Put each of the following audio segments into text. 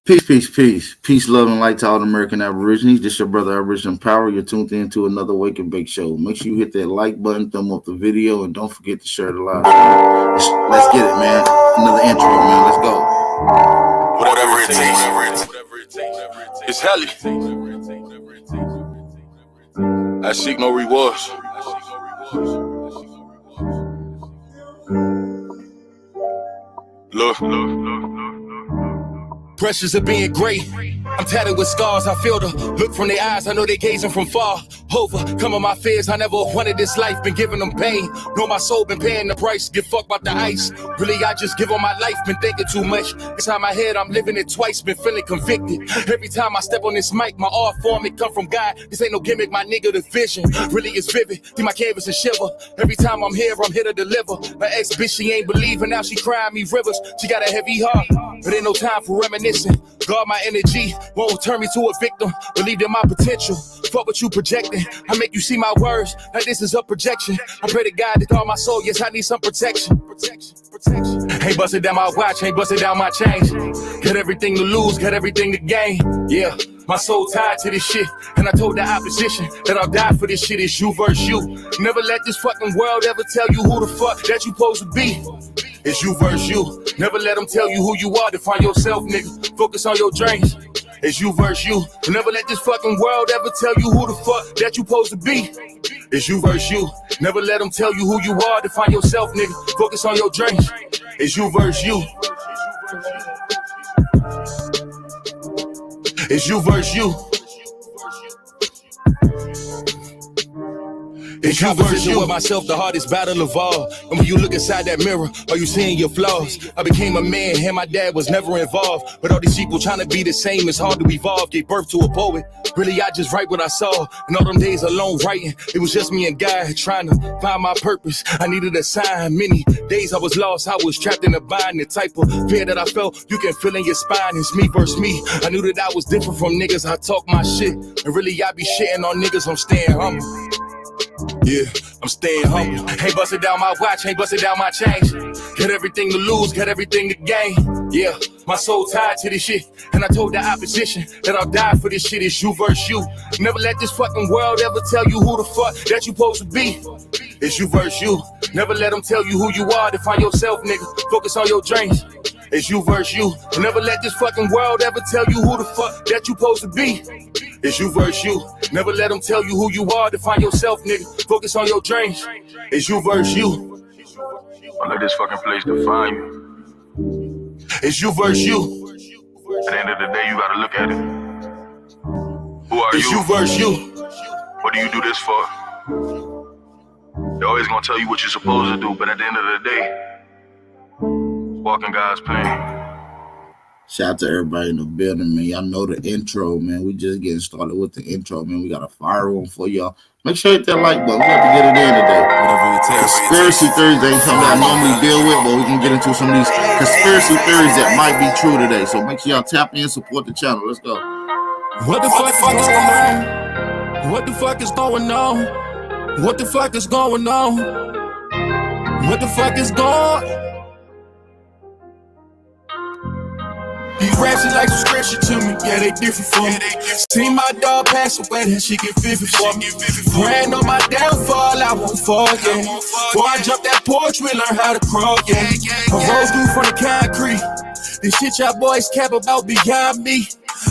Peace, peace, peace. Peace, love, and light to all American Aborigines. This your brother Aboriginal Power. You're tuned in to another Wake and Bake show. Make sure you hit that like button, thumb up the video, and don't forget to share the live stream. Let's get it, man. Another intro, man. Let's go. Whatever it takes. It's Helly. I seek no rewards. Look. Pressures of being great. I'm tatted with scars. I feel the look from their eyes. I know they gazing from far. Overcoming my fears. I never wanted this life. Been giving them pain. Know my soul been paying the price. Give fuck about the ice. Really, I just give on my life. Been thinking too much. Inside my head, I'm living it twice. Been feeling convicted. Every time I step on this mic, my art form, it come from God. This ain't no gimmick, my nigga. The vision really is vivid. See my canvas and shiver. Every time I'm here to deliver. My ex bitch, she ain't believing. Now she crying me rivers. She got a heavy heart. But ain't no time for reminiscing. Guard my energy, won't turn me to a victim. Believe in my potential, fuck what you projecting. I make you see my words, like this is a projection. I pray to God to guard my soul, yes I need some protection. Ain't busted down my watch, ain't busted down my chains. Got everything to lose, got everything to gain. Yeah, my soul tied to this shit. And I told the opposition that I'll die for this shit. It's you versus you. Never let this fucking world ever tell you who the fuck that you supposed to be. It's you versus you. Never let them tell you who you are. Define yourself, nigga. Focus on your dreams. It's you versus you. Never let this fucking world ever tell you who the fuck that you supposed to be. It's you versus you. Never let them tell you who you are. Define yourself, nigga. Focus on your dreams. It's you versus you. It's you versus you. In conversation with myself, the hardest battle of all. And when you look inside that mirror, are you seeing your flaws? I became a man, and my dad was never involved. But all these people trying to be the same, it's hard to evolve. Gave birth to a poet. Really, I just write what I saw. And all them days alone writing, it was just me and God trying to find my purpose. I needed a sign. Many days I was lost, I was trapped in a bind. The type of fear that I felt, you can feel in your spine. It's me versus me. I knew that I was different from niggas. I talk my shit. And really, I be shitting on niggas. I'm staying humble. Yeah, I'm staying humble. Ain't busted down my watch, ain't busted down my chains. Got everything to lose, got everything to gain. Yeah, my soul tied to this shit. And I told the opposition that I'll die for this shit. It's you versus you. Never let this fucking world ever tell you who the fuck that you supposed to be. It's you versus you. Never let them tell you who you are. Define yourself, nigga. Focus on your dreams. It's you versus you. Never let this fucking world ever tell you who the fuck that you supposed to be. It's you versus you. Never let them tell you who you are. Define yourself, nigga. Focus on your dreams. It's you versus you. Don't let this fucking place define you. It's you versus you. At the end of the day, you gotta look at it. Who are It's you? you versus you. What do you do this for? They're always gonna tell you what you're supposed to do, but at the end of the day, walking God's pain. Shout out to everybody in the building, man. Y'all know the intro, man. We just getting started with the intro, man. We got a fire one for y'all. Make sure you hit that like button. We have to get it in today. Conspiracy theories ain't something I normally deal with, but we can get into some of these conspiracy theories that might be true today. So make sure y'all tap in, support the channel. Let's go. What the fuck is going on? What the fuck is going on? What the fuck is going on? What the fuck is going on? These raps is like subscription to me, yeah, they different for me. See my dog pass away, that shit get vivid for me. Praying on my downfall, I won't fall, yeah. Before I jump that porch, we learn how to crawl, yeah. I rose through from the concrete. This shit y'all boys cap about beyond me.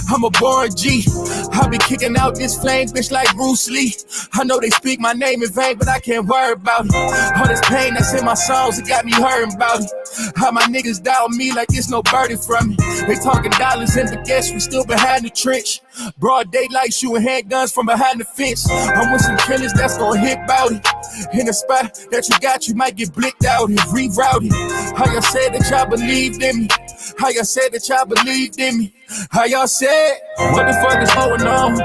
I'm a born G. I be kicking out this flame, bitch, like Bruce Lee. I know they speak my name in vain, but I can't worry about it. All this pain that's in my songs, it got me hurting about it. How my niggas doubt me like it's no birdie from me. They talking dollars and baguettes, we still behind the trench. Broad daylight, shooting handguns from behind the fence. I'm with some killers that's gon' hit bouty. In the spot that you got, you might get blicked out and rerouted. How y'all said that y'all believed in me. How y'all said that y'all believed in me. How y'all said, what the fuck is going on?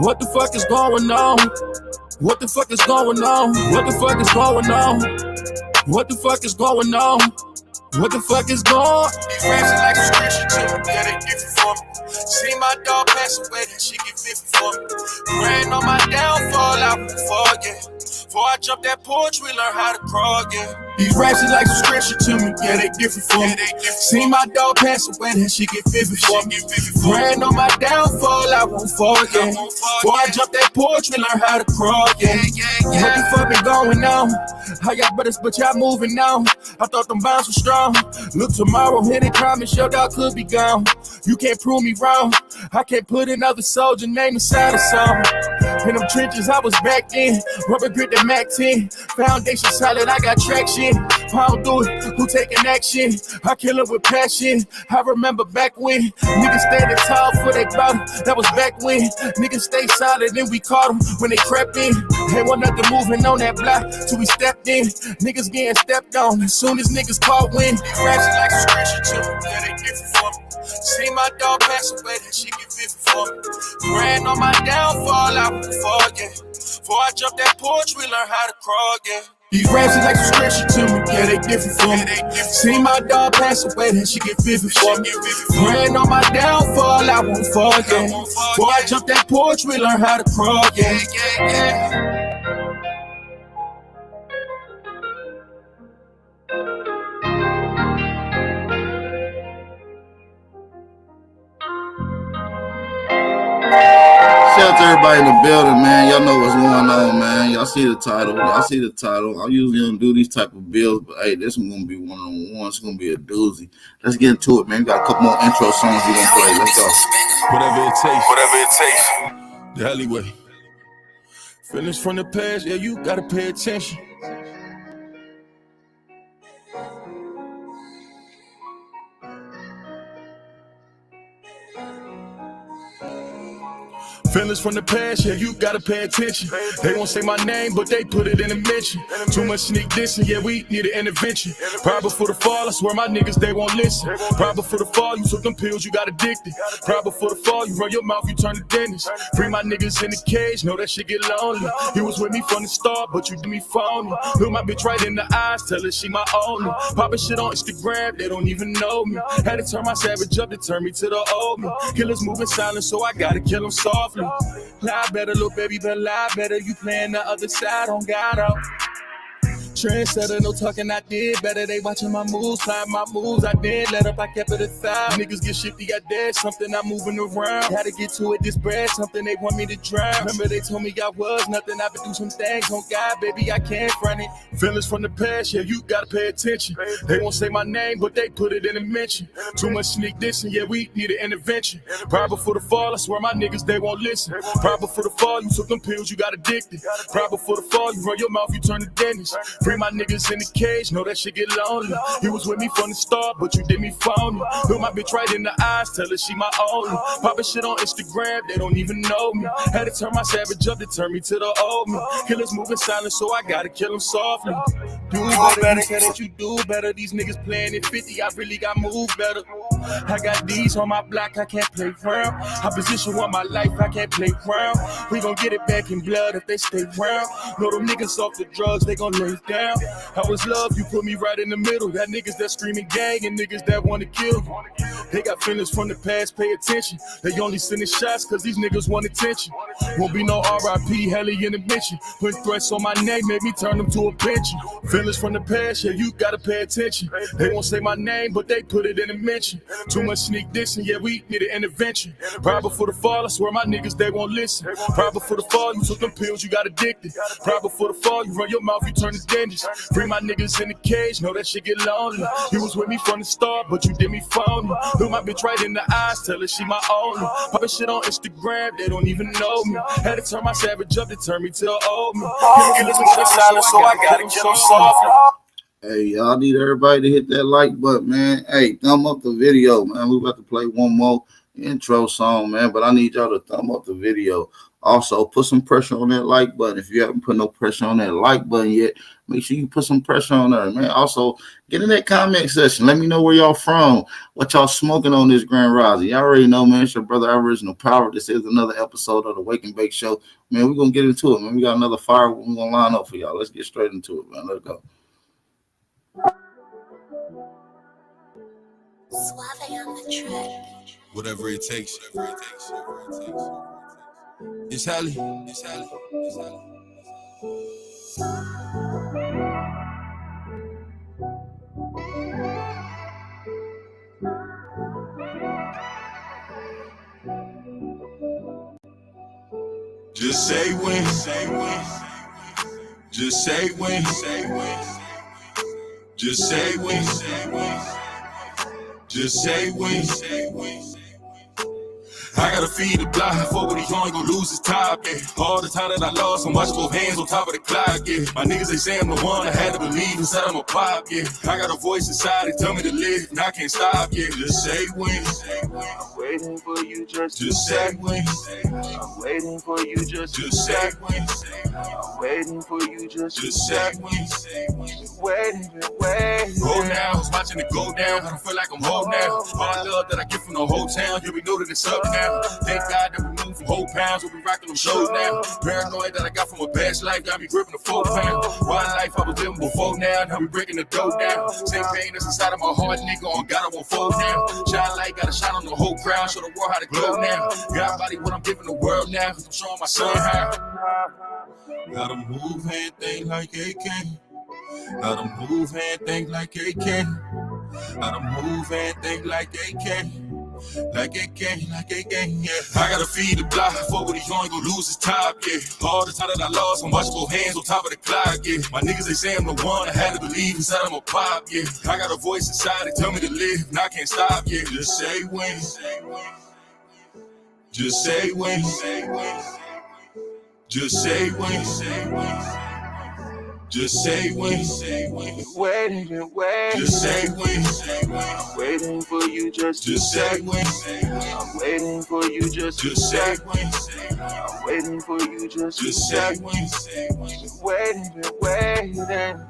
What the fuck is going on? What the fuck is going on? What the fuck is going on? What the fuck is going on? What the fuck is going on? These raps are like subscription to me, yeah, they different for me. See my dog pass away, that shit get 50 for me. Praying on my downfall, I won't fall, yeah. Before I jump that porch, we learn how to crawl again. These raps is like some scripture to me, yeah, they different for me. See my dog pass away, that shit get vivid for me. Praying on my downfall, I won't fall again. Before I jump that porch, we learn how to crawl again. What the fuck been going on? I got brothers, but y'all moving on. I thought them bonds were strong. Look, tomorrow, hit it, promise your dog could be gone. You can't prove me wrong. I can't put another soldier name inside a song. In them trenches, I was back in. Rubber grip the Mac 10. Foundation solid, I got traction. If I don't do it, who taking action? I kill it with passion. I remember back when niggas standing tall for their bottom. That was back when niggas stay solid and we caught them when they crept in. Ain't want nothing moving on that block till we stepped in. Niggas getting stepped on as soon as niggas caught wind. These raps is like a scripture to me, yeah, they different for me. See my dog pass away, that shit get vivid for me. Praying on my downfall, I won't fall again. Before I jump that porch, we learn how to crawl again. These raps is like some scripture to me, yeah, they different for me. See my dog pass away, that shit get vivid for me. Praying on my downfall, I won't fall again. Before I jump that porch, we learn how to crawl again. Shout out to everybody in the building, man. Y'all know what's going on, man. Y'all see the title. I usually don't do these type of builds, but hey, this one's gonna be one of the ones. It's gonna be a doozy. Let's get into it, man. We got a couple more intro songs we're gonna play. Let's go. Whatever it takes. The alleyway. Feelings from the past, yeah, you gotta pay attention. Feelings from the past, yeah, you gotta pay attention. They won't say my name, but they put it in a mention. Too much sneak dissing, yeah, we need an intervention. Pride before the fall, I swear my niggas, they won't listen. Pride before the fall, you took them pills, you got addicted. Pride before the fall, you run your mouth, you turn to dentist. Free my niggas in the cage, know that shit get lonely. You was with me from the start, but you did me phony. Look my bitch right in the eyes, tell her she my only. Poppin' shit on Instagram, they don't even know me. Had to turn my savage up to turn me to the old me. Killers moving silent, so I gotta kill them softly. Lie better, little baby, but lie better. You playing the other side on God out. Trendsetter, no talking, I did better. They watching my moves, playing my moves. I did let up, I kept it aside. Niggas get shifty, I dead. Something I'm moving around. Had to get to it, this bread, something they want me to drown. Remember they told me I was nothing. I've been through some things on God, baby, I can't front it. Feelings from the past, yeah, you gotta pay attention. They won't say my name, but they put it in a mention. Too much sneak dissing, yeah, we need an intervention. Pride before the fall, I swear my niggas, they won't listen. Pride before the fall, you took them pills, you got addicted. Pride before the fall, you run your mouth, you turn to dentist. Free my niggas in the cage, know that shit get lonely. You was with me from the start, but you did me phony. Look my bitch right in the eyes, tell her she my only. Poppin' shit on Instagram, they don't even know me. Had to turn my savage up to turn me to the old me. Killers moving silent, so I gotta kill them softly. Do better, you said that you do better. These niggas playing at 50, I really got moved better. I got these on my block, I can't play round. I position one my life, I can't play round. We gon' get it back in blood if they stay round. Know them niggas off the drugs, they gon' lay down. I was love, you put me right in the middle. Got niggas that screaming gang and niggas that wanna kill you. They got feelings from the past, pay attention. They only sending shots cause these niggas want attention. Won't be no RIP, heli in the mention. Putting threats on my neck, made me turn them to a pension. Feelings from the past, yeah, you gotta pay attention. They won't say my name, but they put it in a mention. Too much sneak dissing, yeah, we need an intervention. Pride before the fall, I swear my niggas, they won't listen. Pride before the fall, you took them pills, you got addicted. Pride before the fall, you run your mouth, you turn to dentist. Free my niggas in the cage, know that shit get lonely. You was with me from the start, but you did me phony. Look my bitch right in the eyes, tell her she my only. Poppin' shit on Instagram, they don't even know me. Had to turn my savage up to turn me to the old me. Killers moving silent, so I gotta kill them softly. Hey, y'all need everybody to hit that like button, man. Hey, thumb up the video, man. We about to play one more intro song, man, but I need y'all to thumb up the video. Also, put some pressure on that like button. If you haven't put no pressure on that like button yet, make sure you put some pressure on there, man. Also, get in that comment section. Let me know where y'all from, what y'all smoking on this Grand Rising. Y'all already know, man, it's your brother Original Power. This is another episode of the Wake and Bake Show. Man, we're going to get into it, man. We got another fire we're going to line up for y'all. Let's get straight into it, man. Let's go. Suave on the track. Whatever it takes. It's Hallie. Just say when, just say when, just say when, just say when. I gotta feed the block, fuck with he only gon' lose his top, yeah. All the time that I lost, I'm watching both hands on top of the clock, yeah. My niggas, they say I'm the one, I had to believe inside I'm a pop, yeah. I got a voice inside, they tell me to live, and I can't stop, yeah. Just say when, I'm waiting for you just say when, I'm waiting for you just say when, I'm waiting for you just say when. waiting. Go now, was watching it go down. I don't feel like I'm whole now. All the love that I get from the whole town, yeah, we know that it's up now. Thank God that we moved from whole pounds, we'll be rocking them shows now. Paranoid that I got from a past life, got me gripping the 4 pound. Wild life I was living before now, now we breaking the dough down. Same pain that's inside of my heart, nigga, on God I won't fold now. Shine light, got a shine on the whole crowd, show the world how to glow now. God body what I'm giving the world now, cause I'm showing my son how. Gotta move and think like AK. Gotta move and think like AK. Gotta move and think like AK. Like AK, yeah. I gotta feed the block, fuck with he only gon' lose his top, yeah. All the time that I lost, I'm watching both hands on top of the clock, yeah. My niggas, they say I'm the one, I had to believe inside I'm a pop, yeah. I got a voice inside, they tell me to live, and I can't stop, yeah. Just say when, just say when, just say when, just say when, Waiting. just say when, I'm waiting for you just say when, I'm waiting for you just say when, I'm waiting for you just say when. waiting.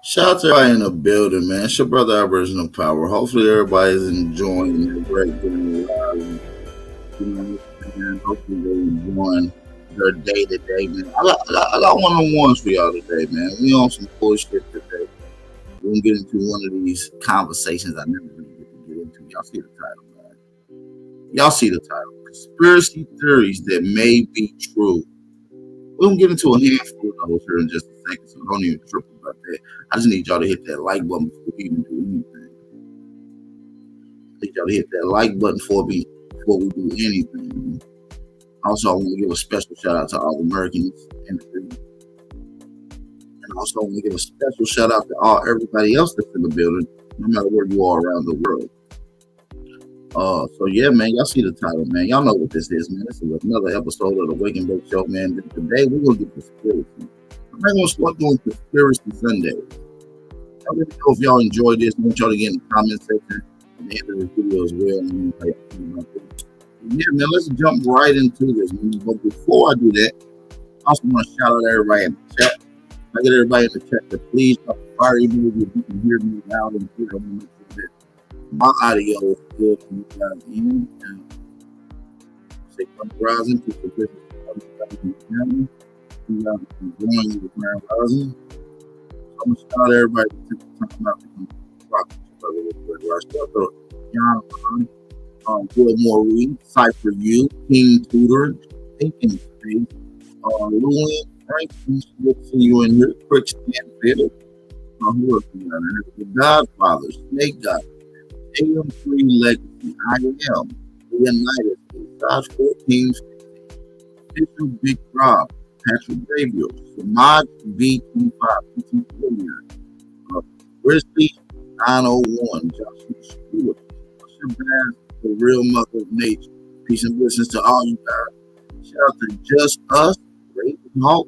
Shout out to everybody in the building, man. It's your brother Aboriginal Power. Hopefully everybody's enjoying their break during the live. You know, and hopefully they're enjoying their day to day, man. I got one-on-ones for y'all today, man. We on some bullshit today. We're gonna get into one of these conversations I never really get to get into. Y'all see the title, man. Y'all see the title. Conspiracy theories that may be true. We're gonna get into a handful of those here in just a second, so don't even trip about that. I just need y'all to hit that like button before we even do anything. I need y'all to hit that like button before we do anything. Also, I want to give a special shout out to all Americans in the building. And also, I want to give a special shout out to everybody else that's in the building, no matter where you are around the world. So yeah, man, y'all see the title, man. Y'all know what this is, man. This is another episode of the Wake and Bake Show, man. Today we're gonna get conspiracy. I'm not gonna start doing conspiracy Sundays. I really know if y'all enjoyed this. I want y'all to get in the comment section at the end of the video as well. Yeah, man, let's jump right into this, man. But before I do that, I also want to shout out everybody in the chat. I get everybody in the chat to please drop a fire emoji if you can hear me loud and clear. I want to make sure that my audio is good for you guys in. Say come rising to the business of the family. You guys are enjoying the Grand Rising. So I'm going to shout out everybody to take the time out to come rock with John, Bill Maureen, Cypher U, King Tudor, Thinking Space, Lewin, Franklin, we'll see you in here, Quick Stanfield, who else we got in here? The Godfather, Snake God, AM3 Legacy, I Am, Leonidas, Josh 14, Official Big Rob, Patrick Gabriel, Samad B25, Grizzly 901, Joshua Stewart, Bass, the real mother of nature. Peace and blessings to all you guys. Shout out to Just Us, Ray Hawk,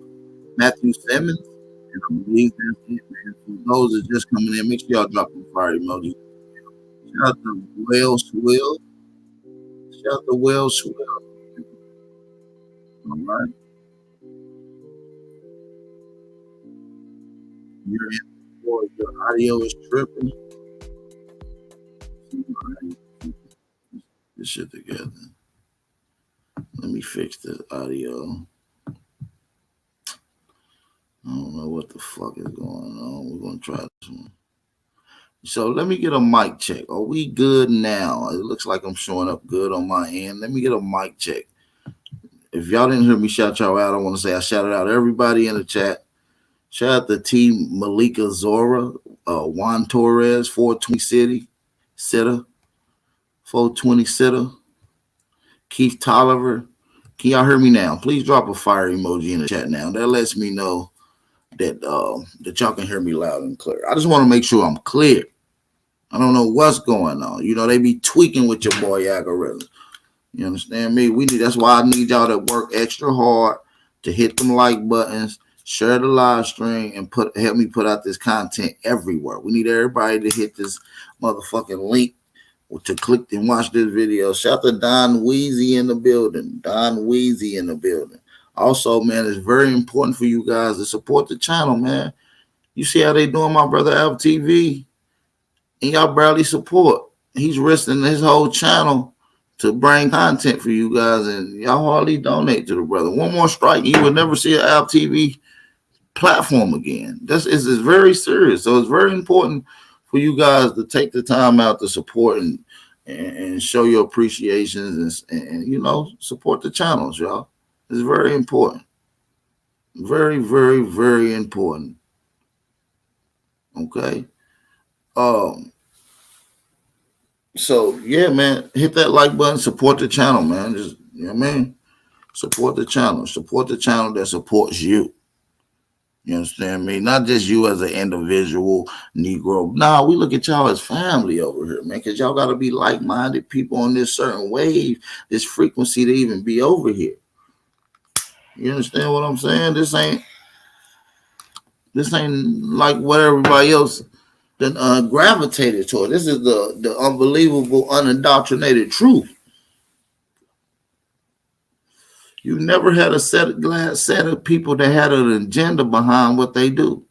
Matthew Simmons, and I believe that's it, man. For those that just coming in, make sure y'all drop the fire emoji. Shout out to Will Swill. Shout out to Will Swill. All right. You're in for your audio is tripping. This shit together. Let me fix this audio. I don't know what the fuck is going on. We're gonna try this one. So let me get a mic check. Are we good now? It looks like I'm showing up good on my end. Let me get a mic check. If y'all didn't hear me shout y'all out, I want to say I shouted out everybody in the chat. Shout out to Team Malika Zora, Juan Torres, 420 City, Sitter, 420 Sitter, Keith Tolliver. Can y'all hear me now? Please drop a fire emoji in the chat now. That lets me know that that y'all can hear me loud and clear. I just want to make sure I'm clear. I don't know what's going on. You know, they be tweaking with your boy algorithm. You understand me? That's why I need y'all to work extra hard to hit them like buttons, share the live stream, and help me put out this content everywhere. We need everybody to hit this motherfucking link to click and watch this video. Shout out to Don Weezy in the building. Don Weezy in the building. Also, man, it's very important for you guys to support the channel, man. You see how they doing my brother Alp TV? And y'all barely support. He's risking his whole channel to bring content for you guys, and y'all hardly donate to the brother. One more strike, you would never see an Alp TV platform again. This is very serious. So it's very important for you guys to take the time out to support and show your appreciations and you know, support the channels, y'all. It's very important. Very, very, very important. Okay. So yeah, man, hit that like button, support the channel, man. Just, you know what I mean? Support the channel. Support the channel that supports you. You understand me? Not just you as an individual Negro. Nah, we look at y'all as family over here, man, because y'all got to be like-minded people on this certain wave, this frequency to even be over here. You understand what I'm saying? This ain't like what everybody else then gravitated toward. This is the unbelievable, unindoctrinated truth. You never had a set of people that had an agenda behind what they do.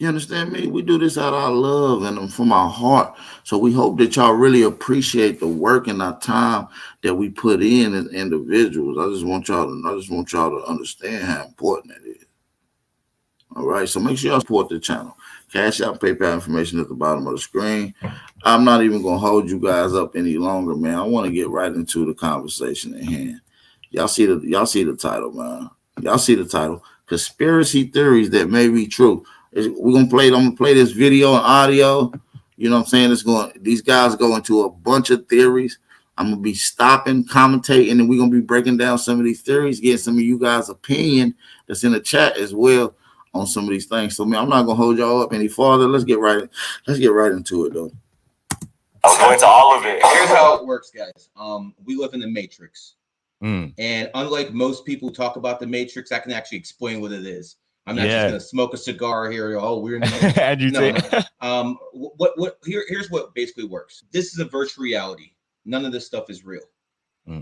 You understand me? We do this out of our love and from our heart. So we hope that y'all really appreciate the work and our time that we put in as individuals. I just want y'all to understand how important it is. All right. So make sure y'all support the channel. Cash App, PayPal information at the bottom of the screen. I'm not even gonna hold you guys up any longer, man. I want to get right into the conversation at hand. Y'all see the title, man. Y'all see the title. Conspiracy theories that may be true. I'm gonna play this video and audio. You know what I'm saying? These guys go into a bunch of theories. I'm gonna be stopping, commentating, and we're gonna be breaking down some of these theories, getting some of you guys' opinion that's in the chat as well on some of these things. So, man, I'm not gonna hold y'all up any farther. Let's get right into it, though. I'll go into all of it. Here's how it works, guys. We live in the Matrix. And unlike most people who talk about the Matrix, I can actually explain what it is. I'm not just gonna smoke a cigar here. Oh, we're in the no. Here's what basically works. This is a virtual reality. None of this stuff is real.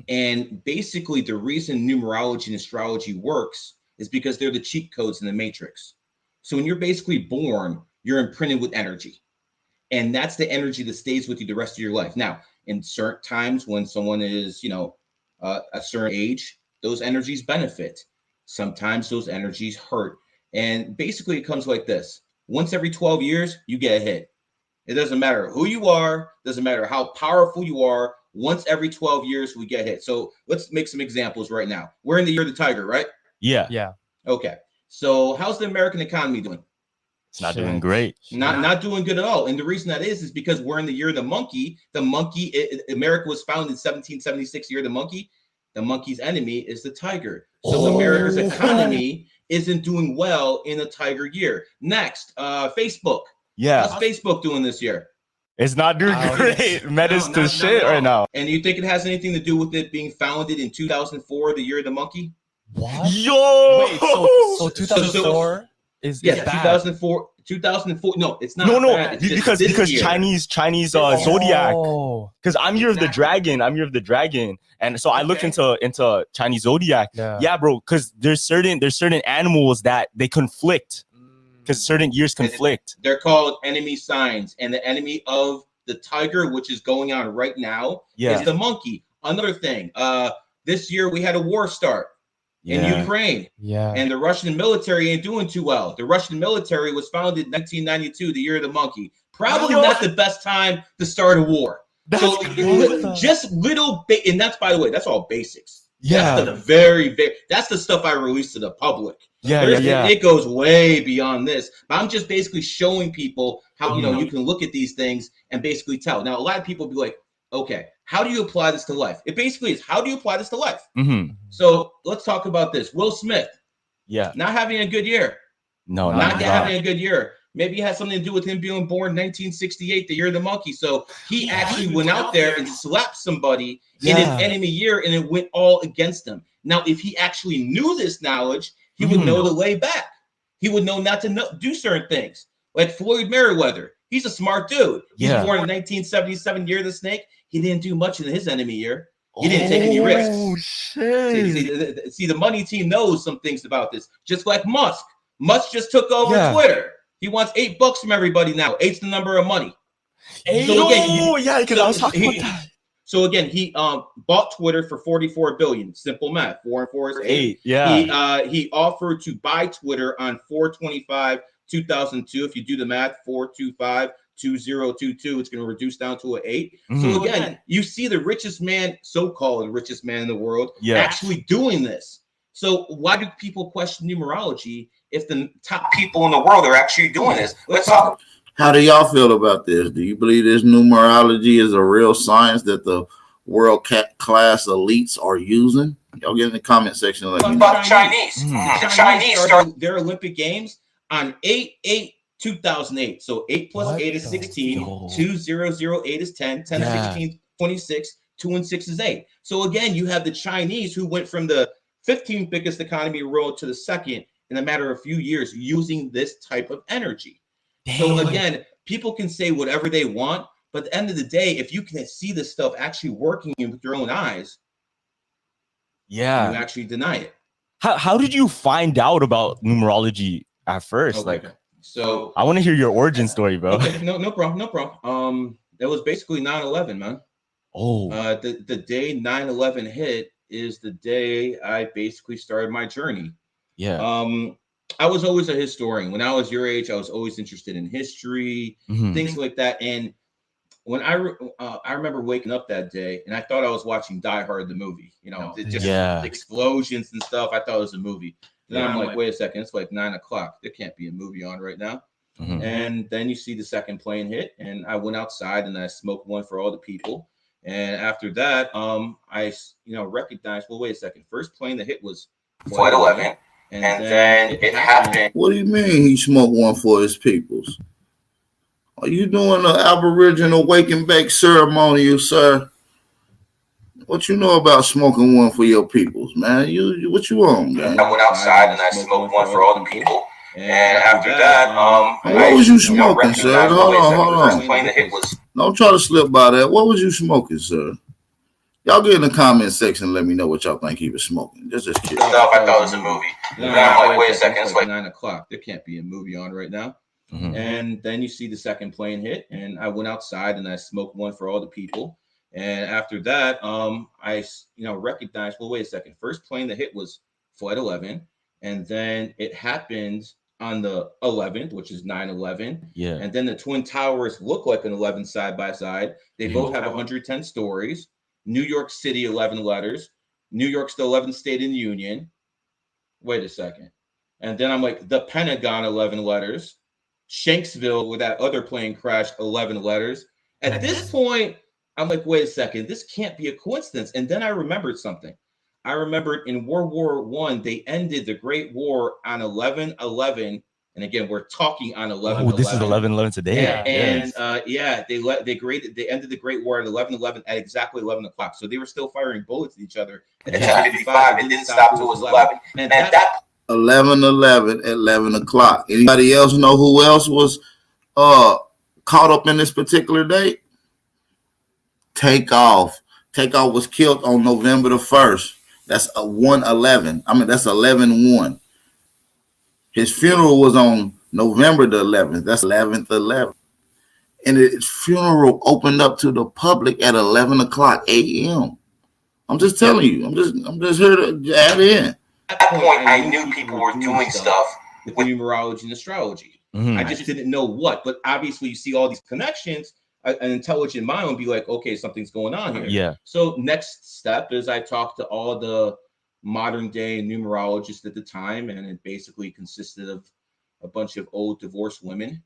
And basically, the reason numerology and astrology works is because they're the cheat codes in the Matrix. So when you're basically born, you're imprinted with energy. And that's the energy that stays with you the rest of your life. Now, in certain times when someone is, a certain age, those energies benefit. Sometimes those energies hurt. And basically it comes like this. Once every 12 years, you get a hit. It doesn't matter who you are, doesn't matter how powerful you are. Once every 12 years, we get hit. So let's make some examples right now. We're in the year of the tiger, right? Yeah. Okay. So how's the American economy doing? It's not doing great. Not doing good at all. And the reason that is because we're in the year of the monkey. America was founded in 1776, year of the monkey. The monkey's enemy is the tiger. So America's economy isn't doing well in a tiger year. Next, Facebook. Yeah. How's Facebook doing this year? It's not doing great. Meta's to shit right now. And you think it has anything to do with it being founded in 2004, the year of the monkey? What? Yo! Wait, so 2004 is bad. 2004. No, it's not. No, bad. It's because Chinese zodiac. Because I'm year of the dragon. And so I looked into Chinese zodiac. Yeah, bro. Because there's certain animals that they conflict. Because certain years conflict. They're called enemy signs, and the enemy of the tiger, which is going on right now, is the monkey. Another thing, this year we had a war start in Ukraine. Yeah. And the Russian military ain't doing too well. The Russian military was founded in 1992, the year of the monkey. Probably not the best time to start a war. So just little bit, and that's, by the way, that's all basics. Yeah. That's the that's the stuff I released to the public. It goes way beyond this. But I'm just basically showing people how, you know, you can look at these things and basically tell. Now, a lot of people be like, okay, how do you apply this to life? It basically is, how do you apply this to life? Mm-hmm. So let's talk about this. Will Smith. Yeah. Not having a good year. No, not having a good year. Maybe it had something to do with him being born in 1968, the year of the monkey. So he actually went out there and slapped somebody in his enemy year, and it went all against him. Now, if he actually knew this knowledge, he would know to lay back. He would know not to do certain things. Like Floyd Mayweather. He's a smart dude. He's born in 1977, year of the snake. He didn't do much in his enemy year. He didn't take any risks. Shit. See, the money team knows some things about this. Just like Musk. Musk just took over Twitter. He wants $8 from everybody now. 8's the number of money. So again, because I was talking about that. So again, he bought Twitter for $44 billion. Simple math. 4 and 4 is 8. Yeah. He offered to buy Twitter on 4/25/2002. If you do the math, 4/25/2022, it's going to reduce down to an 8. So again, you see the richest man, so-called richest man in the world, actually doing this. So why do people question numerology if the top people in the world are actually doing this? Let's talk. How do y'all feel about this? Do you believe this numerology is a real science that the world class elites are using? Y'all get in the comment section. Let me know. About the Chinese. The Chinese started their Olympic Games on 8/8/2008. So 8 plus 8 is 16. 2008 is 10. 10 is 16, 26. 2 and 6 is 8. So again, you have the Chinese who went from the 15th biggest economy in the world to the second in a matter of a few years using this type of energy. So again, people can say whatever they want, but at the end of the day, if you can see this stuff actually working with your own eyes, you actually deny it. How did you find out about numerology at first? So I want to hear your origin story, bro. Okay, no problem. It was basically 9/11, man. The day 9/11 hit is the day I basically started my journey. I was always a historian. When I was your age, I was always interested in history, things like that. And when I remember waking up that day, and I thought I was watching Die Hard, the movie. You know, just explosions and stuff. I thought it was a movie. Then I'm like, wait a second, it's like 9 o'clock. There can't be a movie on right now. And then you see the second plane hit, and I went outside and I smoked one for all the people. And after that, I recognized, well, wait a second. First plane that hit was Flight 11. And then it happened. What do you mean he smoked one for his peoples? Are you doing an Aboriginal wake and bake ceremony, sir? What you know about smoking one for your peoples, man? What you on, man? I went outside and I smoked one for all the people. And after that, what was you smoking, sir? Hold on. Plane that hit was. Don't try to slip by that. What was you smoking, sir? Y'all get in the comment section and let me know what y'all think he was smoking. Just curious. I thought it was a movie. Then I'm like, wait a second, it's like 9 o'clock. There can't be a movie on right now. And then you see the second plane hit, and I went outside and I smoked one for all the people. And after that, I recognized, well, wait a second. First plane that hit was Flight 11, and then it happened on the 11th, which is 9/11. And then the Twin Towers look like an 11 side by side. They both have 110 stories. New York City, 11 letters. New York's the 11th state in the union. Wait a second. And then I'm like, the Pentagon, 11 letters. Shanksville, where that other plane crashed, 11 letters. At this point, I'm like, wait a second. This can't be a coincidence. And then I remembered something. I remembered in World War I, they ended the Great War on 11/11. And again, we're talking on 11/11. This is 11/11 today. They ended the Great War at 11/11 at exactly 11 o'clock. So they were still firing bullets at each other. At 10:55, it didn't stop till it was 11. And that 11/11 at 11 o'clock. Anybody else know who else was caught up in this particular date? Takeoff. Takeoff was killed on November the 1st. That's a 1/11. I mean, that's 11/1. His funeral was on November the 11th. That's 11th/11. and his funeral opened up to the public at 11 o'clock a.m. I'm just telling you. I'm just here to add in. At that point, I knew people were doing stuff with numerology and astrology. I just didn't know what. But obviously, you see all these connections. An intelligent mind would be like, okay, something's going on here. Yeah. So next step is I talked to all the modern day numerologists at the time, and it basically consisted of a bunch of old divorced women,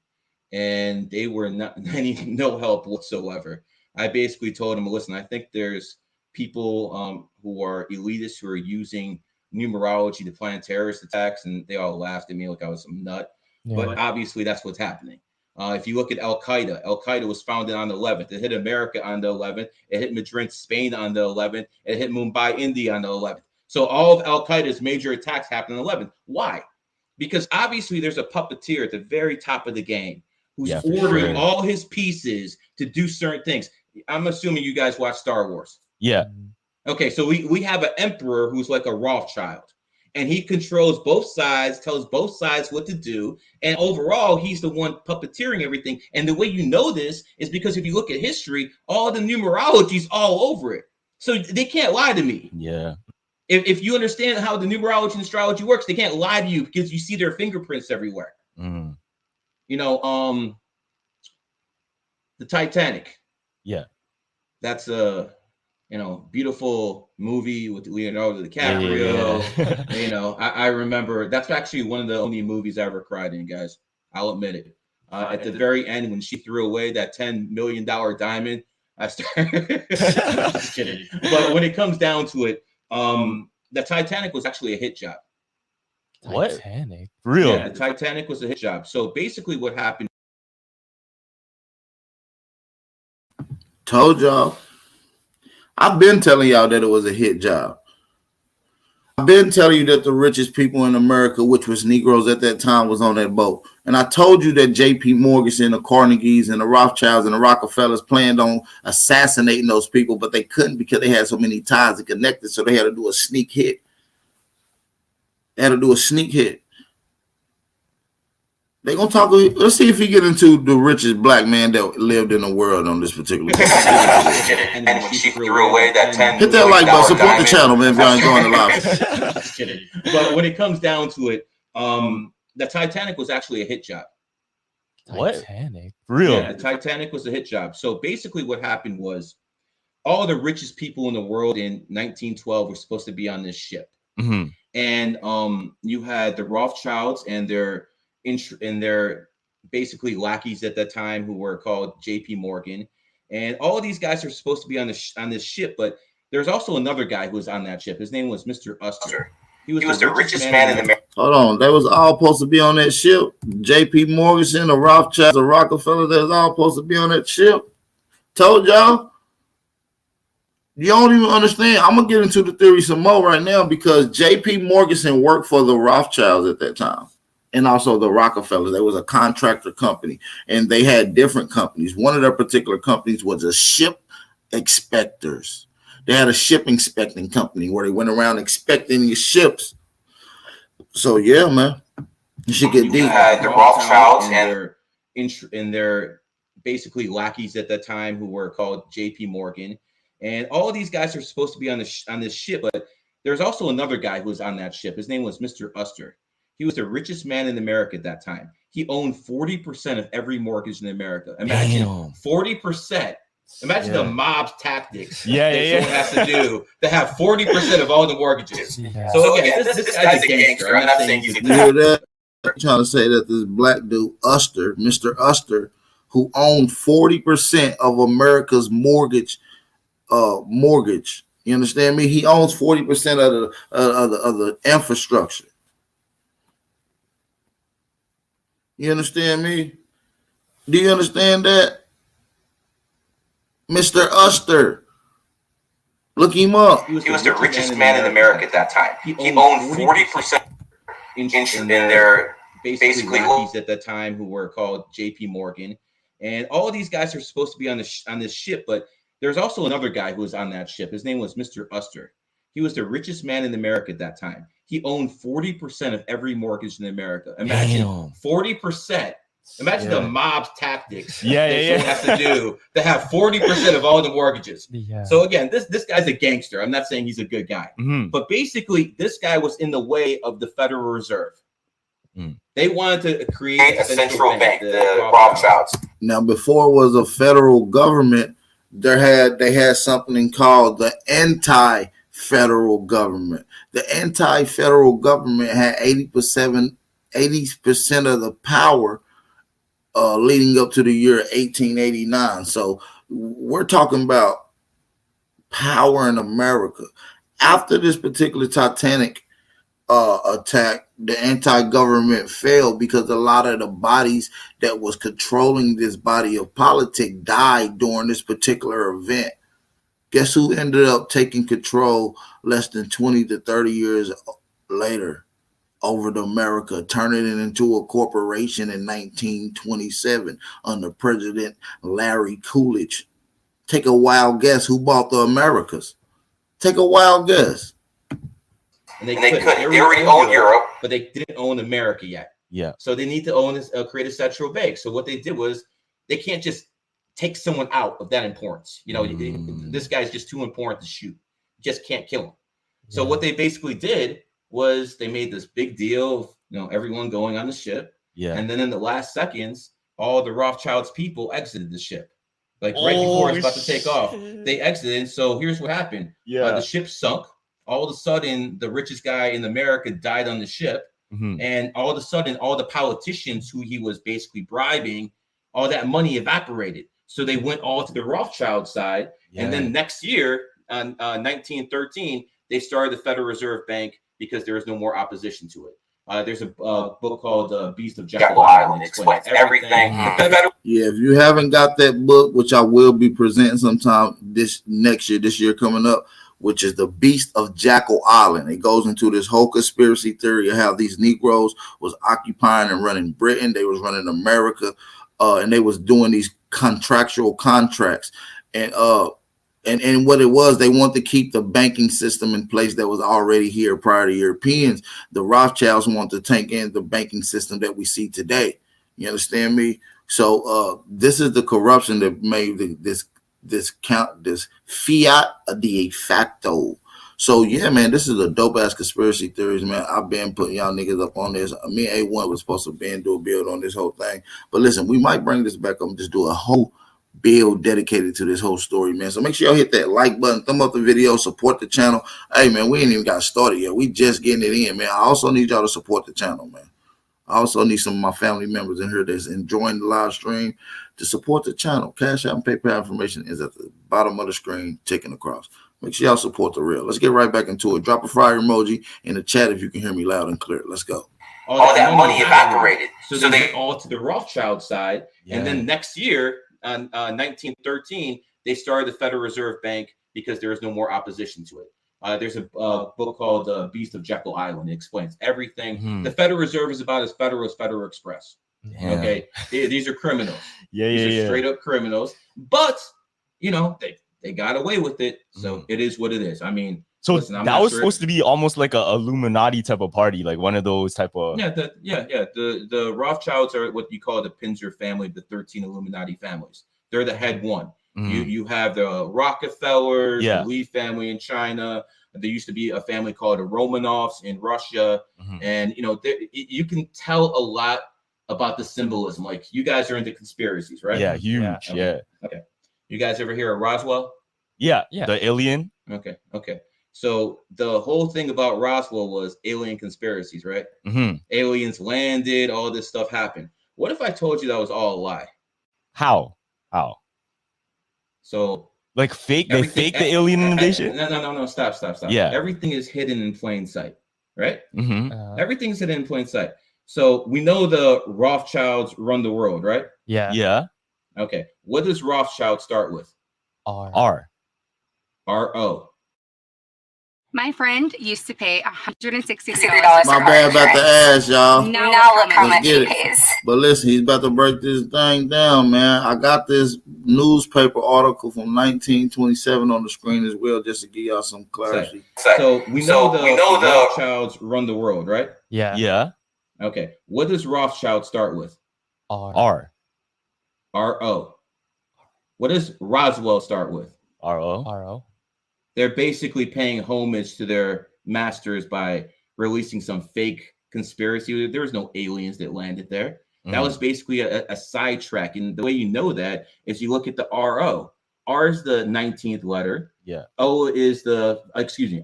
and they were not needing no help whatsoever. I basically told them, listen, I think there's people who are elitists who are using numerology to plan terrorist attacks, and they all laughed at me like I was some nut. Yeah. But obviously that's what's happening. If you look at Al-Qaeda was founded on the 11th. It hit America on the 11th. It hit Madrid, Spain on the 11th. It hit Mumbai, India on the 11th. So all of Al-Qaeda's major attacks happened on the 11th. Why? Because obviously there's a puppeteer at the very top of the game who's ordering all his pieces to do certain things. I'm assuming you guys watch Star Wars. Yeah. Okay, so we have an emperor who's like a Rothschild, and he controls both sides, tells both sides what to do, and overall, he's the one puppeteering everything. And the way you know this is because if you look at history, all the numerology's all over it. So they can't lie to me. Yeah. If you understand how the numerology and astrology works, they can't lie to you because you see their fingerprints everywhere. Mm. You know, the Titanic. Yeah. That's a beautiful movie with Leonardo DiCaprio. Yeah. You know, I remember that's actually one of the only movies I ever cried in, guys. I'll admit it. At the very end, when she threw away that $10 million diamond, I started just kidding. But when it comes down to it, the Titanic was actually a hit job. What? Titanic? Real? Yeah, the Titanic was a hit job. So basically what happened. Told y'all. I've been telling y'all that it was a hit job. I've been telling you that the richest people in America, which was Negroes at that time, was on that boat. And I told you that J.P. Morgan, the Carnegies, and the Rothschilds, and the Rockefellers planned on assassinating those people, but they couldn't because they had so many ties and connected, so they had to do a sneak hit. They're going to talk. Let's see if we get into the richest black man that lived in the world on this particular and when she threw away that $10 hit that like button, support the channel, man, if y'all ain't going to live. Just kidding. But when it comes down to it, the Titanic was actually a hit job. What? Titanic? Real? Yeah, the Titanic was a hit job. So basically what happened was all the richest people in the world in 1912 were supposed to be on this ship. Mm-hmm. And you had the Rothschilds and their basically lackeys at that time who were called J.P. Morgan. And all of these guys are supposed to be on this ship, but there's also another guy who was on that ship. His name was Mr. Uster. He was the richest man in America. Hold on. They was all supposed to be on that ship. J.P. Morgan, the Rothschilds, the Rockefeller, they was all supposed to be on that ship. Told y'all. You don't even understand. I'm going to get into the theory some more right now because J.P. Morgan worked for the Rothschilds at that time. And also the Rockefellers. There was a contractor company, and they had different companies. One of their particular companies was a ship inspectors. They had a ship inspecting company where they went around inspecting these ships. So yeah, man, you should get deep. The Rothschilds and their basically lackeys at that time who were called J.P. Morgan, and all of these guys are supposed to be on this ship. But there's also another guy who was on that ship. His name was Mr. Uster. He was the richest man in America at that time. He owned 40% of every mortgage in America. Imagine 40%. Imagine the mob's tactics someone has to do to have 40% of all the mortgages. Yeah. So again, this guy's a gangster. I'm not saying he's a gangster. I'm trying to say that this black dude, Uster, Mr. Uster, who owned 40% of America's mortgage. You understand me? He owns 40% of the infrastructure. You understand me? Do you understand that? Mr. Uster. Look him up. He was the richest man in America at that time. He owned 40% in their basically lackeys at that time who were called J.P. Morgan. And all of these guys are supposed to be on this ship, but there's also another guy who was on that ship. His name was Mr. Uster. He was the richest man in America at that time. He owned 40% of every mortgage in America. Imagine 40%. Imagine the mob's tactics. Yeah. Has to do to have 40% of all the mortgages. Yeah. So again, this guy's a gangster. I'm not saying he's a good guy, but basically, this guy was in the way of the Federal Reserve. They wanted to create a central bank, the Rothschilds. Now, before it was a federal government, they had something called the anti-federal government. The anti-federal government had 80% of the power leading up to the year 1889. So we're talking about power in America. After this particular Titanic attack, the anti-government failed because a lot of the bodies that was controlling this body of politics died during this particular event. Guess who ended up taking control less than 20 to 30 years later over the America, turning it into a corporation in 1927 under President Larry Coolidge? Take a wild guess who bought the Americas. Take a wild guess. And they couldn't. They already owned Europe, but they didn't own America yet. Yeah. So they need to own this, create a central bank. So what they did was they can't just take someone out of that importance. You know, this guy's just too important to shoot. Just can't kill him. So what they basically did was they made this big deal of, you know, everyone going on the ship. Yeah. And then in the last seconds, all the Rothschilds people exited the ship. Like right before it's about to take off, they exited. So here's what happened. The ship sunk. All of a sudden, the richest guy in America died on the ship. And all of a sudden, all the politicians who he was basically bribing, all that money evaporated. So they went all to the Rothschild side. And then next year, on 1913, they started the Federal Reserve Bank because there was no more opposition to it. There's a book called Beast of Jekyll Island. It explains everything. Yeah, if you haven't got that book, which I will be presenting sometime this year coming up, which is The Beast of Jekyll Island. It goes into this whole conspiracy theory of how these Negroes was occupying and running Britain. They was running America, and they was doing these contractual contracts. And what it was, they wanted to keep the banking system in place that was already here prior to Europeans. The Rothschilds want to take in the banking system that we see today. You understand me? So this is the corruption that made this fiat a de facto. So yeah, man, this is a dope ass conspiracy theories, man. I've been putting y'all niggas up on this. Me and A1 was supposed to do a build on this whole thing, but listen, we might bring this back up and just do a whole build dedicated to this whole story, man. So make sure y'all hit that like button, thumb up the video, support the channel. Hey man, we ain't even got started yet. We just getting it in, man. I also need y'all to support the channel, man. I also need some of my family members in here that's enjoying the live stream to support the channel. Cash App and PayPal information is at the bottom of the screen, ticking across. Make sure y'all support the real. Let's get right back into it. Drop a fire emoji in the chat if you can hear me loud and clear. Let's go. All that money evaporated. So they went all to the Rothschild side. And then next year, on 1913, they started the Federal Reserve Bank because there was no more opposition to it. There's a book called Beast of Jekyll Island. It explains everything. The Federal Reserve is about as federal as Federal Express. Okay, these are criminals. These are straight up criminals. But you know they got away with it, so it is what it is. I mean, so listen, that was supposed to be almost like a Illuminati type of party, like one of those type of. The Rothschilds are what you call the Pinzer family, the 13 Illuminati families. They're the head one. You have the Rockefellers, the Lee family in China. There used to be a family called the Romanovs in Russia, and you know you can tell a lot about the symbolism. Like you guys are into conspiracies, right? Yeah, huge. Okay. You guys ever hear of Roswell? Yeah. The alien. Okay. So the whole thing about Roswell was alien conspiracies, right? Aliens landed, all this stuff happened. What if I told you that was all a lie? How? So like fake? They fake the alien invasion? No. Stop. Yeah. Everything is hidden in plain sight, right? Everything's hidden in plain sight. So we know the Rothschilds run the world, right? Yeah. Okay. What does Rothschild start with? R. R-O. My friend used to pay $163. My bad about to ask y'all. Now look how much he pays. But listen, he's about to break this thing down, man. I got this newspaper article from 1927 on the screen as well, just to give y'all some clarity. So we know the Rothschilds run the world, right? Yeah. Okay. What does Rothschild start with? R. R-O. What does Roswell start with? R-O. R-O. They're basically paying homage to their masters by releasing some fake conspiracy. There was no aliens that landed there. That was basically a sidetrack. And the way you know that is you look at the R-O. R is the 19th letter. Yeah. O is the,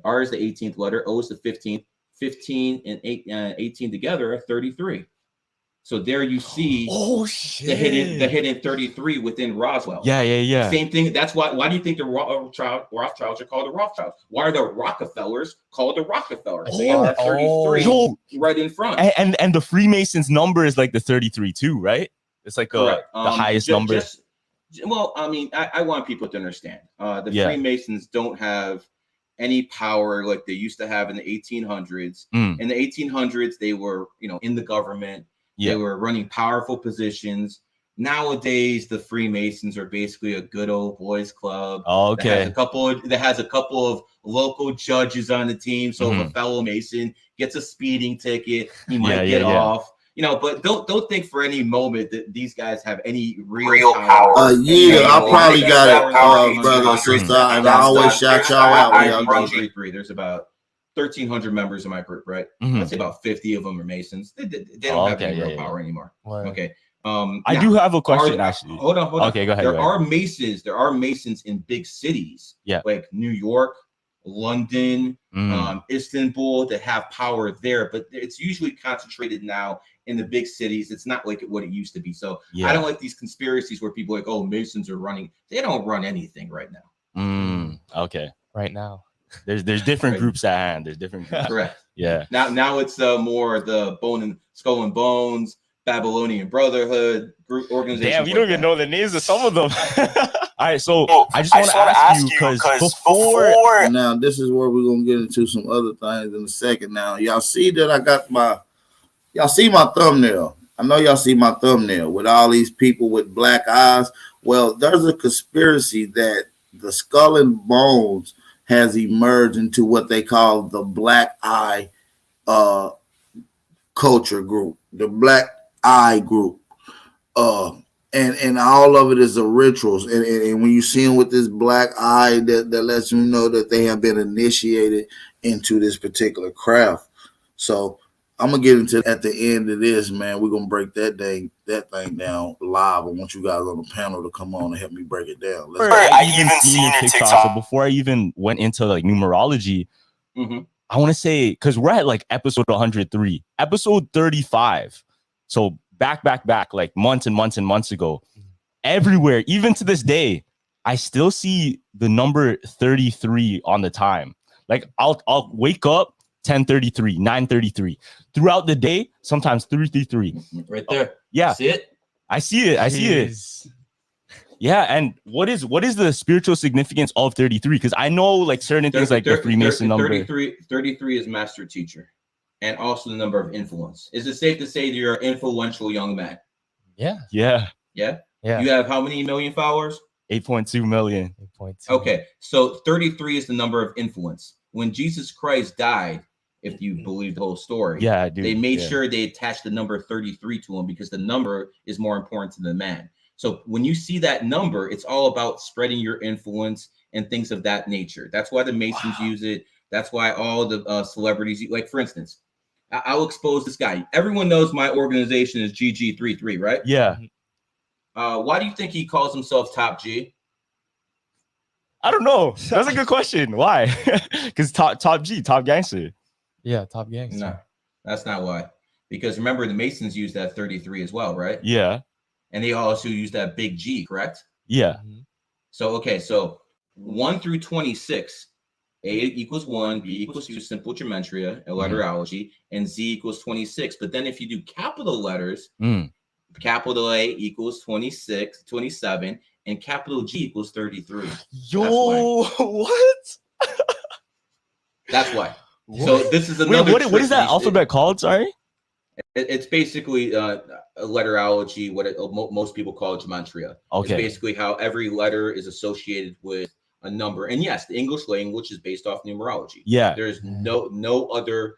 R is the 18th letter. O is the 15th. 15 and 18 together are 33. So there you see the hidden 33 within Roswell. Yeah. Same thing. That's why do you think the Rothschilds are called the Rothschilds? Why are the Rockefellers called the Rockefellers? They have that 33 right in front. And the Freemasons number is like the 33 too, right? It's like the highest number. Well, I mean, I want people to understand. The Freemasons don't have any power like they used to have in the 1800s. In the 1800s, they were, in the government. They were running powerful positions. Nowadays, the Freemasons are basically a good old boys club. That has a couple of local judges on the team. So if a fellow Mason gets a speeding ticket, he might get off. But don't think for any moment that these guys have any real power. I probably got it, brother, sister, and I always shout y'all out. There's about 1,300 members in my group, right? I'd say about 50 of them are Masons. They don't have any real power anymore. Okay. I do have a question, actually. Hold on. Okay, go ahead. There are Masons in big cities, like New York, London, Istanbul, that have power there, but it's usually concentrated now in the big cities. It's not like what it used to be. So I don't like these conspiracies where people are like, oh, Masons are running. They don't run anything right now. Okay. Right now. There's different groups at hand. There's different groups. Correct. Yeah. Now it's more the Skull and Bones, Babylonian Brotherhood group organization. Damn, you don't even know the names of some of them. All right, so I just want to ask you because before now, this is where we're gonna get into some other things in a second. Now, y'all see that I got y'all see my thumbnail. I know y'all see my thumbnail with all these people with black eyes. Well, there's a conspiracy that the Skull and Bones has emerged into what they call the Black Eye culture group, the Black Eye group. And all of it is a rituals. And when you see them with this black eye, that lets you know that they have been initiated into this particular craft. So I'm gonna get into at the end of this, man. We're gonna break that thing down live. I want you guys on the panel to come on and help me break it down. I even seen it TikTok. So before I even went into like numerology, I want to say, because we're at like episode 103, episode 35. So back, like months and months and months ago, everywhere, even to this day, I still see the number 33 on the time. Like I'll wake up 10:33, 9:33. Throughout the day, sometimes 3:33. Right there. Yeah. See it? I see it. Yeah, and what is the spiritual significance of 33? Because I know like certain things like the Freemason number. 33 is master teacher, and also the number of influence. Is it safe to say that you're an influential young man? Yeah. You have how many million followers? 8.2 million. 8.2. Okay, so 33 is the number of influence. When Jesus Christ died, if you believe the whole story, they made sure they attached the number 33 to him because the number is more important to the man. So when you see that number, it's all about spreading your influence and things of that nature. That's why the Masons use it. That's why all the celebrities, like for instance, I'll expose this guy. Everyone knows my organization is GG33, right? Yeah. Why do you think he calls himself Top G? I don't know. That's a good question. Why? Because top G, top gangster. Yeah, top gangster. No, that's not why. Because remember, the Masons use that 33 as well, right? Yeah. And they also use that big G, correct? Yeah. So 1 through 26, A equals 1, B equals 2, simple gematria, and letterology, and Z equals 26. But then if you do capital letters, capital A equals 26, 27, and capital G equals 33. Yo, what? That's why. So this is another. What is that alphabet called? Sorry. It's basically letterology, what most people call gematria. Okay. It's basically how every letter is associated with a number. And yes, the English language is based off numerology. Yeah. There's no other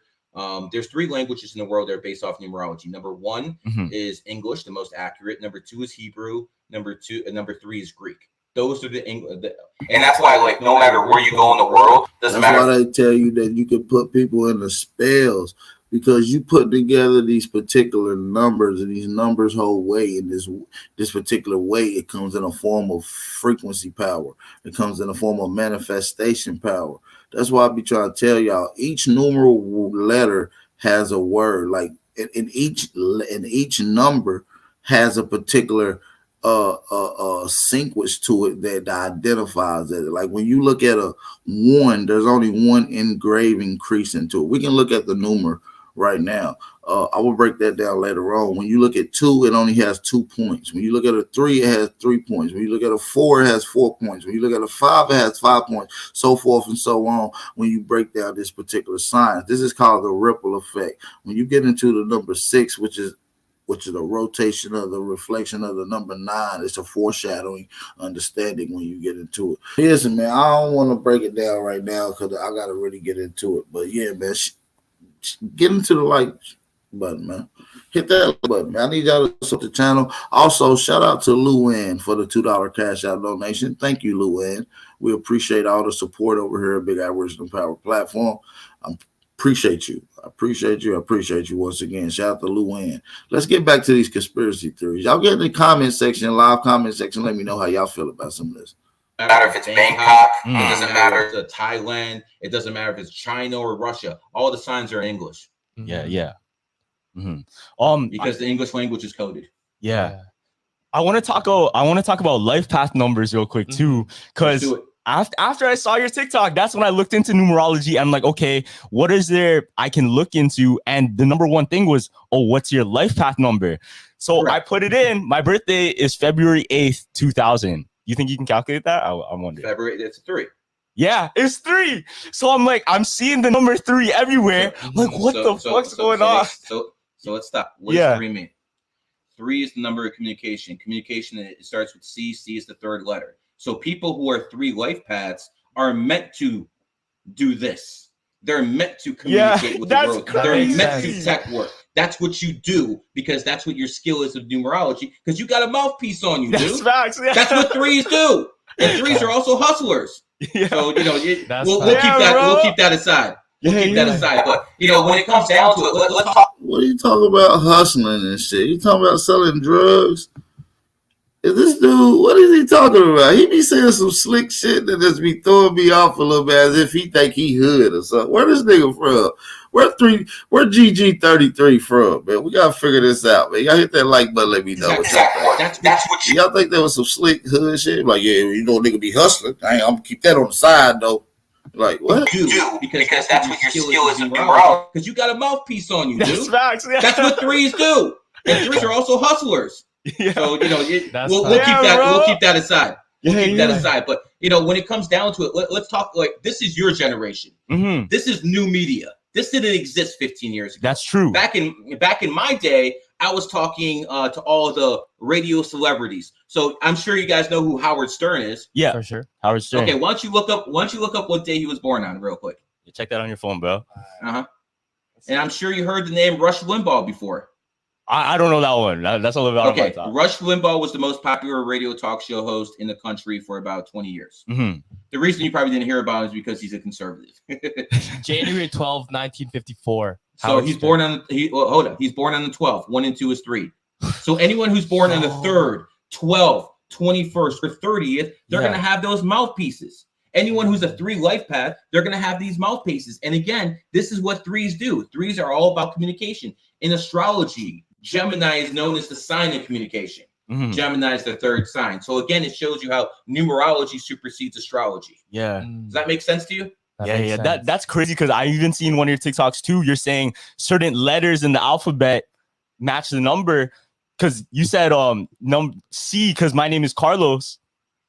There's 3 languages in the world that are based off numerology. Number 1 is English, the most accurate. Number 2 is Hebrew. Number 3 is Greek. Those are and that's why, like, no matter where you go in the world, doesn't matter. That's why they tell you that you can put people in the spells, because you put together these particular numbers, and these numbers hold weight in this particular way. It comes in a form of frequency power. It comes in a form of manifestation power. That's why I be trying to tell y'all, each numeral letter has a word. Like in each number has a particular sequence to it that identifies it. Like when you look at a 1, there's only one engraving crease into it. We can look at the numer right now. I will break that down later on. When you look at 2, it only has 2 points. When you look at a 3, it has 3 points. When you look at a 4, it has 4 points. When you look at a 5, it has 5 points, so forth and so on. When you break down this particular science, this is called the ripple effect. When you get into the number 6, which is a rotation of the reflection of the number 9, it's a foreshadowing understanding when you get into it. Listen, man, I don't want to break it down right now because I got to really get into it. But yeah, man, get into the like button, man. Hit that button, man. I need y'all to support the channel. Also, shout out to Luann for the $2 cash out donation. Thank you, Luann. We appreciate all the support over here at Big Aboriginal Power Platform. Appreciate you. I appreciate you. I appreciate you once again. Shout out to Luann. Let's get back to these conspiracy theories. Y'all get in the comment section, live comment section. Let me know how y'all feel about some of this. Doesn't matter if it's Bangkok, it doesn't matter if it's Thailand, it doesn't matter if it's China or Russia. All the signs are in English. Yeah. Because the English language is coded. Yeah. I want to talk about life path numbers real quick too, because after I saw your TikTok, that's when I looked into numerology. I'm like, okay, what is there I can look into? And the number one thing was, what's your life path number? So correct. I put it in. My birthday is February 8th, 2000. You think you can calculate that? I'm wondering. February, it's 3. Yeah, it's 3. So I'm seeing the number 3 everywhere. I'm like, what the fuck's going on? So let's stop. What does 3 mean? 3 is the number of communication. Communication, it starts with C. C is the 3rd letter. So people who are 3 life paths are meant to do this. They're meant to communicate with the world. They're meant to tech work. That's what you do, because that's what your skill is of numerology, because you got a mouthpiece on you, dude. That's facts, yeah. That's what 3s do. And 3s are also hustlers. Yeah. So, we'll keep that aside. We'll keep that aside. But, when it comes down to it, let's talk. What are you talking about hustling and shit? You talking about selling drugs? Is this dude, what is he talking about? He be saying some slick shit that just be throwing me off a little bit as if he think he hood or something. Where this nigga from? Where GG33 from, man? We gotta figure this out, man. Y'all hit that like button, let me know. That's what y'all think there was some slick hood shit? Like, yeah, nigga be hustling. I'm gonna keep that on the side though. Like, what? Because that's what your skill is of numerology. Because you got a mouthpiece on you, dude. That's what 3s do. And 3s are also hustlers. Yeah. So we'll keep that aside. Keep that aside. But when it comes down to it, let's talk. Like, this is your generation. Mm-hmm. This is new media. This didn't exist 15 years ago. That's true. Back in my day, I was talking to all of the radio celebrities. So I'm sure you guys know who Howard Stern is. Yeah, for sure. Howard Stern. Okay, why don't you look up what day he was born on, real quick? Check that on your phone, bro. And I'm sure you heard the name Rush Limbaugh before. I don't know that one. That's all about my top. Rush Limbaugh was the most popular radio talk show host in the country for about 20 years. Mm-hmm. The reason you probably didn't hear about him is because he's a conservative. January 12th, 1954. So he's born on He's born on the 12th. 1 and 2 is 3. So anyone who's born on the 3rd, 12th, 21st, or 30th, they're going to have those mouthpieces. Anyone who's a 3 life path, they're going to have these mouthpieces. And again, this is what 3s do. 3s are all about communication. In astrology, Gemini is known as the sign of communication. Mm-hmm. Gemini is the 3rd sign. So again, it shows you how numerology supersedes astrology. Yeah. Does that make sense to you? That's crazy, because I even seen one of your TikToks too. You're saying certain letters in the alphabet match the number, because you said C, because my name is Carlos.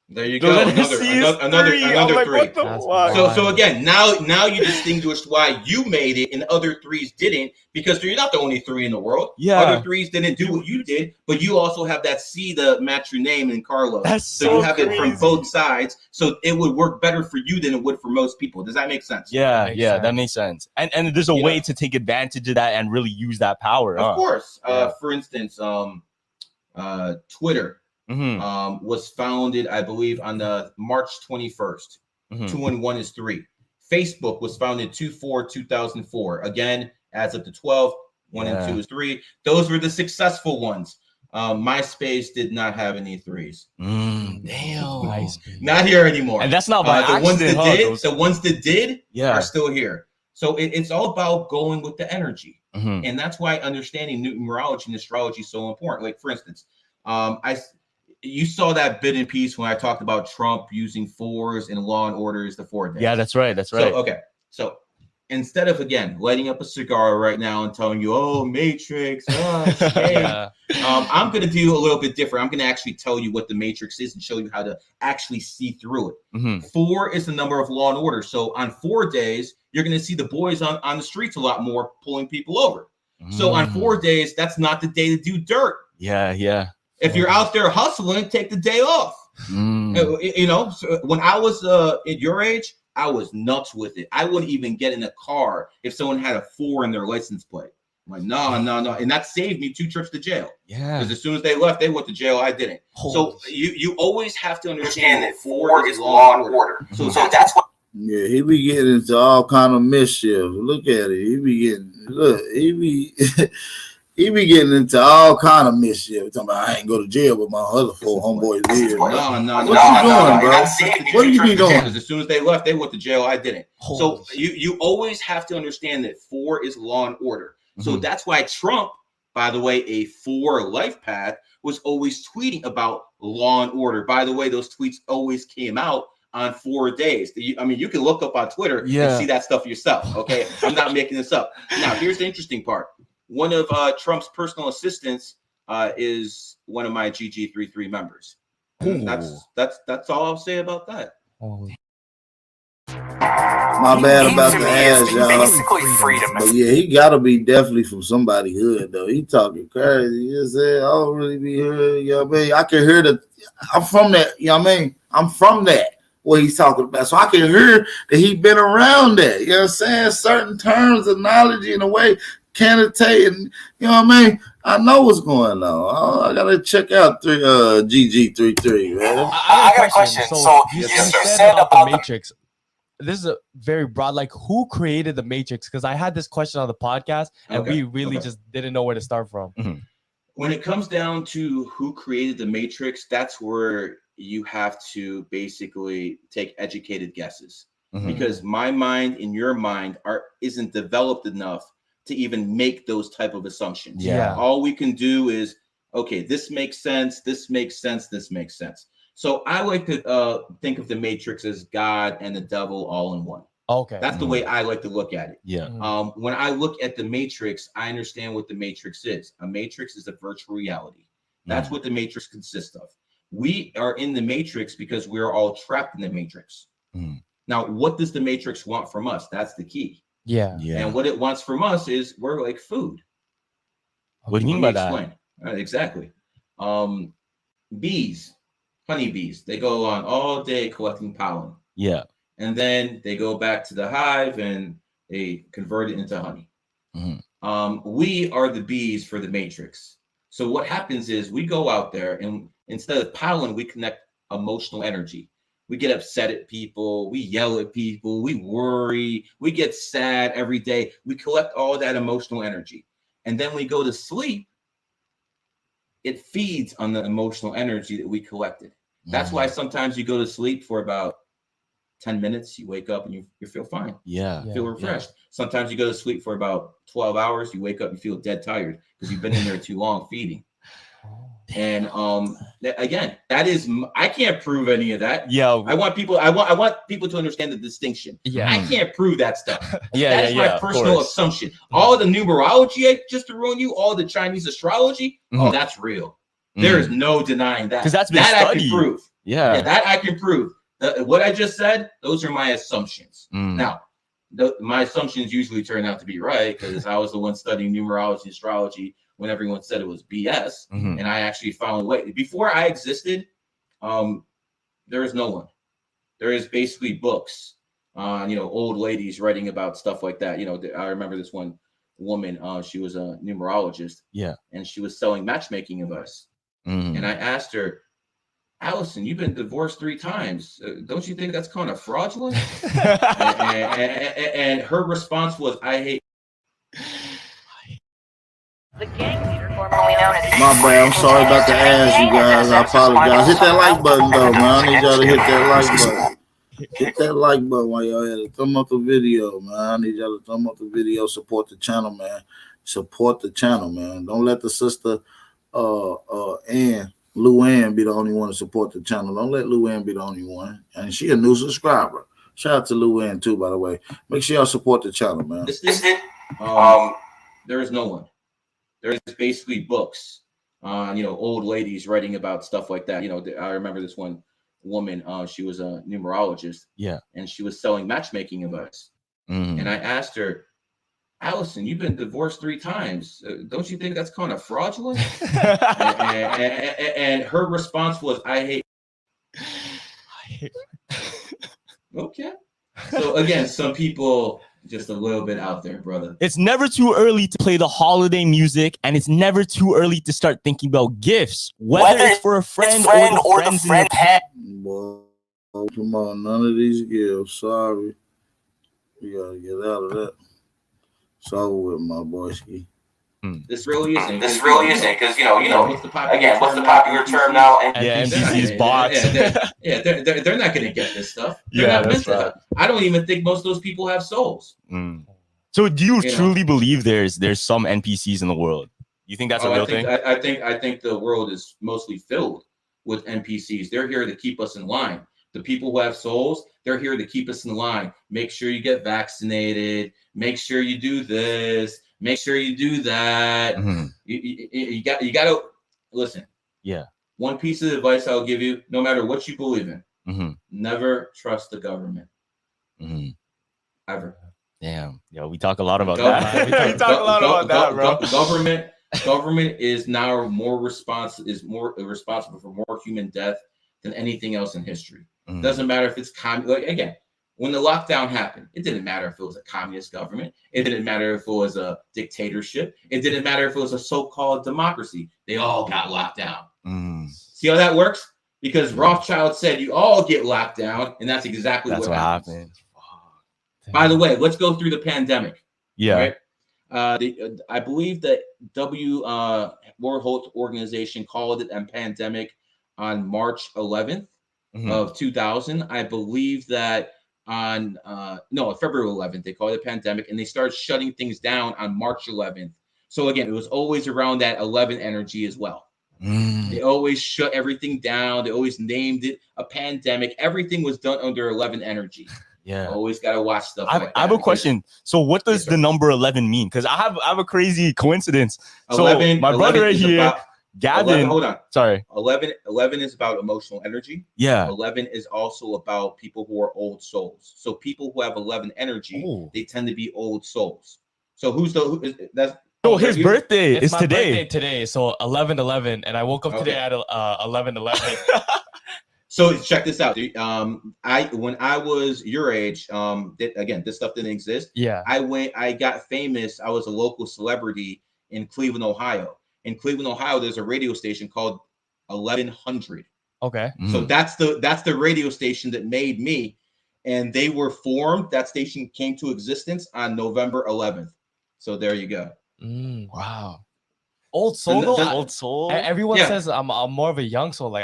There you go. Another three. So again, now you distinguished why you made it and other threes didn't, because you're not the only three in the world. Yeah. Other threes didn't do what you did, but you also have that C to match your name in Carlos. That's so you have crazy. it from both sides. So it would work better for you than it would for most people. Does that make sense? Yeah, that makes sense. And there's a way to take advantage of that and really use that power. Of course. For instance, Twitter. Was founded, I believe, on the March 21st. 2 and 1 is 3. Facebook was founded 2/4/2004. Again, as of the 12th, 1 and 2 is 3. Those were the successful ones. MySpace did not have any 3s. Damn. Not here anymore. And that's not by the ones that accident, the ones that did are still here. So it's all about going with the energy. And that's why understanding numerology and astrology is so important. Like, for instance, you saw that bit in piece when I talked about Trump using 4s and Law and Order is the 4 days. Yeah, that's right. So instead of, again, lighting up a cigar right now and telling you, oh, Matrix, I'm going to do a little bit different. I'm going to actually tell you what the Matrix is and show you how to actually see through it. 4 is the number of Law and Order. So on 4 days, you're going to see the boys on the streets a lot more pulling people over. So on 4 days, that's not the day to do dirt. Yeah. If you're out there hustling, take the day off. You know, so when I was at your age, I was nuts with it. I wouldn't even get in a car if someone had a 4 in their license plate. I'm like, no. And that saved me 2 trips to jail. Yeah. Because as soon as they left, they went to jail. I didn't. So you always have to understand that 4 is Law and Order. So that's what. Yeah, he be getting into all kind of mischief. Look at it. He be getting into all kind of mischief. Talking about I ain't go to jail, but my other 4 homeboys did. No. What you doing, bro? What do you be doing? Because as soon as they left, they went to jail. I didn't. So you always have to understand that 4 is Law and Order. So that's why Trump, by the way, a 4 life path, was always tweeting about Law and Order. By the way, those tweets always came out on 4 days. I mean, you can look up on Twitter and see that stuff yourself. Okay, I'm not making this up. Now, here's the interesting part. One of Trump's personal assistants is one of my GG33 members. That's all I'll say about that. My bad about the ass, y'all. But yeah, he gotta be definitely from somebody hood though. He talking crazy. You said I don't really be hood. You know what I mean? I can hear I'm from that. You know what I mean? I'm from that. What he's talking about. So I can hear that he been around that. You know what I'm saying? Certain terms of knowledge in a way connotating, you know what I mean? I know what's going on. I gotta check out GG33, man. I got a question. So you said about the Matrix. This is a very broad, like who created the Matrix? Because I had this question on the podcast and we really just didn't know where to start from. When it comes down to who created the Matrix, that's where you have to basically take educated guesses. Because my mind and your mind isn't developed enough to even make those type of assumptions. All we can do is, okay, this makes sense, this makes sense, this makes sense. So I like to think of the Matrix as God and the devil all in one. Okay. That's the way I like to look at it. Yeah. When I look at the Matrix, I understand what the Matrix is. A Matrix is a virtual reality. That's what the Matrix consists of. We are in the Matrix because we're all trapped in the Matrix. Now, what does the Matrix want from us? That's the key. Yeah. And what it wants from us is we're like food. What do you mean by that? Exactly. Bees, honeybees, they go on all day collecting pollen. Yeah. And then they go back to the hive and they convert it into honey. We are the bees for the Matrix. So what happens is we go out there and instead of pollen, we connect emotional energy. We get upset at people. We yell at people. We worry. We get sad every day. We collect all that emotional energy. And then we go to sleep. It feeds on the emotional energy that we collected. That's why sometimes you go to sleep for about 10 minutes. You wake up and you feel fine. You feel refreshed. Sometimes you go to sleep for about 12 hours. You wake up and feel dead tired because you've been in there too long feeding. And again, that is, I can't prove any of that. I want people to understand the distinction. I can't prove that stuff. That's my personal assumption. All the numerology, just to ruin you, all the Chinese astrology, that's real. There is no denying that. Because that's been studied. I can prove. Yeah. That I can prove. What I just said, those are my assumptions. Now, my assumptions usually turn out to be right because I was the one studying numerology, astrology when everyone said it was BS, and I actually found a way. Before I existed, there is no one. There is basically books on, old ladies writing about stuff like that. I remember this one woman, she was a numerologist, and she was selling matchmaking advice. And I asked her, Allison, you've been divorced 3 times. Don't you think that's kind of fraudulent? and her response was, I hate. The gang leader formerly known as. My bad. I'm sorry about the ass, you guys. I apologize. Hit that like button, though, man. I need y'all to hit that like button. Hit that like button while y'all had to thumb up the video, man. I need y'all to thumb up the video. Support the channel, man. Support the channel, man. Don't let the sister Lou Ann be the only one to support the channel. Don't let Lou Ann be the only one. And she a new subscriber. Shout out to Lou Ann too, by the way. Make sure y'all support the channel, man. There is no one. There is basically books on, old ladies writing about stuff like that. I remember this one woman, she was a numerologist. And she was selling matchmaking advice. And I asked her, Allison, you've been divorced 3 times. Don't you think that's kind of fraudulent? and her response was, I hate. Okay. So again, some people just a little bit out there, brother. It's never too early to play the holiday music, and it's never too early to start thinking about gifts, whether it's for a friend or the friend had. Boy, come on, none of these gifts. Sorry. We gotta get out of that. It's over with, my boyski. This really isn't. This really isn't because what's the popular term now? NPC's bots. They're not going to get this stuff. They're not meant to. I don't even think most of those people have souls. So, do you truly believe there's some NPCs in the world? You think that's a real thing? I think the world is mostly filled with NPCs. They're here to keep us in line. The people who have souls, they're here to keep us in line. Make sure you get vaccinated. Make sure you do this. Make sure you do that. You got to listen. Yeah. One piece of advice I'll give you, no matter what you believe in, never trust the government. Ever. Damn. Yeah, we talk a lot about that. We talk a lot about that, bro. Government is now more responsible for more human death than anything else in history. Doesn't matter if it's again. When the lockdown happened, it didn't matter if it was a communist government. It didn't matter if it was a dictatorship. It didn't matter if it was a so-called democracy. They all got locked down. See how that works? Because Rothschild said you all get locked down, and that's exactly what happened. By the way, let's go through the pandemic. Yeah. Right? I believe that World Health Organization called it a pandemic on March 11th of 2000. I believe that on February 11th they called it a pandemic, and they started shutting things down on March 11th. So again, it was always around that 11 energy as well. They always shut everything down. They always named it a pandemic. Everything was done under 11 energy. Yeah, always gotta watch stuff. I have a question. So, what does the number 11 mean? Because I have a crazy coincidence. 11, so my brother right here, Gavin. 11, hold on. Sorry. 11 is about emotional energy. Yeah. 11 is also about people who are old souls. So people who have 11 energy, they tend to be old souls. So that's. Oh, his birthday is my today. Birthday today, so 11/11, and I woke up today at 11/11. So check this out. When I was your age, this stuff didn't exist. Yeah. I got famous. I was a local celebrity in Cleveland, Ohio. In Cleveland, Ohio, there's a radio station called 1100. Okay. So that's the radio station that made me, and they were formed. That station came to existence on November 11th. So there you go. Wow. Old soul. Old soul. Everyone says I'm more of a young soul. Like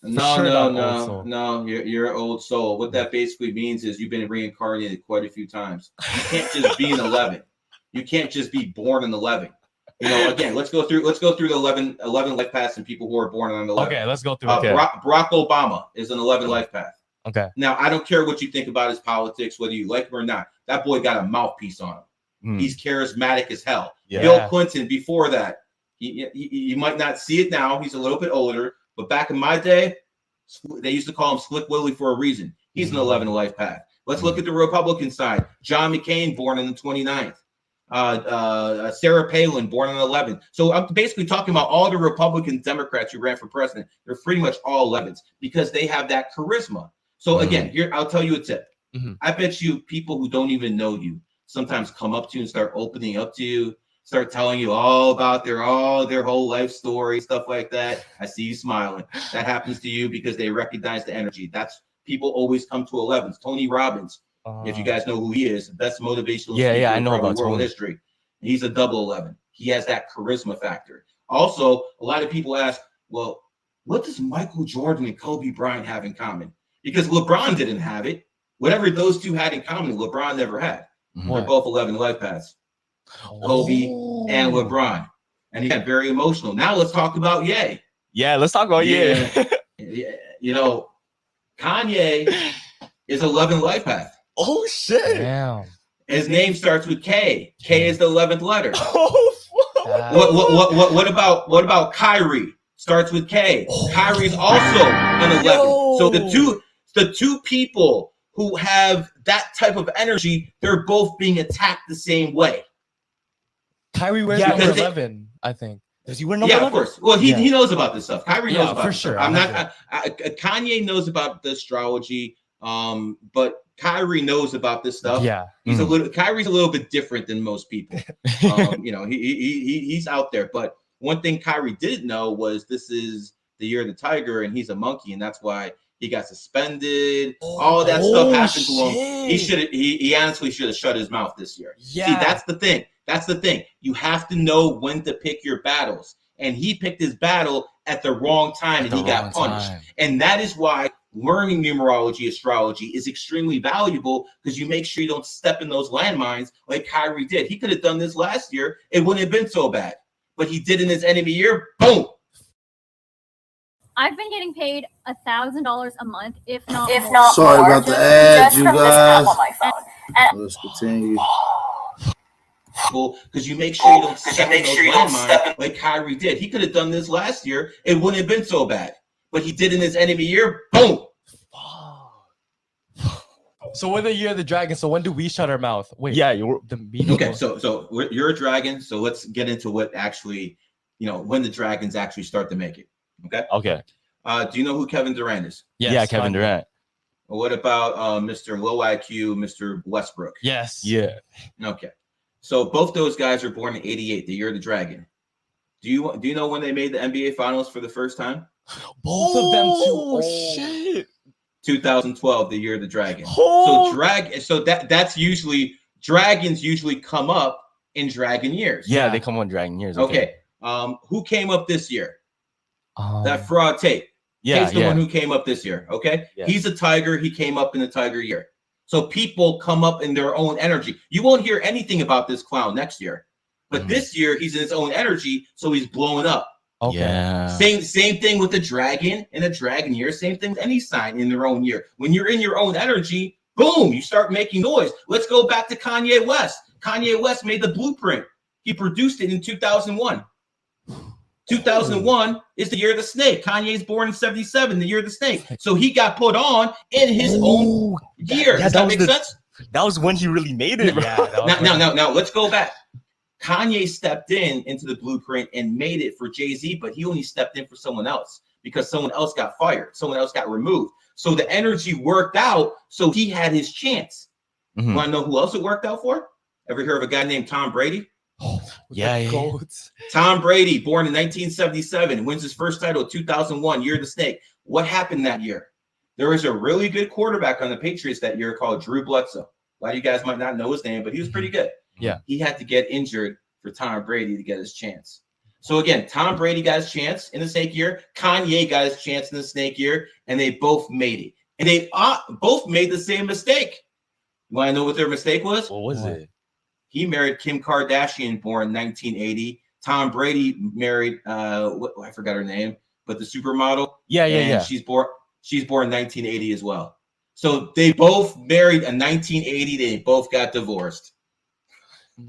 No. You're an old soul. What that basically means is you've been reincarnated quite a few times. You can't just be an 11. You can't just be born in 11. Again, let's go through the 11 life paths and people who are born on 11. Okay, let's go through. Barack Obama is an 11 life path. Okay. Now, I don't care what you think about his politics, whether you like him or not. That boy got a mouthpiece on him. He's charismatic as hell. Yeah. Bill Clinton, before that, you might not see it now. He's a little bit older, but back in my day, They used to call him Slick Willie for a reason. He's an 11 life path. Let's look at the Republican side. John McCain, born on the 29th. Sarah Palin, born on 11. So I'm basically talking about all the Republican Democrats who ran for president. They're pretty much all 11s because they have that charisma. So again, here, I'll tell you a tip. I bet you people who don't even know you sometimes come up to you and start opening up to you, start telling you all about their whole life story, stuff like that. I see you smiling. That happens to you because they recognize the energy. That's people always come to 11s. Tony Robbins, if you guys know who he is, best motivational speaker I know about world Tony. history. He's a double 11. He has that charisma factor. Also, a lot of people ask, well, what does Michael Jordan and Kobe Bryant have in common? Because LeBron didn't have it. Whatever those two had in common, LeBron never had. They're both 11 life paths. Kobe and LeBron. And he got very emotional. Now let's talk about Ye. Yeah, let's talk about Ye. You know, Kanye is 11 life path. Oh shit! Damn. His name starts with K. K is the 11th letter. Oh, What about Kyrie? Starts with K. Kyrie's also an 11. So the two people who have that type of energy, they're both being attacked the same way. Kyrie wears Yeah, number because 11, I think. does he wear number Yeah, 11? of course. Well, he knows about this stuff. Kyrie knows about for this sure. stuff. I'm not. Kanye knows about the astrology, but Kyrie knows about this stuff. Yeah. He's Kyrie's a little bit different than most people. You know, he's out there. But one thing Kyrie didn't know was this is the year of the tiger, and he's a monkey, and that's why he got suspended. All that stuff happened to him. He honestly should have shut his mouth this year. Yeah. See, that's the thing. That's the thing. You have to know when to pick your battles. And he picked his battle at the wrong time, and he got punished. And that is why learning numerology, astrology is extremely valuable, because you make sure you don't step in those landmines like Kyrie did. He could have done this last year. It wouldn't have been so bad. But he did in his enemy year. Boom. I've been getting paid $1,000 a month, if not more. Sorry about the ads, you guys. And Let's continue. Because you make sure you don't step in those landmines like Kyrie did. He could have done this last year. It wouldn't have been so bad. But he did in his enemy year. Boom. So we're the year of the dragon. So when do we shut our mouth? Wait. Yeah, you're Okay, so you're a dragon. So let's get into what actually, when the dragons actually start to make it. Okay. Okay. Do you know who Kevin Durant is? Yes, yeah, Kevin Durant. What about Mr. Low IQ, Mr. Westbrook? Yes. Yeah. Okay. So both those guys are born in '88, the year of the dragon. Do you know when they made the NBA Finals for the first time? Both of them too. Oh shit. 2012, the year of the dragon. Oh. So that's usually dragons usually come up in dragon years. Yeah, they come on dragon years. Okay. Who came up this year? That fraud Tate. Yeah, Tate's the one who came up this year. Okay. Yeah. He's a tiger. He came up in the tiger year. So people come up in their own energy. You won't hear anything about this clown next year, but this year he's in his own energy, so he's blowing up. Okay. Yeah. Same thing with the dragon in a dragon year. Same thing with any sign in their own year. When you're in your own energy, boom, you start making noise. Let's go back to Kanye West. Kanye West made the blueprint. He produced it in 2001. 2001 is the year of the snake. Kanye's born in 77, the year of the snake. So he got put on in his own year. Does that make sense? That was when he really made it. Now, let's go back. Kanye stepped into the blueprint and made it for Jay-Z, but he only stepped in for someone else because someone else got fired. Someone else got removed. So the energy worked out, so he had his chance. Mm-hmm. Want to know who else it worked out for? Ever hear of a guy named Tom Brady? Yeah. Tom Brady, born in 1977, wins his first title in 2001, year of the snake. What happened that year? There was a really good quarterback on the Patriots that year called Drew Bledsoe. A lot of you guys might not know his name, but he was pretty good. Yeah. He had to get injured for Tom Brady to get his chance. So again, Tom Brady got his chance in the snake year. Kanye got his chance in the snake year, and they both made it. And they both made the same mistake. You want to know what their mistake was? What was it? He married Kim Kardashian, born 1980. Tom Brady married I forgot her name, but the supermodel. Yeah. She's born 1980 as well. So they both married in 1980. They both got divorced.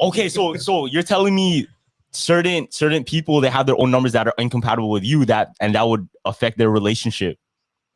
Okay, so you're telling me certain people, they have their own numbers that are incompatible with you, that would affect their relationship.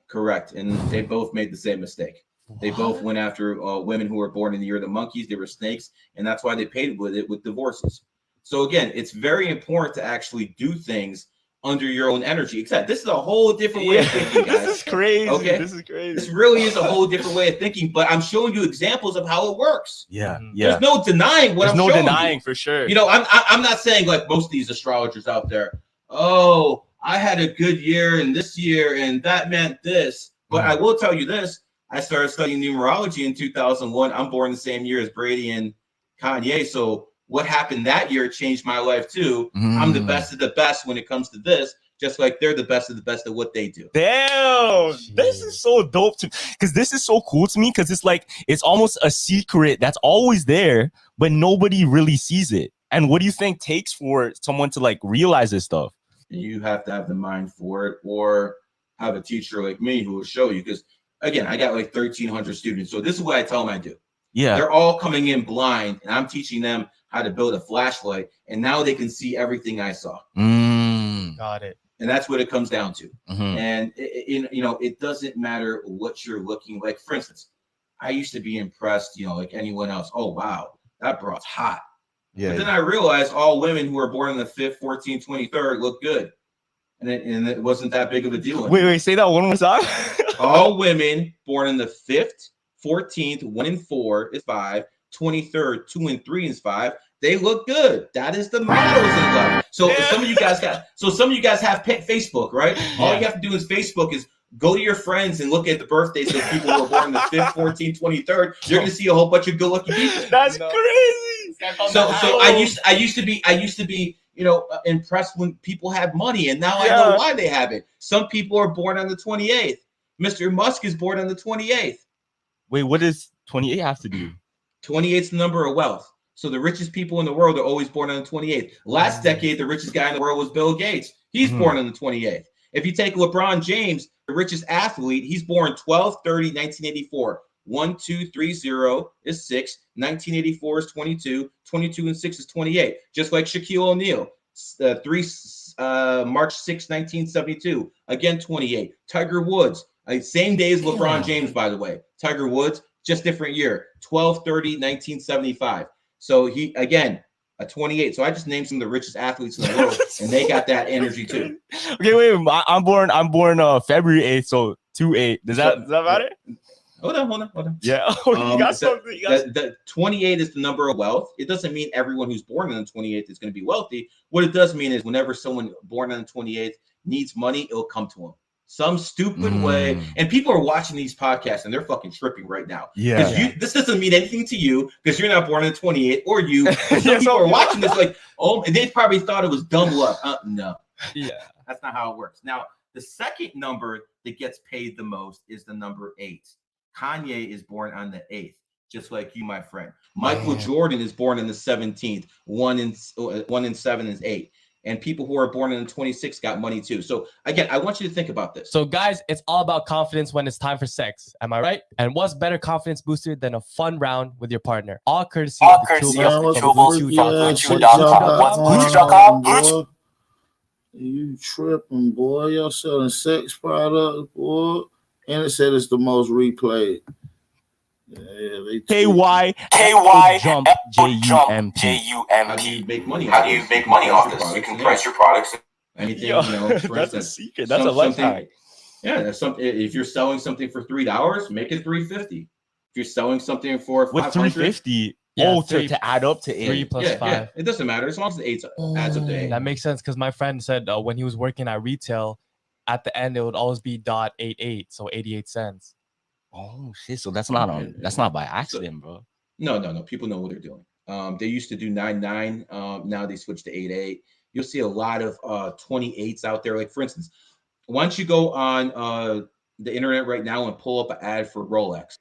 Correct. And they both made the same mistake. They both went after women who were born in the year of the monkeys. They were snakes, and that's why they paid with it with divorces. So again, it's very important to actually do things under your own energy. Except this is a whole different way of thinking, guys. This is crazy. Okay, this is crazy. This really is a whole different way of thinking. But I'm showing you examples of how it works. Yeah. There's no denying what There's I'm no showing denying you. for sure. You know, I'm not saying like most of these astrologers out there. Oh, I had a good year and this year, and that meant this. But I will tell you this. I started studying numerology in 2001. I'm born the same year as Brady and Kanye. So what happened that year changed my life too. I'm the best of the best when it comes to this, just like they're the best of the best at what they do. Damn, this is so dope to because this is so cool to me because it's like it's almost a secret that's always there, but nobody really sees it. And what do you think takes for someone to like realize this stuff? You have to have the mind for it, or have a teacher like me who will show you. Because again, I got like 1,300 students. So this is what I tell them I do. Yeah. They're all coming in blind, and I'm teaching them how to build a flashlight, and now they can see everything I saw. Got it. And that's what it comes down to. And it doesn't matter what you're looking like. For instance, I used to be impressed, like anyone else. Oh, wow, that broad's hot. Yeah. But then I realized all women who were born on the 5th, 14th, 23rd look good. And it wasn't that big of a deal. Wait, say that one more time. All women born in the 5th, 14th, 1 and 4 is 5, 23rd, 2 and 3 is 5. They look good. That is the models in love. So some of you guys have Facebook, right? All you have to do is Facebook is go to your friends and look at the birthdays of people who are born the 5th, 14th, 23rd. You're gonna see a whole bunch of good-looking people. That's crazy. So I used to be impressed when people had money, and now I know why they have it. Some people are born on the 28th. Mr. Musk is born on the 28th. Wait, what does 28 have to do? 28 is the number of wealth. So the richest people in the world are always born on the 28th. Last decade, the richest guy in the world was Bill Gates. He's born on the 28th. If you take LeBron James, the richest athlete, he's born 12/30/1984. 1, 2, 3, 0 is 6. 1984 is 22. 22 and 6 is 28. Just like Shaquille O'Neal, 3 March 6, 1972. Again, 28. Tiger Woods, same day as LeBron James, by the way. Tiger Woods, just different year. 12/30/1975. So he, again, a 28. So I just named some of the richest athletes in the world, and they got that energy too. Okay, wait. I'm born February 8th, so 2/8. Does that matter? Hold on. Yeah. You got something. The 28 is the number of wealth. It doesn't mean everyone who's born on the 28th is going to be wealthy. What it does mean is whenever someone born on the 28th needs money, it'll come to them. Some stupid way. And people are watching these podcasts and they're fucking tripping right now. Yeah. This doesn't mean anything to you because you're not born on the 28th or you. Some people are watching this like, oh, and they probably thought it was dumb luck. No. Yeah. That's not how it works. Now, the second number that gets paid the most is the number 8. Kanye is born on the 8th, just like you, my friend. Michael Jordan is born on the 17th. 1 and 7 is 8. And people who are born in the 26th got money too. So again, I want you to think about this. So guys, it's all about confidence when it's time for sex. Am I right? And what's better confidence booster than a fun round with your partner? All courtesy of Gucci.com. You tripping, boy. Y'all selling sex products, boy. And it said it's the most replayed. KY jump JUMP. How do you make money? How do you make money off this? You can price your products. Anything, that's for instance, a secret. That's a lifetime. Yeah, that's something. If you're selling something for $3, make it $3.50. If you're selling something for with $3.50, to add up to 8. 3 plus 5. Yeah, it doesn't matter as long as the 8 adds up to 8. That makes sense because my friend said when he was working at retail, at the end it would always be .88, so 88 cents. Oh shit! So that's not by accident, bro. No. People know what they're doing. They used to do 99. Now they switched to 88. You'll see a lot of 28s out there. Like for instance, why don't you go on the internet right now and pull up an ad for Rolex?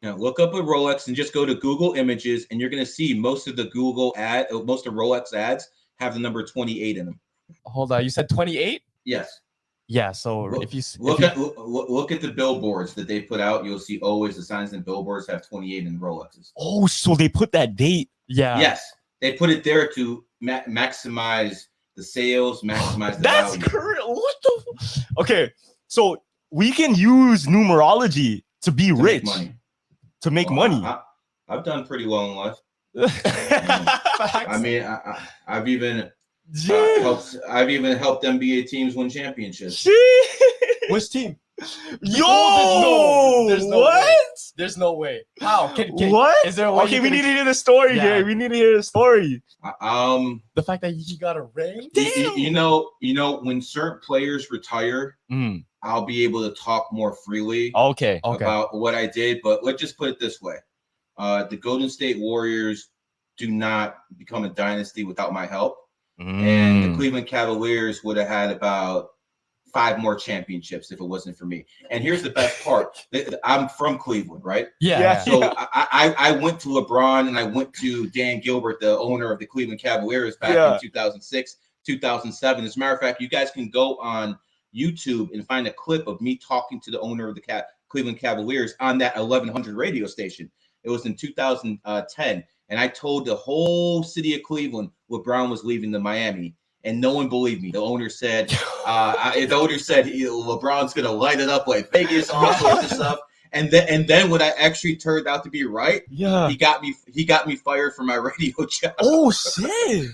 Look up a Rolex and just go to Google Images, and you're gonna see most of Rolex ads have the number 28 in them. Hold on, you said 28? Yes. Yeah, so look at the billboards that they put out, you'll see always the signs and billboards have 28 in Rolexes. Oh, so they put that date. Yeah. Yes, they put it there to maximize the sales, maximize the value. That's correct. What the? Okay, so we can use numerology to be rich, to make money. I've done pretty well in life. I mean, I've even helped NBA teams win championships. Which team? Yo, there's no what? Way. There's no way. How? What? Is there a way? Okay, we need to hear the story here. We need to hear the story. The fact that you got a ring. Damn. You know, when certain players retire, I'll be able to talk more freely. Okay. About what I did, but let's just put it this way: the Golden State Warriors do not become a dynasty without my help, and the Cleveland Cavaliers would have had about 5 more championships if it wasn't for me. And here's the best part: I'm from Cleveland, right? Yeah. So I went to LeBron and I went to Dan Gilbert, the owner of the Cleveland Cavaliers, back in 2006, 2007. As a matter of fact, you guys can go on YouTube and find a clip of me talking to the owner of the Cleveland Cavaliers on that 1100 radio station. It was in 2010. And I told the whole city of Cleveland LeBron was leaving to Miami. And no one believed me. The owner said, LeBron's gonna light it up like Vegas, all sorts of stuff. And then when I actually turned out to be right, he got me fired from my radio job. Oh shit!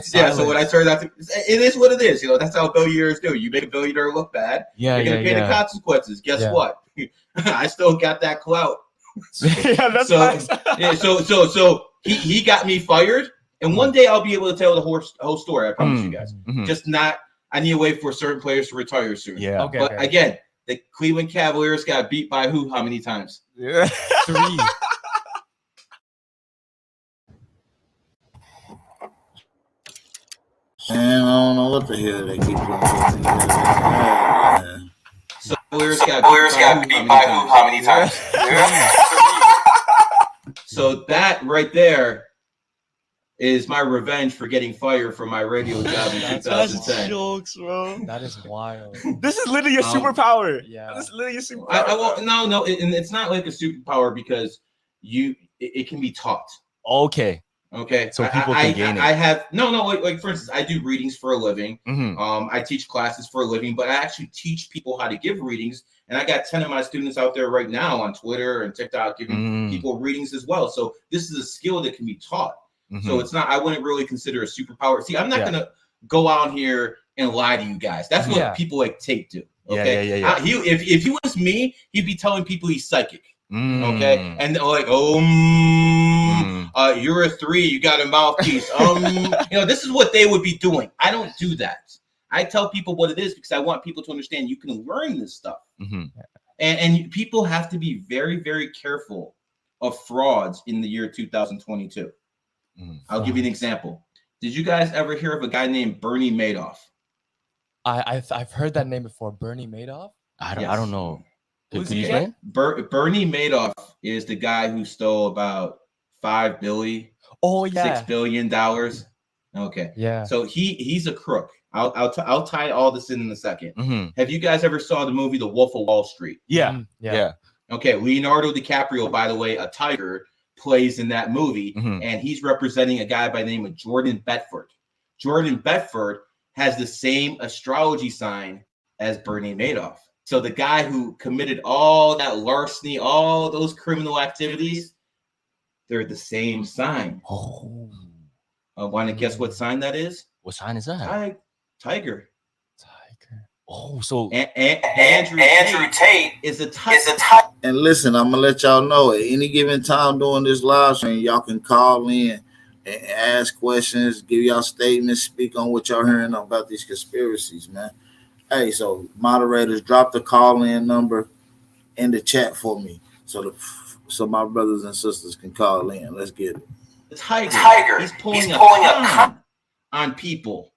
So when I turned out to, it is what it is. You know, that's how billionaires do. You make a billionaire look bad. You're gonna pay the consequences. Guess what? I still got that clout. That's nice. So he got me fired. And one day I'll be able to tell the whole story. I promise you guys. Just not. I need to wait for certain players to retire soon. Yeah. Okay. But again, the Cleveland Cavaliers got beat by who? How many times? 3. And I don't know what the hell they keep doing. So Cavaliers got beat by who? How many times? So that right there is my revenge for getting fired from my radio job in 2010. That's jokes, bro. That is wild. This is literally a superpower. Yeah. This is literally a superpower. No, it's not like a superpower because it can be taught. Okay. So people can gain it. I have like for instance, I do readings for a living. I teach classes for a living, but I actually teach people how to give readings. And I got 10 of my students out there right now on Twitter and TikTok giving people readings as well. So this is a skill that can be taught. So it's not, I wouldn't really consider a superpower. See, I'm not going to go out here and lie to you guys. That's what people like Tate do. Okay. If he was me, he'd be telling people he's psychic. Okay. And they're like, you're a 3, you got a mouthpiece. This is what they would be doing. I don't do that. I tell people what it is because I want people to understand you can learn this stuff. And people have to be very, very careful of frauds in the year 2022. I'll give you an example. Did you guys ever hear of a guy named Bernie Madoff? I've heard that name before. Bernie Madoff? I don't know. Who's he again? Bernie Madoff is the guy who stole about $5 billion. Oh yeah, $6 billion. Okay. Yeah. So he's a crook. I'll tie all this in a second. Have you guys ever saw the movie The Wolf of Wall Street? Yeah. Okay. Leonardo DiCaprio, by the way, a tiger, plays in that movie, and he's representing a guy by the name of Jordan Bedford. Jordan Bedford has the same astrology sign as Bernie Madoff. So the guy who committed all that larceny, all those criminal activities, they're the same sign. Oh. Want to guess what sign that is? What sign is that? Tiger. Oh, so Andrew Tate is a tiger. And listen, I'm gonna let y'all know at any given time during this live stream, y'all can call in and ask questions, give y'all statements, speak on what y'all hearing about these conspiracies, man. Hey, so moderators, drop the call-in number in the chat for me, so my brothers and sisters can call in. Let's get it. Tiger. He's pulling a con on people.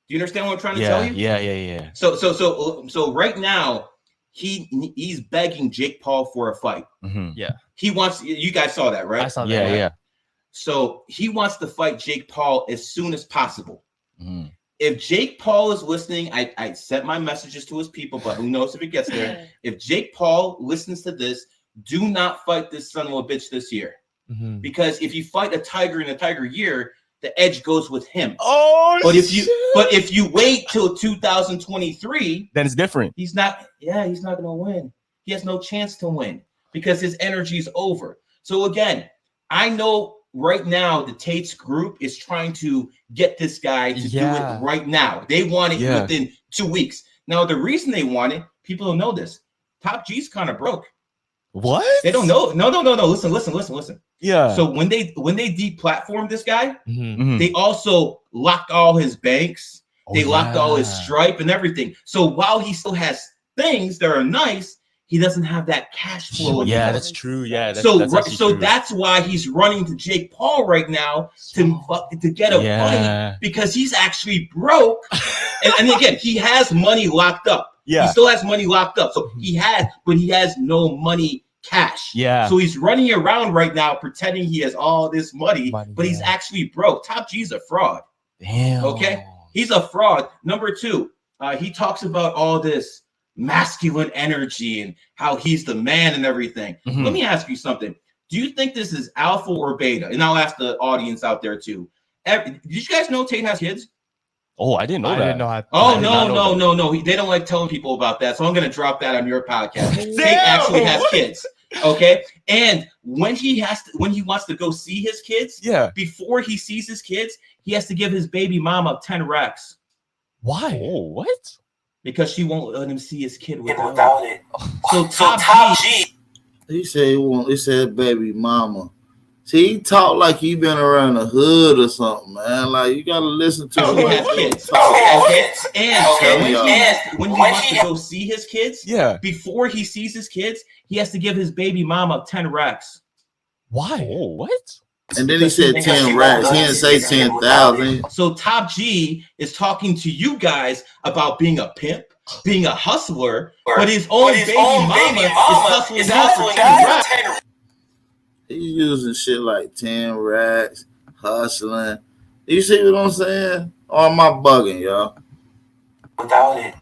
Do you understand what I'm trying to tell you? Yeah. So right now, he's begging Jake Paul for a fight. Yeah. He wants. You guys saw that, right? I saw that. Yeah. So he wants to fight Jake Paul as soon as possible. If Jake Paul is listening, I sent my messages to his people, but who knows if it gets there. If Jake Paul listens to this, do not fight this son of a bitch this year. Because if you fight a tiger in a tiger year, the edge goes with him. Oh, but if you wait till 2023, then it's different. He's not gonna win. He has no chance to win because his energy is over. So again, I know right now the Tate's group is trying to get this guy to do it right now. They want it within 2 weeks. Now, the reason they want it, people don't know this. Top G's kind of broke. What? They don't know. No. Listen. Yeah. So when they deplatformed this guy, they also locked all his banks. They locked all his Stripe and everything. So while he still has things that are nice, he doesn't have that cash flow. Yeah, that's true. Yeah. So that's why he's running to Jake Paul right now to get a fight because he's actually broke. and again, he has money locked up. Yeah. He still has money locked up. So he has no money cash. Yeah. So he's running around right now pretending he has all this money but he's actually broke. Top G's a fraud. Damn. Okay. He's a fraud. Number two, he talks about all this masculine energy and how he's the man and everything. Let me ask you something. Do you think this is alpha or beta? And I'll ask the audience out there too. Did you guys know Tate has kids? Oh, I didn't know that. No. They don't like telling people about that. So I'm going to drop that on your podcast. Tate actually has kids. Okay. And when he wants to go see his kids, before he sees his kids, he has to give his baby mama 10 racks. Why? Oh, what? Because she won't let him see his kid without it. So Top G. He said baby mama. See, he talk like he been around the hood or something, man. Like, you gotta listen to him. Kids. Okay. And when he wants to go see his kids, before he sees his kids, he has to give his baby mama 10 racks. Why? Oh, what? And then he said 10 racks. He didn't say 10,000. So Top G is talking to you guys about being a pimp, being a hustler, but his own baby mama is hustling for 10 racks. He's using shit like 10 racks, hustling. You see what I'm saying? Or am I bugging, y'all? Without it.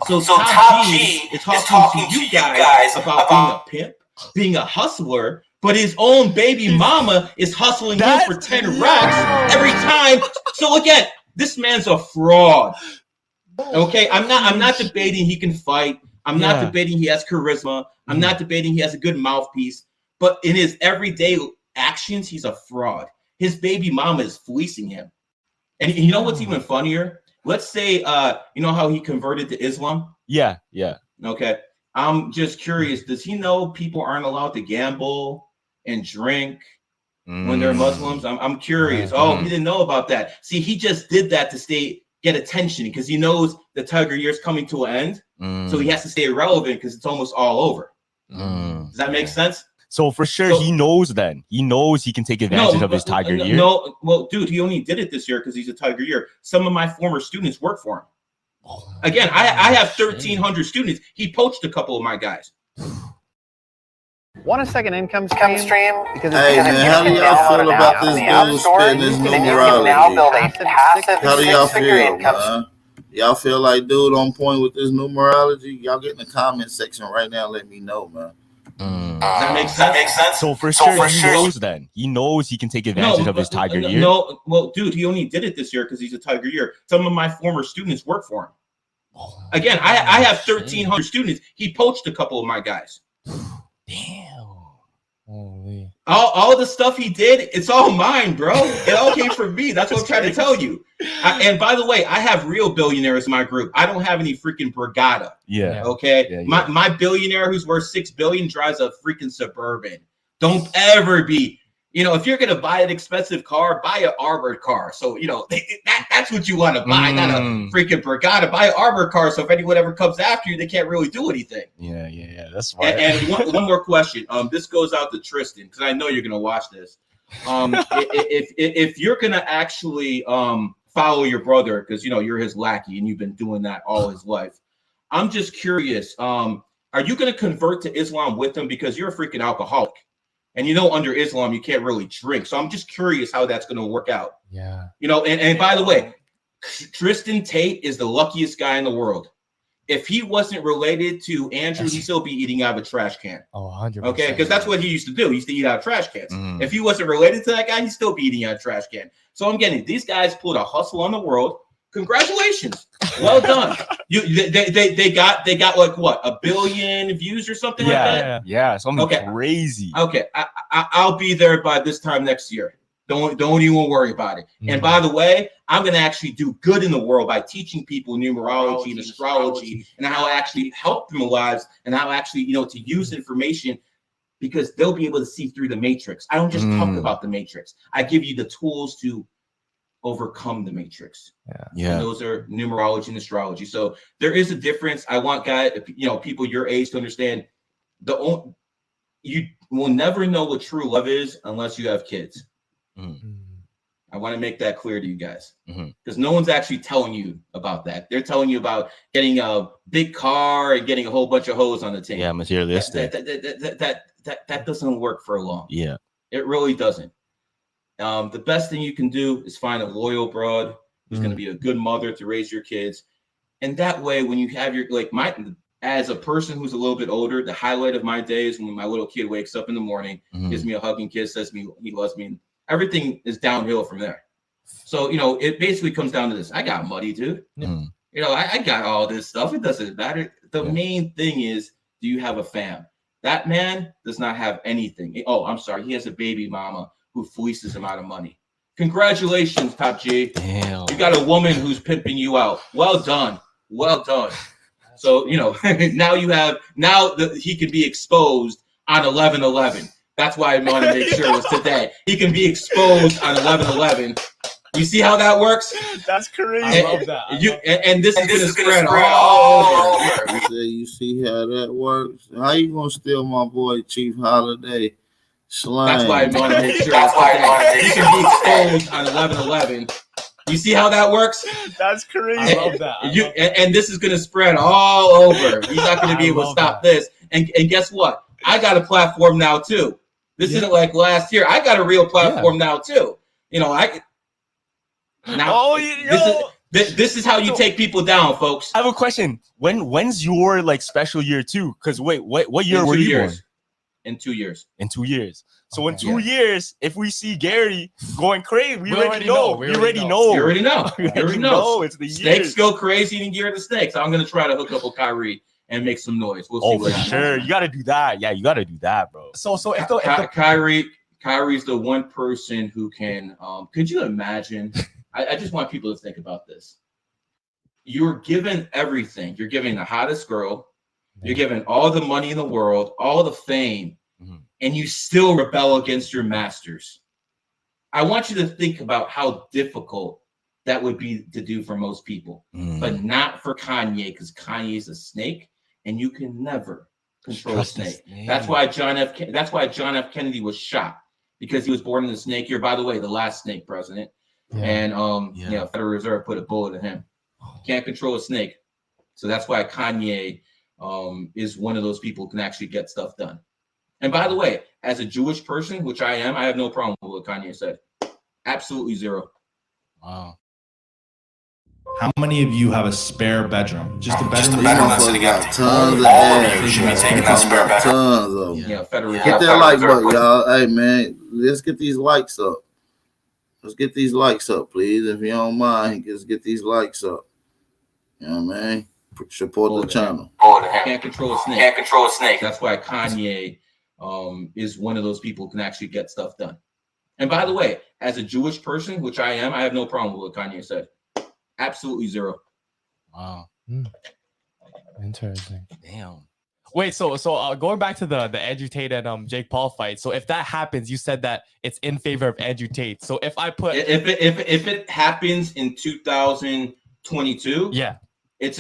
So Top G is talking to you guys about being a pimp, being a hustler, but his own baby mama is hustling him for 10 racks every time. So again, this man's a fraud. Okay, I'm not debating he can fight. I'm not debating he has charisma. I'm not debating he has a good mouthpiece. But in his everyday actions, he's a fraud. His baby mama is fleecing him. And you know what's even funnier? Let's say, you know how he converted to Islam? Yeah. Okay. I'm just curious. Does he know people aren't allowed to gamble and drink when they're Muslims? I'm curious. Oh, he didn't know about that. See, he just did that to get attention because he knows the Tiger year is coming to an end. So he has to stay relevant because it's almost all over. Does that make sense? So for sure, he knows then. He knows he can take advantage of his Tiger year. No, well, dude, he only did it this year because he's a Tiger year. Some of my former students work for him. Again, I have 1,300 students. He poached a couple of my guys. Want a second income stream? Because hey, man, how do y'all feel about this dude spending his numerology? How do y'all feel, man? Y'all feel like dude on point with this numerology? Y'all get in the comment section right now. Let me know, man. Does that make sense? So for sure, he knows then. He knows he can take advantage of his Tiger year. No, well, dude, he only did it this year because he's a Tiger year. Some of my former students work for him. Again, I have 1,300 students. He poached a couple of my guys. Damn. Holy. All the stuff he did, it's all mine, bro. It all came from me. That's what I'm trying to tell you. And by the way, I have real billionaires in my group. I don't have any freaking Brigada. Yeah. Okay. Yeah. My billionaire who's worth $6 billion drives a freaking Suburban. Don't ever be. If you're gonna buy an expensive car, buy an armored car. So that's what you want to buy, not a freaking Brigada. Buy an armored car. So if anyone ever comes after you, they can't really do anything. Yeah. That's smart. And one more question. This goes out to Tristan because I know you're gonna watch this. If you're gonna actually follow your brother because you're his lackey and you've been doing that all his life, I'm just curious. Are you gonna convert to Islam with him because you're a freaking alcoholic? And under Islam, you can't really drink. So I'm just curious how that's going to work out. Yeah. And by the way, Tristan Tate is the luckiest guy in the world if he wasn't related to Andrew, he'd still be eating out of a trash can. Oh, 100%. Okay, because that's what he used to do. He used to eat out of trash cans. If he wasn't related to that guy, he'd still be eating out of trash can. So I'm getting these guys pulled a hustle on the world. Congratulations, well done. They got like what, 1 billion views or something like that. Yeah, something crazy. Okay, I'll be there by this time next year. Don't even worry about it. And by the way, I'm going to actually do good in the world by teaching people numerology and astrology and how I actually help them in lives and how actually, to use information, because they'll be able to see through the matrix. I don't just talk about the matrix. I give you the tools to overcome the matrix. Yeah. And those are numerology and astrology. So there is a difference. I want people your age to understand you will never know what true love is unless you have kids. I want to make that clear to you guys, because no one's actually telling you about that. They're telling you about getting a big car and getting a whole bunch of hoes on the table. Yeah, materialistic. That doesn't work for long. Yeah, it really doesn't. The best thing you can do is find a loyal broad who's going to be a good mother to raise your kids, and that way, when you have your as a person who's a little bit older, the highlight of my day is when my little kid wakes up in the morning, gives me a hug and kiss, says me he loves me. Everything is downhill from there. So, it basically comes down to this. I got money, dude. I got all this stuff. It doesn't matter. The main thing is, do you have a fam? That man does not have anything. Oh, I'm sorry. He has a baby mama who fleeces him out of money. Congratulations, Top G. Damn. You got a woman who's pimping you out. Well done. Well done. So, now he can be exposed on 11/11. That's why I want to make sure it was today. He can be exposed on 11/11. You see how that works? That's crazy. I love that. And this is going to spread all over. You see how that works? How you going to steal my boy Chief Holiday? Slime. That's why I want to make sure it's today. He can be exposed on 11/11. You see how that works? That's crazy. I love that. And this is going to spread all over. He's not going to be able to stop this. And guess what? I got a platform now too. This isn't like last year. I got a real platform now too. This is how you take people down, folks. I have a question. When's your special year too? Because what year were you born? In 2 years. In 2 years. So in 2 years, if we see Gary going crazy, we already know. You already know. It's the snakes go crazy in Gear of the Snakes. I'm gonna try to hook up with Kyrie and make some noise. We'll see. For sure. You got to do that. Yeah, you got to do that, bro. So if Kyrie's the one person who can. Could you imagine? I just want people to think about this. You're given everything. You're giving the hottest girl. You're given all the money in the world, all the fame, and you still rebel against your masters. I want you to think about how difficult that would be to do for most people, but not for Kanye, because Kanye's a snake. And you can never control a snake. That's why John F. Kennedy was shot, because he was born in the snake year. By the way, the last snake president. And Federal Reserve put a bullet in him. Can't control a snake. So that's why Kanye is one of those people who can actually get stuff done. And by the way, as a Jewish person, which I am, I have no problem with what Kanye said. Absolutely zero. Wow. How many of you have a spare bedroom? Just a bedroom. Just a bedroom that's sitting out. Tons of all of you should be taking that spare bedroom. Tons of them. Yeah, Federal Reserve. Get that like button, y'all. Hey, man, let's get these likes up. Let's get these likes up, please. If you don't mind, just get these likes up. You know what I mean? Support the channel. Can't control a snake. Can't control a snake. That's why Kanye is one of those people who can actually get stuff done. And by the way, as a Jewish person, which I am, I have no problem with what Kanye said. Absolutely zero. Wow. Interesting. Damn. Wait, so going back to the Andrew Tate and Jake Paul fight. So if that happens, you said that it's in favor of Andrew Tate. So if I put if it happens in 2022, it's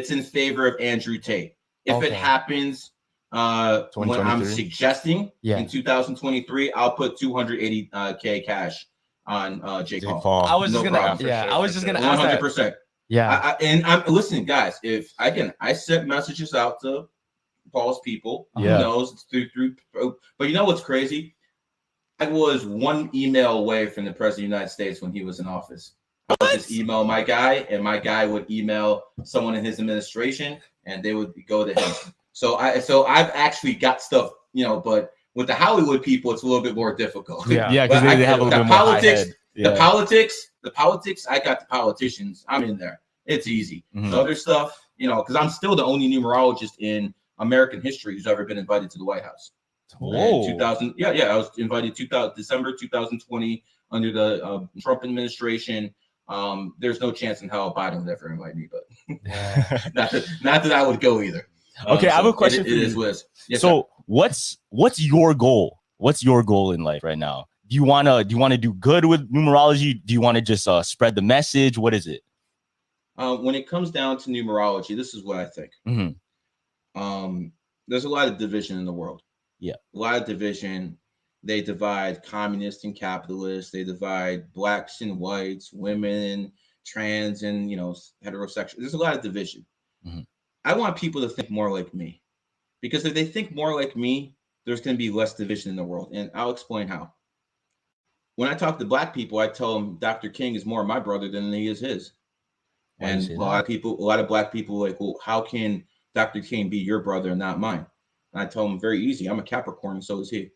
in favor of Andrew Tate. If it happens when I'm suggesting in 2023, I'll put $280K cash on Jake Paul. I was just gonna ask 100%. Yeah. And I'm listening, guys. If I sent messages out to Paul's people. Who knows? Through. But you know what's crazy? I was one email away from the president of the United States when he was in office. I would just email my guy, and my guy would email someone in his administration, and they would go to him. So I've actually got stuff, but with the Hollywood people, it's a little bit more difficult. Yeah, because they have a little bit more politics. Yeah. The politics. I got the politicians. I'm in there. It's easy. Mhm. The other stuff, because I'm still the only numerologist in American history who's ever been invited to the White House. Whoa. 2000. Yeah. I was invited December 2020 under the Trump administration. There's no chance in hell Biden would ever invite me, but not that I would go either. Okay, I have a question for you. It is what it is. Yes, So what's your goal? What's your goal in life right now? Do you wanna do good with numerology? Do you want to just spread the message? What is it? When it comes down to numerology, this is what I think. Mm-hmm. There's a lot of division in the world. Yeah, a lot of division. They divide communists and capitalists. They divide blacks and whites, women, trans, and heterosexual. There's a lot of division. Mm-hmm. I want people to think more like me, because if they think more like me, there's going to be less division in the world. And I'll explain how. When I talk to black people, I tell them Dr. King is more my brother than he is his. And a lot of black people are like, well, how can Dr. King be your brother and not mine? And I tell them very easy. I'm a Capricorn, and so is he.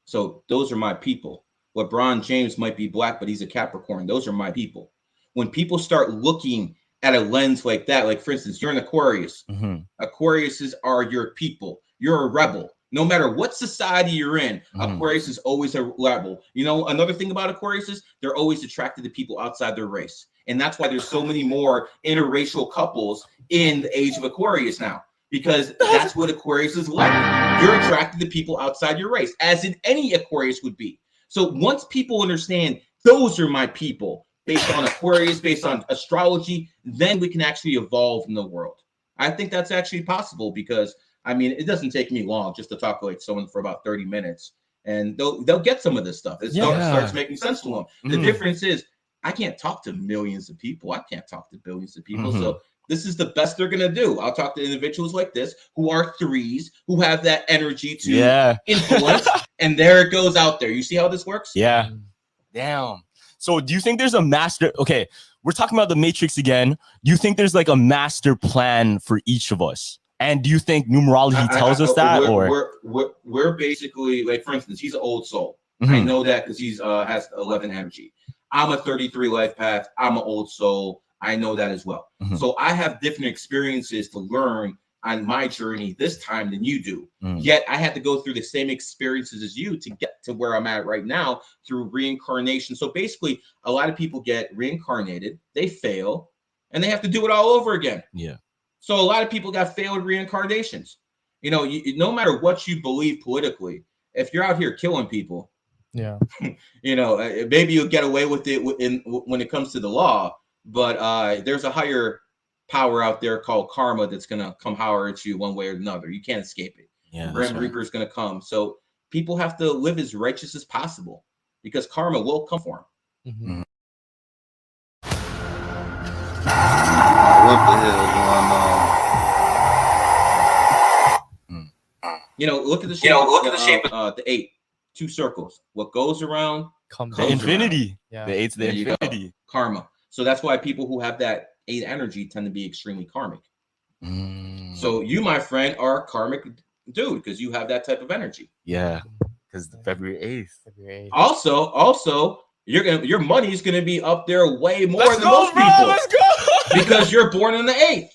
So those are my people. LeBron James might be black, but he's a Capricorn. Those are my people. When people start looking at a lens like that, like for instance, you're an Aquarius. Mm-hmm. Aquariuses are your people. You're a rebel. No matter what society you're in, Aquarius is always a rebel. Another thing about Aquariuses, they're always attracted to people outside their race. And that's why there's so many more interracial couples in the age of Aquarius now, because that's what Aquarius is like. You're attracted to people outside your race, as in any Aquarius would be. So once people understand those are my people, based on Aquarius, based on astrology, then we can actually evolve in the world. I think that's actually possible, because it doesn't take me long just to talk to someone for about 30 minutes, and they'll get some of this stuff. It starts making sense to them. The difference is I can't talk to millions of people. I can't talk to billions of people. So this is the best they're going to do. I'll talk to individuals like this who are threes, who have that energy to influence, and there it goes out there. You see how this works? Yeah. Damn. So do you think there's a master? Okay, we're talking about the Matrix again. Do you think there's like a master plan for each of us? And do you think numerology tells us that? We're basically, like, for instance, he's an old soul. I know that because he's has 11 energy. I'm a 33 life path. I'm an old soul. I know that as well. So I have different experiences to learn on my journey this time than you do. Yet I had to go through the same experiences as you to get to where I'm at right now through reincarnation. So basically, a lot of people get reincarnated, they fail, and they have to do it all over again. Yeah. So a lot of people got failed reincarnations. No matter what you believe politically, if you're out here killing people, maybe you'll get away with it when it comes to the law. But there's a higher power out there called karma that's going to come holler at you one way or another. You can't escape it. Yeah, Grim Reaper is going to come. So people have to live as righteous as possible, because karma will come for them. What the hell is going on? Look at the shape. Look at the shape of the 8, 2 circles. What goes around comes the infinity. Yeah. The 8's the infinity. Karma. So that's why people who have that 8 energy tend to be extremely karmic. So you, my friend, are a karmic dude because you have that type of energy. Yeah, because February 8th. Also, your money is gonna be up there way more than most people. Let's go. Because you're born in the 8th.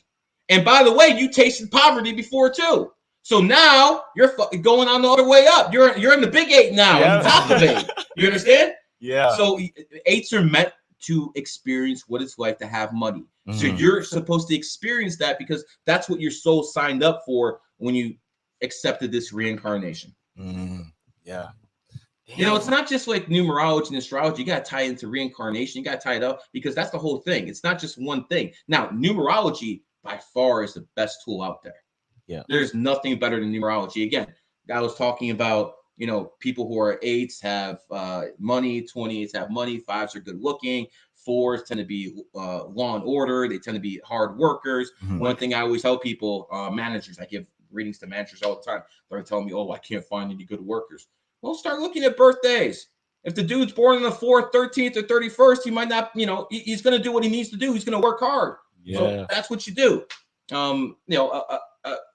And by the way, you tasted poverty before too. So now you're going on the other way up. You're in the big 8 now, on top of 8. You understand? Yeah. So 8s are meant to experience what it's like to have money. So you're supposed to experience that because that's what your soul signed up for when you accepted this reincarnation. Yeah. It's not just like numerology and astrology. You got to tie it into reincarnation. You got to tie it up because that's the whole thing. It's not just one thing. Now, numerology by far is the best tool out there. Yeah. There's nothing better than numerology. Again, I was talking about, people who are 8s have money, 20s have money, 5s are good looking, 4s tend to be law and order. They tend to be hard workers. One thing I always tell people, managers, I give readings to managers all the time. They're telling me, oh, I can't find any good workers. Well, start looking at birthdays. If the dude's born on the 4th, 13th, or 31st, he might not, he's going to do what he needs to do. He's going to work hard. Yeah. So that's what you do.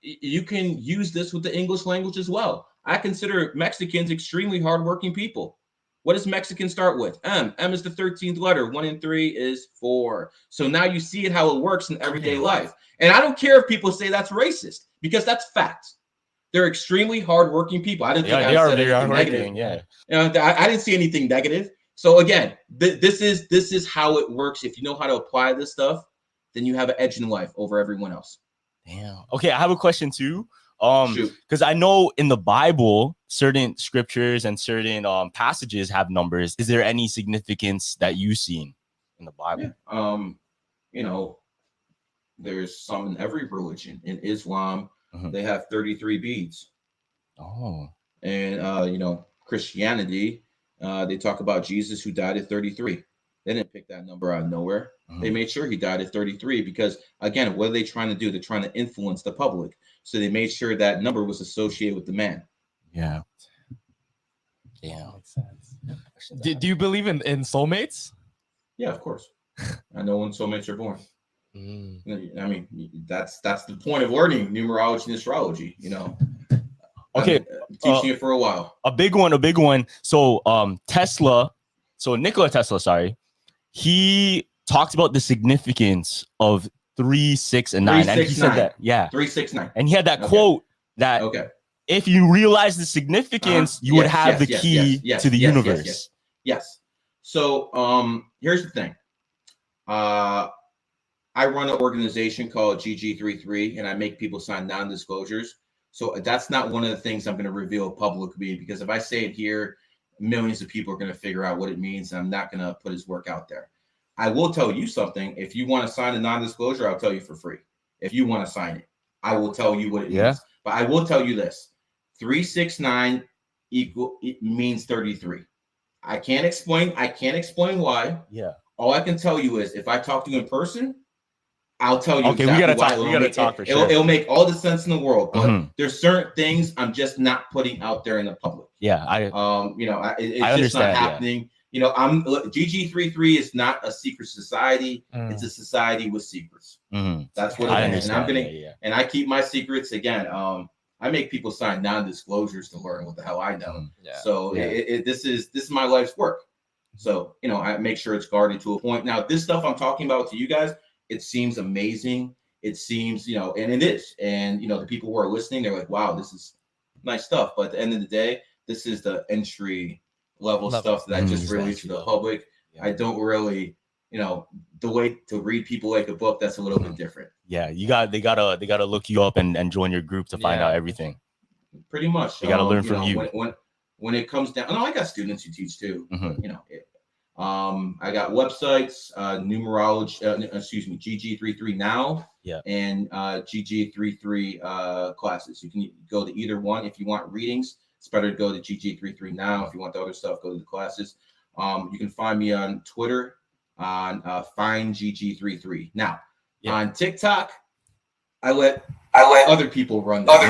You can use this with the English language as well. I consider Mexicans extremely hardworking people. What does Mexican start with? M. M is the 13th letter. 1 and 3 is 4. So now you see how it works in everyday life. And I don't care if people say that's racist, because that's fact. They're extremely hardworking people. I didn't think I said anything negative. Yeah. I didn't see anything negative. So again, this is how it works. If you know how to apply this stuff, then you have an edge in life over everyone else. Damn. Okay, I have a question too. Because I know in the Bible, certain scriptures and certain passages have numbers. Is there any significance that you've seen in the Bible? Yeah. There's some in every religion. In Islam, they have 33 beads. Oh. And Christianity, they talk about Jesus who died at 33. They didn't pick that number out of nowhere. They made sure he died at 33 because, again, what are they trying to do? They're trying to influence the public. So they made sure that number was associated with the man. Yeah. Yeah. Makes sense. Do you believe in soulmates? Yeah, of course. I know when soulmates are born. I mean, that's the point of learning numerology and astrology, Okay. I've been teaching it for a while. A big one. So Nikola Tesla, he talked about the significance of 3, 6, and 9. And he said that, 3, 6, 9. And he had that quote that if you realize the significance, you would have the key to the universe. Yes. So here's the thing. I run an organization called GG33, and I make people sign non-disclosures. So that's not one of the things I'm going to reveal publicly, because if I say it here, millions of people are going to figure out what it means. And I'm not going to put his work out there. I will tell you something. If you want to sign a non-disclosure, I'll tell you for free. If you want to sign it, I will tell you what it means. But I will tell you this: 369 means 33. I can't explain why. Yeah. All I can tell you is if I talk to you in person, I'll tell you. Okay, we gotta talk for sure. It'll make all the sense in the world. But there's certain things I'm just not putting out there in the public. Yeah, it's just not happening. I'm GG33 is not a secret society. It's a society with secrets. That's what it is. And I keep my secrets. Again, I make people sign non-disclosures to learn what the hell I know. So this is my life's work. So I make sure it's guarded to a point. Now, this stuff I'm talking about to you guys, it seems amazing. It seems, and it is. And the people who are listening, they're like, wow, this is nice stuff. But at the end of the day, this is the entry level stuff that I just released to the public. I don't really, the way to read people like a book, that's a little bit different. Yeah, they gotta look you up and join your group to find out everything. Pretty much. They gotta learn from you. When it comes down, I got students who teach too. I got websites, numerology, GG33 now, and GG33 classes. You can go to either one. If you want readings, it's better to go to GG33 now. If you want the other stuff, go to the classes. You can find me on Twitter on FindGG33. Now, on TikTok, I let other people run that.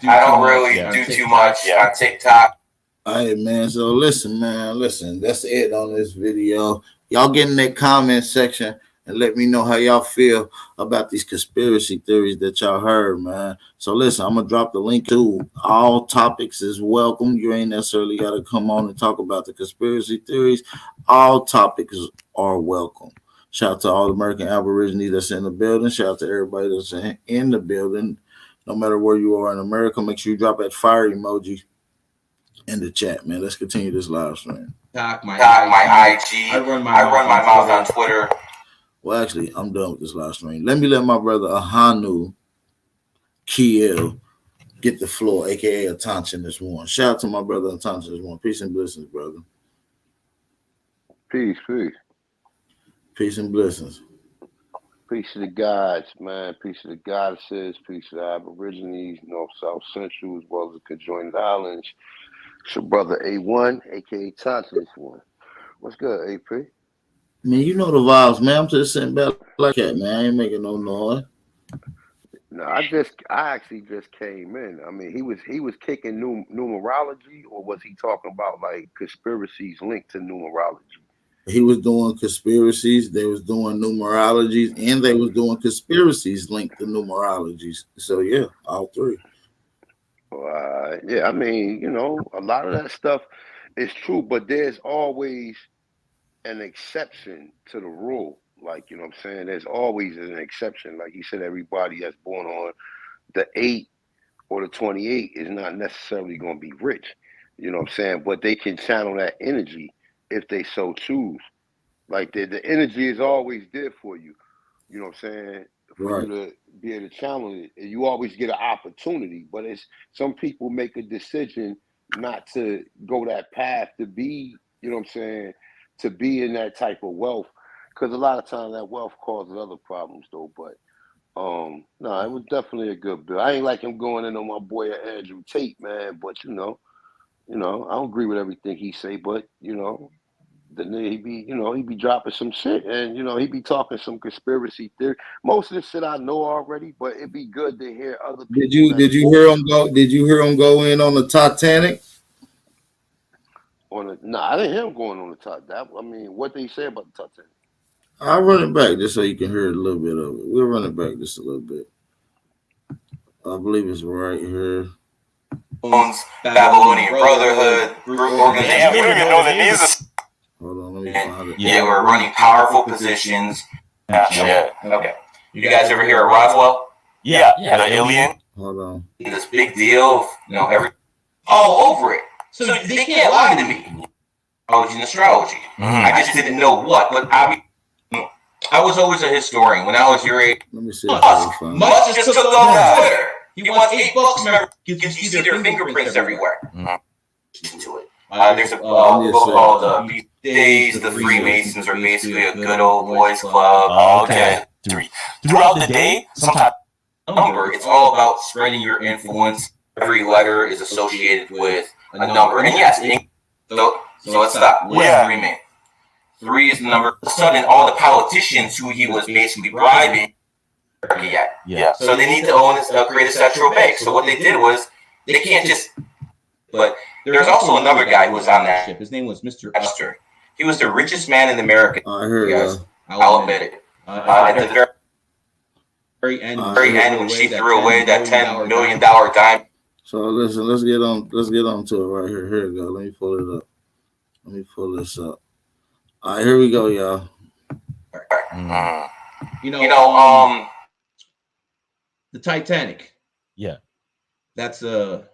I don't really do too much on TikTok. All right, man. So listen. That's it on this video. Y'all get in that comment section and let me know how y'all feel about these conspiracy theories that y'all heard, man. So listen, I'm gonna drop the link to all topics is welcome. You ain't necessarily got to come on and talk about the conspiracy theories. All topics are welcome. Shout out to all the American Aborigines that's in the building. Shout out to everybody that's in the building. No matter where you are in America, make sure you drop that fire emoji in the chat, man. Let's continue this live stream. My IG. I run my mouth on Twitter. Well, actually, I'm done with this live stream. Let my brother Ahanu Kiel get the floor, aka Atancha this one. Shout out to my brother Atancha this one. Peace and blessings, brother. Peace. Peace and blessings. Peace to the gods, man. Peace to the goddesses. Peace to the Aborigines, North, South, Central, as well as the conjoined islands. It's your brother A1, aka Tonto this one. What's good, AP? Man, you know the vibes, man. I'm just sitting back like that, man. I ain't making no noise. No, I actually just came in. I mean, he was kicking numerology, or was he talking about like conspiracies linked to numerology? He was doing conspiracies. They was doing numerologies, and they was doing conspiracies linked to numerologies. So yeah, all three. Yeah, I mean, a lot of that stuff is true, but there's always an exception to the rule. Like, you know what I'm saying? There's always an exception. Like you said, everybody that's born on the 8 or the 28 is not necessarily going to be rich. You know what I'm saying? But they can channel that energy if they so choose. Like the energy is always there for you. You know what I'm saying? For you to be able to channel it. And you always get an opportunity. But it's some people make a decision not to go that path to be, you know what I'm saying, to be in that type of wealth. Because a lot of times that wealth causes other problems, though. But no, it was definitely a good bill. I ain't like him going in on my boy Andrew Tate, man. But I don't agree with everything he say. But then he be dropping some shit, and he be talking some conspiracy theory. Most of the shit I know already, but it'd be good to hear other people. Did you hear him go? Did you hear him go in on the Titanic? I didn't hear him going on the top. What did he say about the Titanic? I'll run it back just so you can hear a little bit of it. We'll run it back just a little bit. I believe it's right here. Babylonian Brotherhood, group organization. We don't even know the names. Hold on, let me find it. Yeah, we're running powerful positions. Yeah. Okay. You guys ever hear of Roswell? Yeah. The alien. Hold on. This big deal. Every all over it. So they can't lie to me. Astrology. I just didn't know what, but I was always a historian. When I was your age, let me see. Musk just took over Twitter. He wants $8. Remember, gives you see their fingerprints everywhere. To it. There's a book called Beast Days. The Freemasons are basically a good old boys club. Okay. Throughout the day, sometimes number. It's all about spreading your influence. Every letter is associated with a number, and yes, so let's stop. What's 3 mean? 3 is the number. All of a sudden, all the politicians who he was basically bribing. Yeah. So they need to own this, create a central bank. So what they did was they can't just. But there's also another guy who was on that ship. His name was Mr. Esther. He was the richest man in America. I heard. I'll admit it. At the very end, when she threw away that $10 million diamond. So listen, let's get on to it right here. Here we go. Let me pull it up. Let me pull this up. All right, here we go, y'all. The Titanic. Yeah. That's a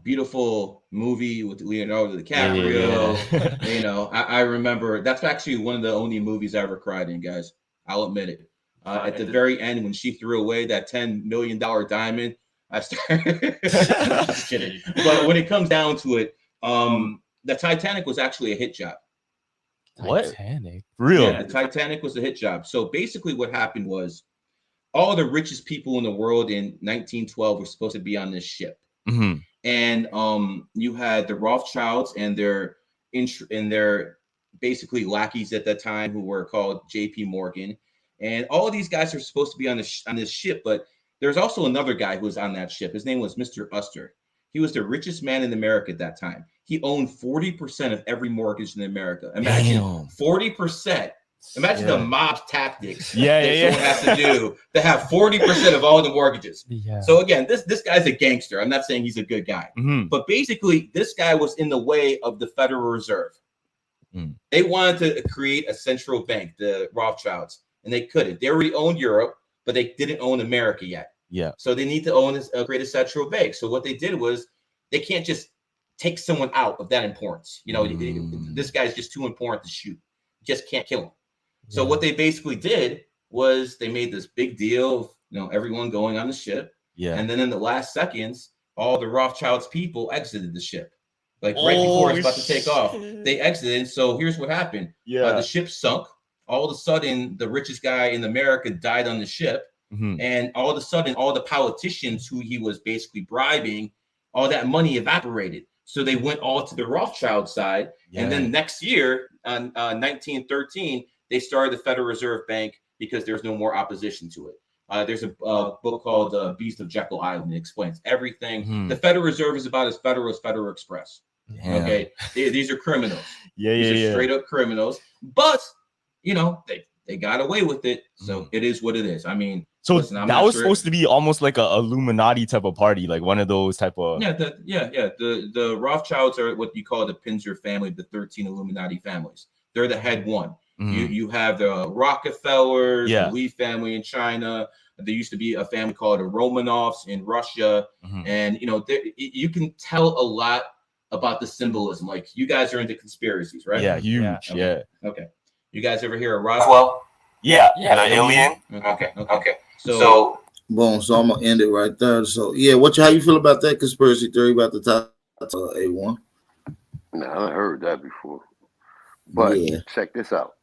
beautiful movie with Leonardo DiCaprio. Yeah. I remember that's actually one of the only movies I ever cried in, guys. I'll admit it. At the very end, when she threw away that $10 million diamond, I started just kidding. But when it comes down to it, the Titanic was actually a hit job. What? Titanic? Real? Yeah, the Titanic was a hit job. So basically what happened was all the richest people in the world in 1912 were supposed to be on this ship. Mm-hmm. And you had the Rothschilds and their basically lackeys at that time who were called J.P. Morgan. And all of these guys are supposed to be on this ship, but there's also another guy who was on that ship. His name was Mr. Esther. He was the richest man in America at that time. He owned 40% of every mortgage in America. Imagine 40%. Imagine the mob's tactics that someone has to do to have 40% of all the mortgages. Yeah. So again, this guy's a gangster. I'm not saying he's a good guy. Mm-hmm. But basically, this guy was in the way of the Federal Reserve. Mm. They wanted to create a central bank, the Rothschilds, and they couldn't. They already owned Europe, but they didn't own America yet. Yeah. So they need to create a central bank. So what they did was they can't just take someone out of that importance. This guy's just too important to shoot. Just can't kill him. So what they basically did was they made this big deal of everyone going on the ship. Yeah. And then in the last seconds, all the Rothschilds people exited the ship. Like right before it's about to take off, they exited. So here's what happened. Yeah. The ship sunk. All of a sudden, the richest guy in America died on the ship. Mm-hmm. And all of a sudden, all the politicians who he was basically bribing, all that money evaporated. So they went all to the Rothschild side. Yeah. And then next year, on 1913, they started the Federal Reserve Bank because there's no more opposition to it. There's a book called Beast of Jekyll Island. It explains everything. The Federal Reserve is about as federal as Federal Express. Damn. Okay, these are criminals. These are straight up criminals. But they got away with it, so it is what it is. I mean, so listen, that was supposed to be almost like a Illuminati type of party, like one of those type of. The Rothschilds are what you call the Pinzer family, the 13 Illuminati families. They're the head one. You have the Rockefellers, the Lee family in China. There used to be a family called the Romanovs in Russia, and you can tell a lot about the symbolism. Like, you guys are into conspiracies, right? Yeah, huge. Okay. You guys ever hear of Roswell? Yeah. The alien. Okay. So boom. So I'm gonna end it right there. So how you feel about that conspiracy theory about the top A1? Nah, I heard that before. But check this out.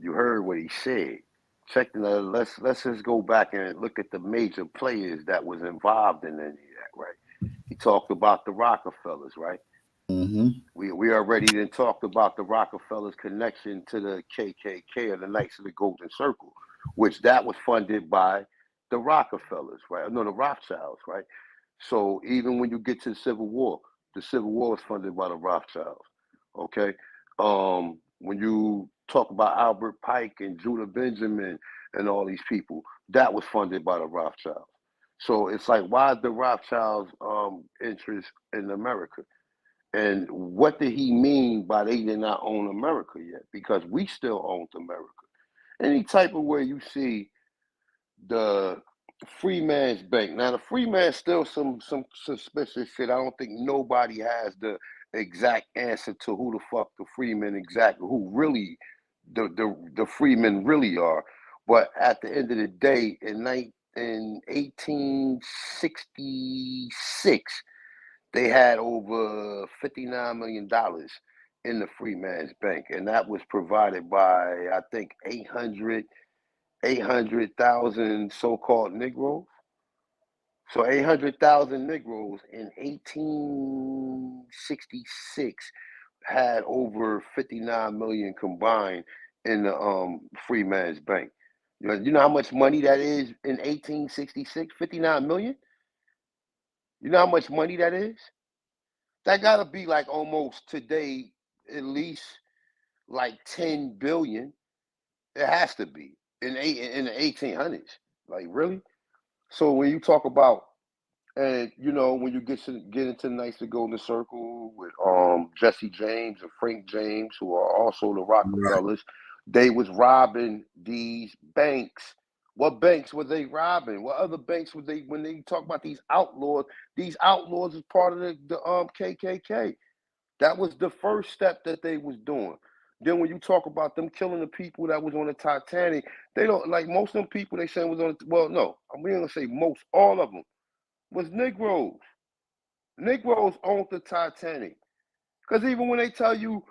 You heard what he said. Let's just go back and look at the major players that was involved in any of that, right? He talked about the Rockefellers, right? We already then talked about the Rockefellers' connection to the KKK, or the Knights of the Golden Circle, which that was funded by the Rockefellers, right? No, the Rothschilds, right? So even when you get to the Civil War was funded by the Rothschilds, okay? When you talk about Albert Pike and Judah Benjamin and all these people, that was funded by the Rothschilds. So it's like, why is the Rothschilds' interest in America? And what did he mean by they did not own America yet? Because we still own America. Any type of way you see the Freeman's Bank. Now, the Freeman's still some suspicious shit. I don't think nobody has the exact answer to who the fuck the Freemen exactly, who really the Freemen really are. But at the end of the day, in 1866, they had over $59 million in the Freeman's Bank, and that was provided by, I think, 800,000 so-called Negroes. So 800,000 Negroes in 1866 had over 59 million combined in the Freeman's Bank. You know how much money that is in 1866? 59 million? You know how much money that is? That gotta be like almost today, at least like 10 billion. It has to be in the 1800s. Like, really? So when you talk about, and when you get into the Knights of the Golden Circle with Jesse James and Frank James, who are also the Rockefellers, they was robbing these banks. What banks were they robbing? What other banks were they, when they talk about these outlaws is part of the KKK. That was the first step that they was doing. Then when you talk about them killing the people that was on the Titanic, they don't, like, most of them people they saying was on I'm gonna say most, all of them was Negroes. Negroes owned the Titanic. Because even when they tell you,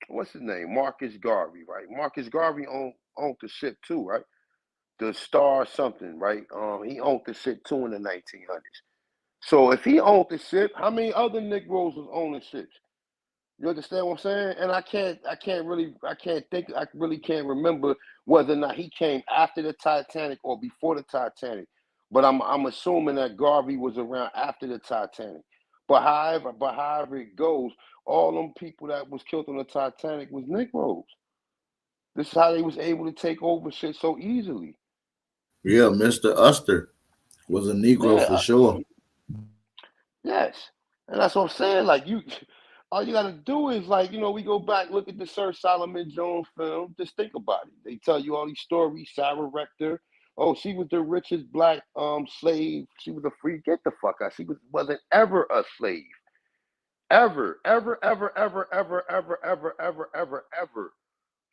what's his name? Marcus Garvey, right? Marcus Garvey owned the ship too, right? The Star something, right? He owned the ship too in the 1900s. So if he owned the ship, how many other Negroes was owning ships? You understand what I'm saying? And I really can't remember whether or not he came after the Titanic or before the Titanic. But I'm assuming that Garvey was around after the Titanic. But however it goes, all them people that was killed on the Titanic was Negroes. This is how they was able to take over shit so easily. Yeah, Mr. Uster was a Negro for sure. Yes. And that's what I'm saying. Like, all you gotta do is, like, we go back, look at the Sir Solomon Jones film. Just think about it. They tell you all these stories. Sarah Rector. Oh, she was the richest black slave. She was a free. Get the fuck out. She wasn't ever a slave. Ever.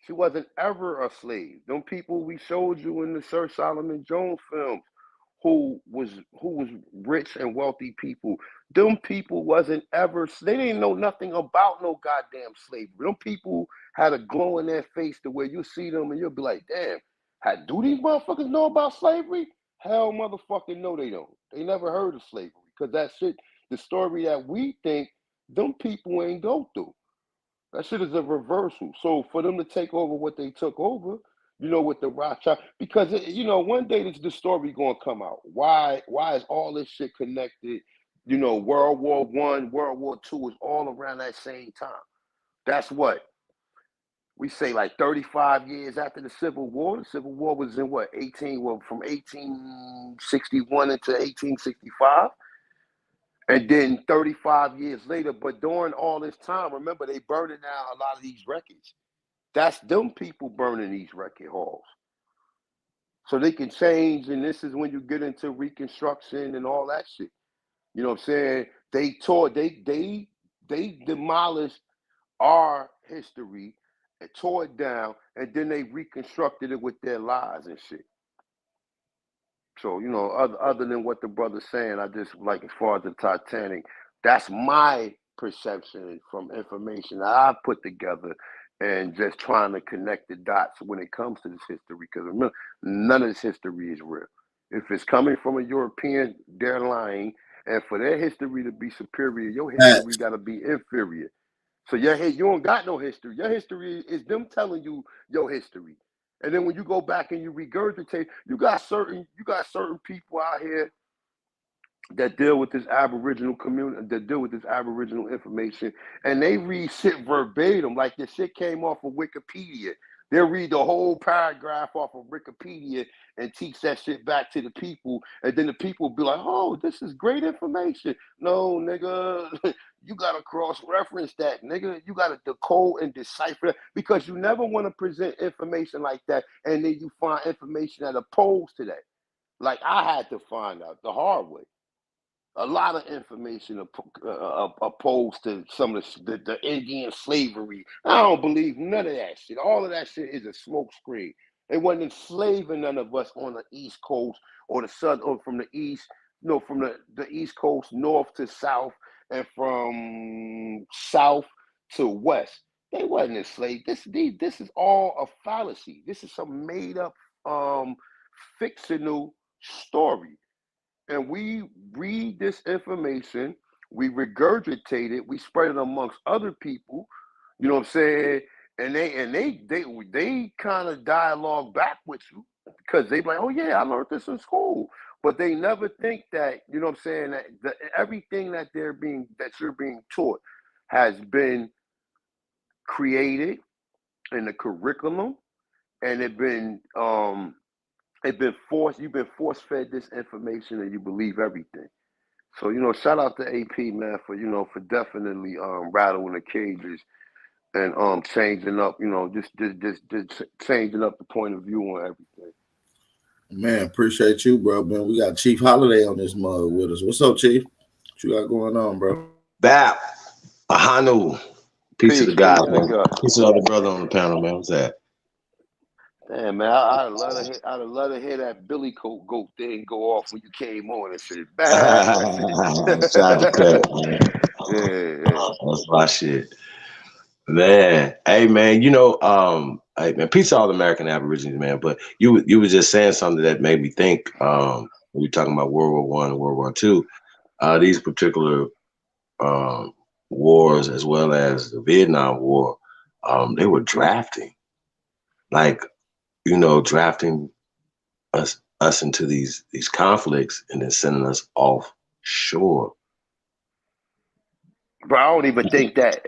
She wasn't ever a slave. Them people we showed you in the Sir Solomon Jones film, who was rich and wealthy people, them people wasn't ever, they didn't know nothing about no goddamn slavery. Them people had a glow in their face to where you see them and you'll be like, damn, do these motherfuckers know about slavery? Hell motherfucking no, they don't. They never heard of slavery, because that shit, the story that we think, them people ain't go through. That shit is a reversal. So for them to take over what they took over, you know, with the Rothschild, because you know, one day the story gonna come out. Why is all this shit connected? You know, World War I, World War II is all around that same time. That's what we say, like 35 years after the Civil War. The Civil War was in what, from 1861 into 1865. And then 35 years later, but during all this time, remember, they burning down a lot of these records. That's them people burning these record halls. So they can change, and this is when you get into Reconstruction and all that shit. You know what I'm saying? They demolished our history and tore it down, and then they reconstructed it with their lies and shit. So, you know, other than what the brother's saying, I just, like, as far as the Titanic, that's my perception from information that I've put together and just trying to connect the dots when it comes to this history. Because remember, none of this history is real. If it's coming from a European, they're lying. And for their history to be superior, your history got to be inferior. So you don't got no history. Your history is them telling you your history. And then when you go back and you regurgitate, you got certain people out here that deal with this Aboriginal community, that deal with this Aboriginal information, and they read shit verbatim, like the shit came off of Wikipedia. They'll read the whole paragraph off of Wikipedia and teach that shit back to the people, and then the people will be like, oh, this is great information. No, nigga, you gotta cross-reference that, nigga. You gotta decode and decipher that, because you never want to present information like that and then you find information that opposed to that. Like I had to find out the hard way. A lot of information opposed to some of the Indian slavery. I don't believe none of that shit. All of that shit is a smoke screen. They wasn't enslaving none of us on the East Coast or the South, or from the East, from the East Coast north to south and from south to west. They wasn't enslaved. This is all a fallacy. This is some made up fictional story. And we read this information, we regurgitate it, we spread it amongst other people, you know what I'm saying? And they kind of dialogue back with you, because they be like, oh yeah, I learned this in school. But they never think that, you know what I'm saying, that everything that you're being taught has been created in the curriculum, and you've been force fed this information, and you believe everything. So, you know, shout out to AP, man, for definitely rattling the cages and changing up, just changing up the point of view on everything. Man, appreciate you, bro. Man, we got Chief Holiday on this mug with us. What's up, Chief? What you got going on, bro? Bap, Ahanu, peace to the God, man. Peace to the other brother on the panel, man. What's that? Damn, man, I'd love to hear that Billy Goat thing go off when you came on and shit. Tried to cut, man. Yeah. That's my shit. Man, hey, man, hey, man, peace to all the American Aborigines, man. But you were just saying something that made me think when you're talking about World War I and World War II, these particular wars, as well as the Vietnam War, they were drafting. Like, drafting us into these conflicts and then sending us offshore. But I don't even think that,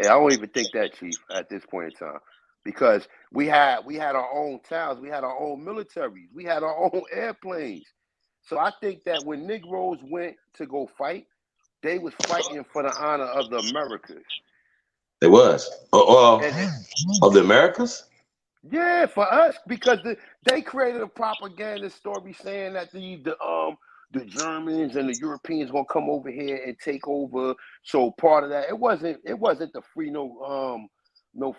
Chief, at this point in time, because we had our own towns, we had our own militaries, we had our own airplanes. So I think that when Negroes went to go fight, they was fighting for the honor of the Americas. They was of the Americas. Yeah, for us, because they created a propaganda story saying that the Germans and the Europeans gonna come over here and take over. So part of that, it wasn't the free no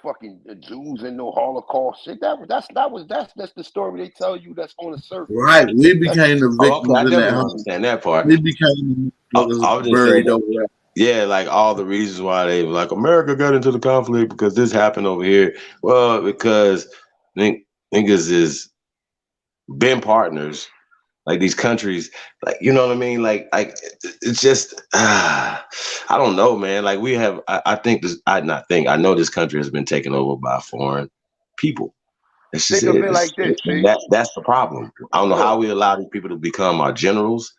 fucking Jews and no Holocaust shit. That's the story they tell you that's on the surface. Right, we became the victims. I definitely understand that part. We became buried over there. Yeah, like all the reasons why they were like, America got into the conflict because this happened over here. Well, because niggas is been partners, like these countries, like, you know what I mean? Like it's just, I don't know, man. Like we have, I know this country has been taken over by foreign people. It's just, Think of it like this. that's the problem. I don't know how we allow these people to become our generals,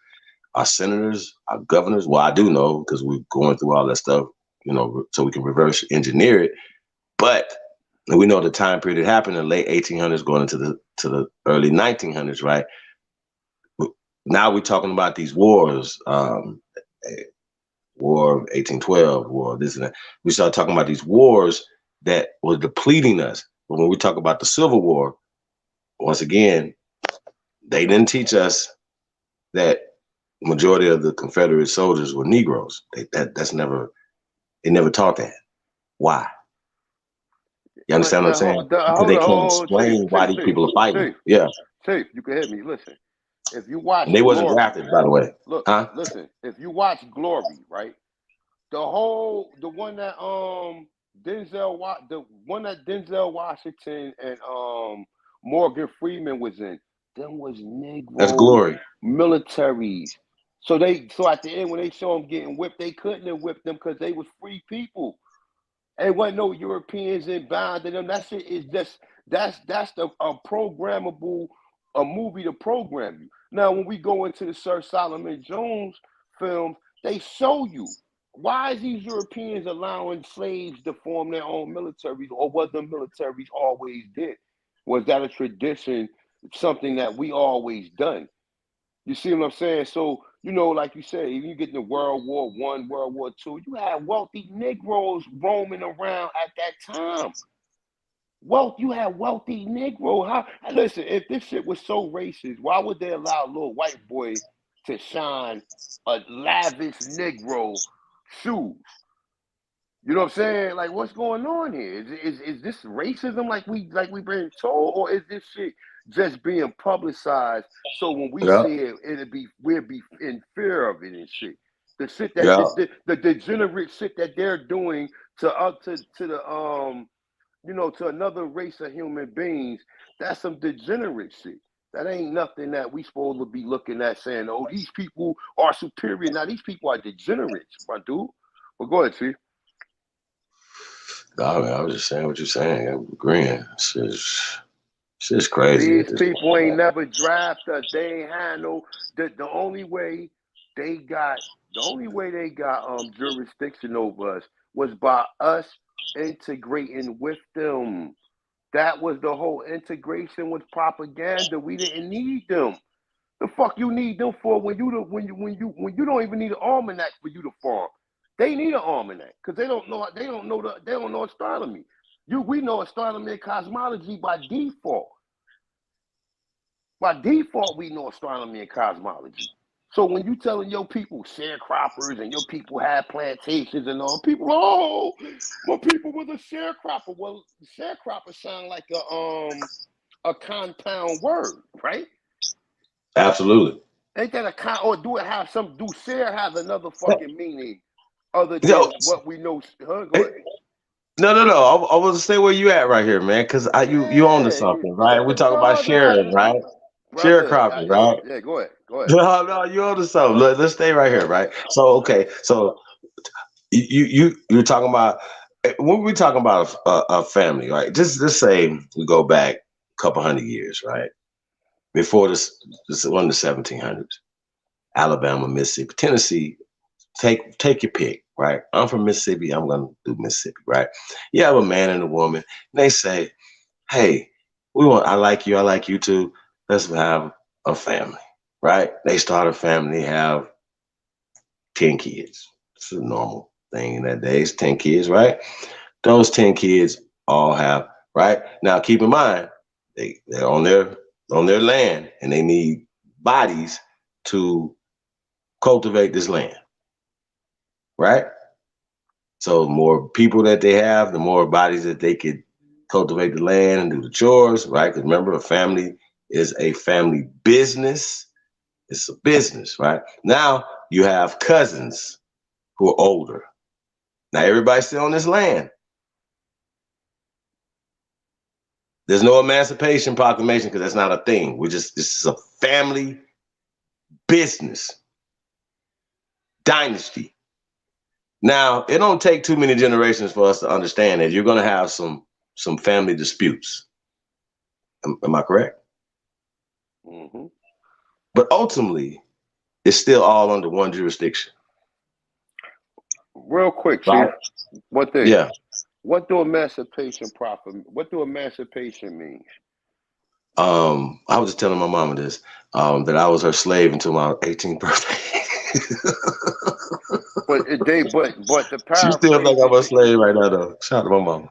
our senators, our governors. Well, I do know because we're going through all that stuff, you know, so we can reverse engineer it. But we know the time period it happened in the late 1800s going into the early 1900s, right? Now we're talking about these wars, War of 1812, war this and that. We start talking about these wars that were depleting us. But when we talk about the Civil War, once again, they didn't teach us that majority of the Confederate soldiers were Negroes. They never taught that. Why? You understand what I'm saying? Because they can't explain why these people are fighting. Yeah. Chief, you can hear me. Listen, if you watch, and they wasn't drafted, by the way. Look, listen. If you watch Glory, right, the one that Denzel Washington and Morgan Freeman was in, them was Negro. That's Glory. Militaries. So at the end when they show them getting whipped, they couldn't have whipped them because they was free people. And wasn't no Europeans in bound to them. That shit is just that's a programmable a movie to program you. Now when we go into the Sir Solomon Jones films, they show you why is these Europeans allowing slaves to form their own militaries, or what the militaries always did? Was that a tradition, something that we always done? You see what I'm saying? So, you know, like you said, if you get into World War I, World War II, you had wealthy Negroes roaming around at that time. You had wealthy Negro. Listen, if this shit was so racist, why would they allow a little white boy to shine a lavish Negro shoes? You know what I'm saying? Like, what's going on here? Is this racism like we've been told, or is this shit just being publicized so when we see it, we'll be in fear of it and shit? The shit that the degenerate shit that they're doing to another race of human beings, that's some degenerate shit. That ain't nothing that we supposed to be looking at saying, oh, these people are superior. Now these people are degenerates, my dude. Well, go ahead, Chief. No, man, I was just saying what you're saying. I'm agreeing. Shit's crazy. These people ain't never drafted us. They ain't had no. The only way they got jurisdiction over us was by us integrating with them. That was the whole integration was propaganda. We didn't need them. The fuck you need them for when you don't even need an almanac for you to farm. They need an almanac because they don't know astronomy. We know astronomy and cosmology by default. By default, we know astronomy and cosmology. So when you telling your people sharecroppers and your people had plantations and all, people, my people was a sharecropper. Well, sharecropper sound like a compound word, right? Absolutely. Ain't that share have another fucking meaning other than what we know? Go ahead. No. I want to stay where you at right here, man, because you own to something, right? We talk about sharing, right? Sharecropping, right? Yeah, go ahead. No, you own to something. Let's stay right here, right? So, okay, so you're talking about when we talking about a family, right? Just say we go back a couple hundred years, right? Before this one of the 1700s, Alabama, Mississippi, Tennessee. Take your pick, right? I'm from Mississippi. I'm gonna do Mississippi, right? You have a man and a woman, and they say, "Hey, I like you too. Let's have a family." Right? They start a family, have 10 kids. It's a normal thing in that day. It's 10 kids, right? Those 10 kids all have, right? Now keep in mind, they're on their land and they need bodies to cultivate this land. Right? So the more people that they have, the more bodies that they could cultivate the land and do the chores, right? Because remember, a family is a family business. It's a business, right? Now you have cousins who are older. Now everybody's still on this land. There's no Emancipation Proclamation because that's not a thing. This is a family business dynasty. Now, it don't take too many generations for us to understand that you're going to have some family disputes. Am I correct? Mm-hmm. But ultimately, it's still all under one jurisdiction. Real quick, right? Chief. One thing. Yeah. What do emancipation mean? I was just telling my mama this, that I was her slave until my 18th birthday. but the She still think I'm a slave right now, though. Shout out to my mama.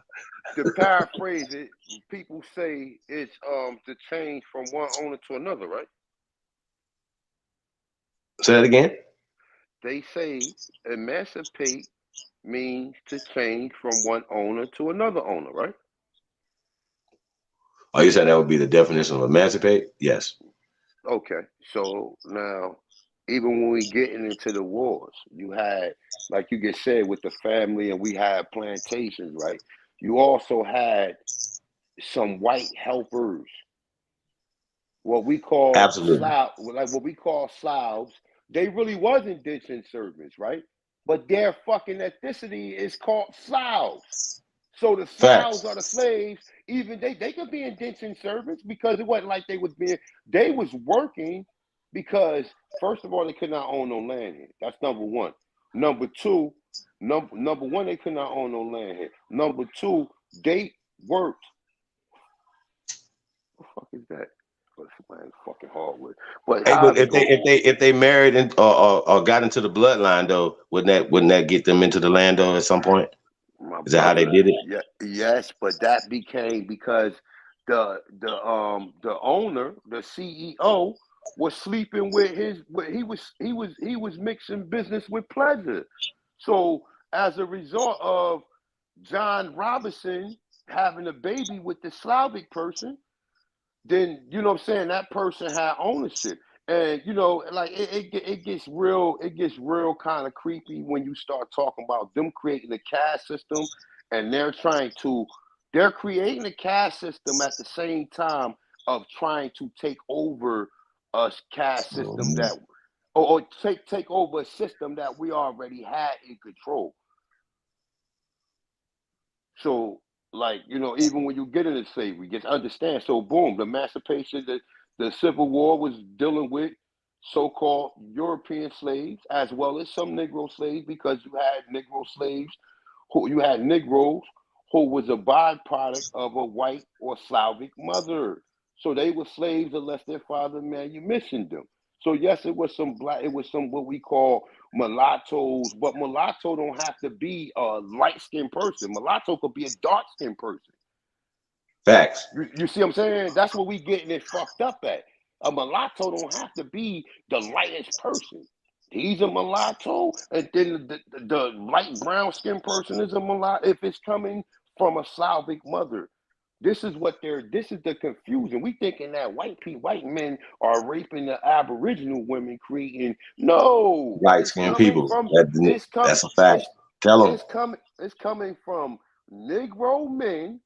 To paraphrase it, people say it's to change from one owner to another, right? Say that again. They say emancipate means to change from one owner to another owner, right? Oh, you said that would be the definition of emancipate? Yes. Okay, so now, even when we getting into the wars, you had, like you just said, with the family, and we had plantations, right? You also had some white helpers, what we call Absolutely. what we call Slavs. They really was indentured servants, right? But their fucking ethnicity is called Slavs. So the Slavs are the slaves. Even they could be indentured servants, because it wasn't like they was working, because first of all, they could not own no land here. That's number one. Number two, number one, they could not own no land here. Number two, they worked. What the fuck is that? Man, fucking hardwood. But, hey, but if they married and or got into the bloodline though, wouldn't that get them into the land though at some point? Is that how they did it? Yeah, yes, but that became because the owner, the CEO, was sleeping with he was mixing business with pleasure. So as a result of John Robinson having a baby with the Slavic person, then you know what I'm saying, that person had ownership. And you know, like it gets real kind of creepy when you start talking about them creating a caste system, and they're creating a caste system at the same time of trying to take over a caste system that or take over a system that we already had in control. So, like, you know, even when you get into slavery, just understand. So, boom, the emancipation, the Civil War was dealing with so-called European slaves as well as some Negro slaves, because you had Negroes who was a byproduct of a white or Slavic mother. So they were slaves unless their father manumissioned them. So yes, it was some what we call mulattoes, but mulatto don't have to be a light-skinned person. Mulatto could be a dark-skinned person. Facts. You see what I'm saying? That's what we getting it fucked up at. A mulatto don't have to be the lightest person. He's a mulatto, and then the light brown skinned person is a mulatto if it's coming from a Slavic mother. This is the confusion. We thinking that white men are raping the Aboriginal women, creating light-skinned people. That's a fact. Tell them. It's coming from Negro men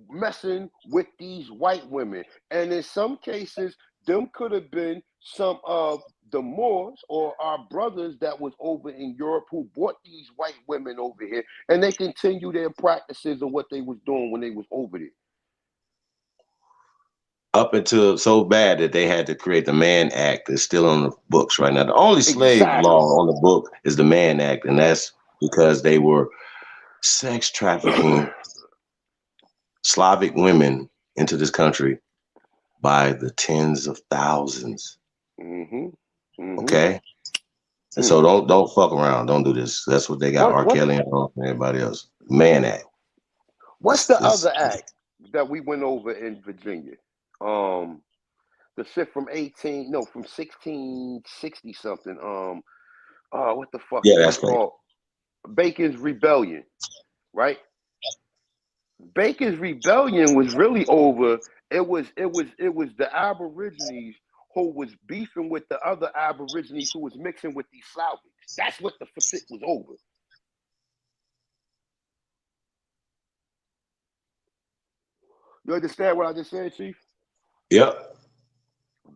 messing with these white women, and in some cases, them could have been some of the Moors or our brothers that was over in Europe who brought these white women over here, and they continue their practices of what they was doing when they was over there. Up until so bad that they had to create the Mann Act. That's still on the books right now. The only slave law on the book is the Mann Act, and that's because they were sex trafficking Slavic women into this country by the tens of thousands. Okay, and so don't fuck around. Don't do this. That's what they got R. Kelly and everybody else. Mann Act. What's the other act that we went over in Virginia? The shit from 1660 something. What the fuck? Yeah, that's called Bacon's Rebellion, right? Bacon's Rebellion was really over. It was the Aborigines who was beefing with the other Aborigines who was mixing with these Slavics. That's what the shit was over. You understand what I just said, Chief? Yep.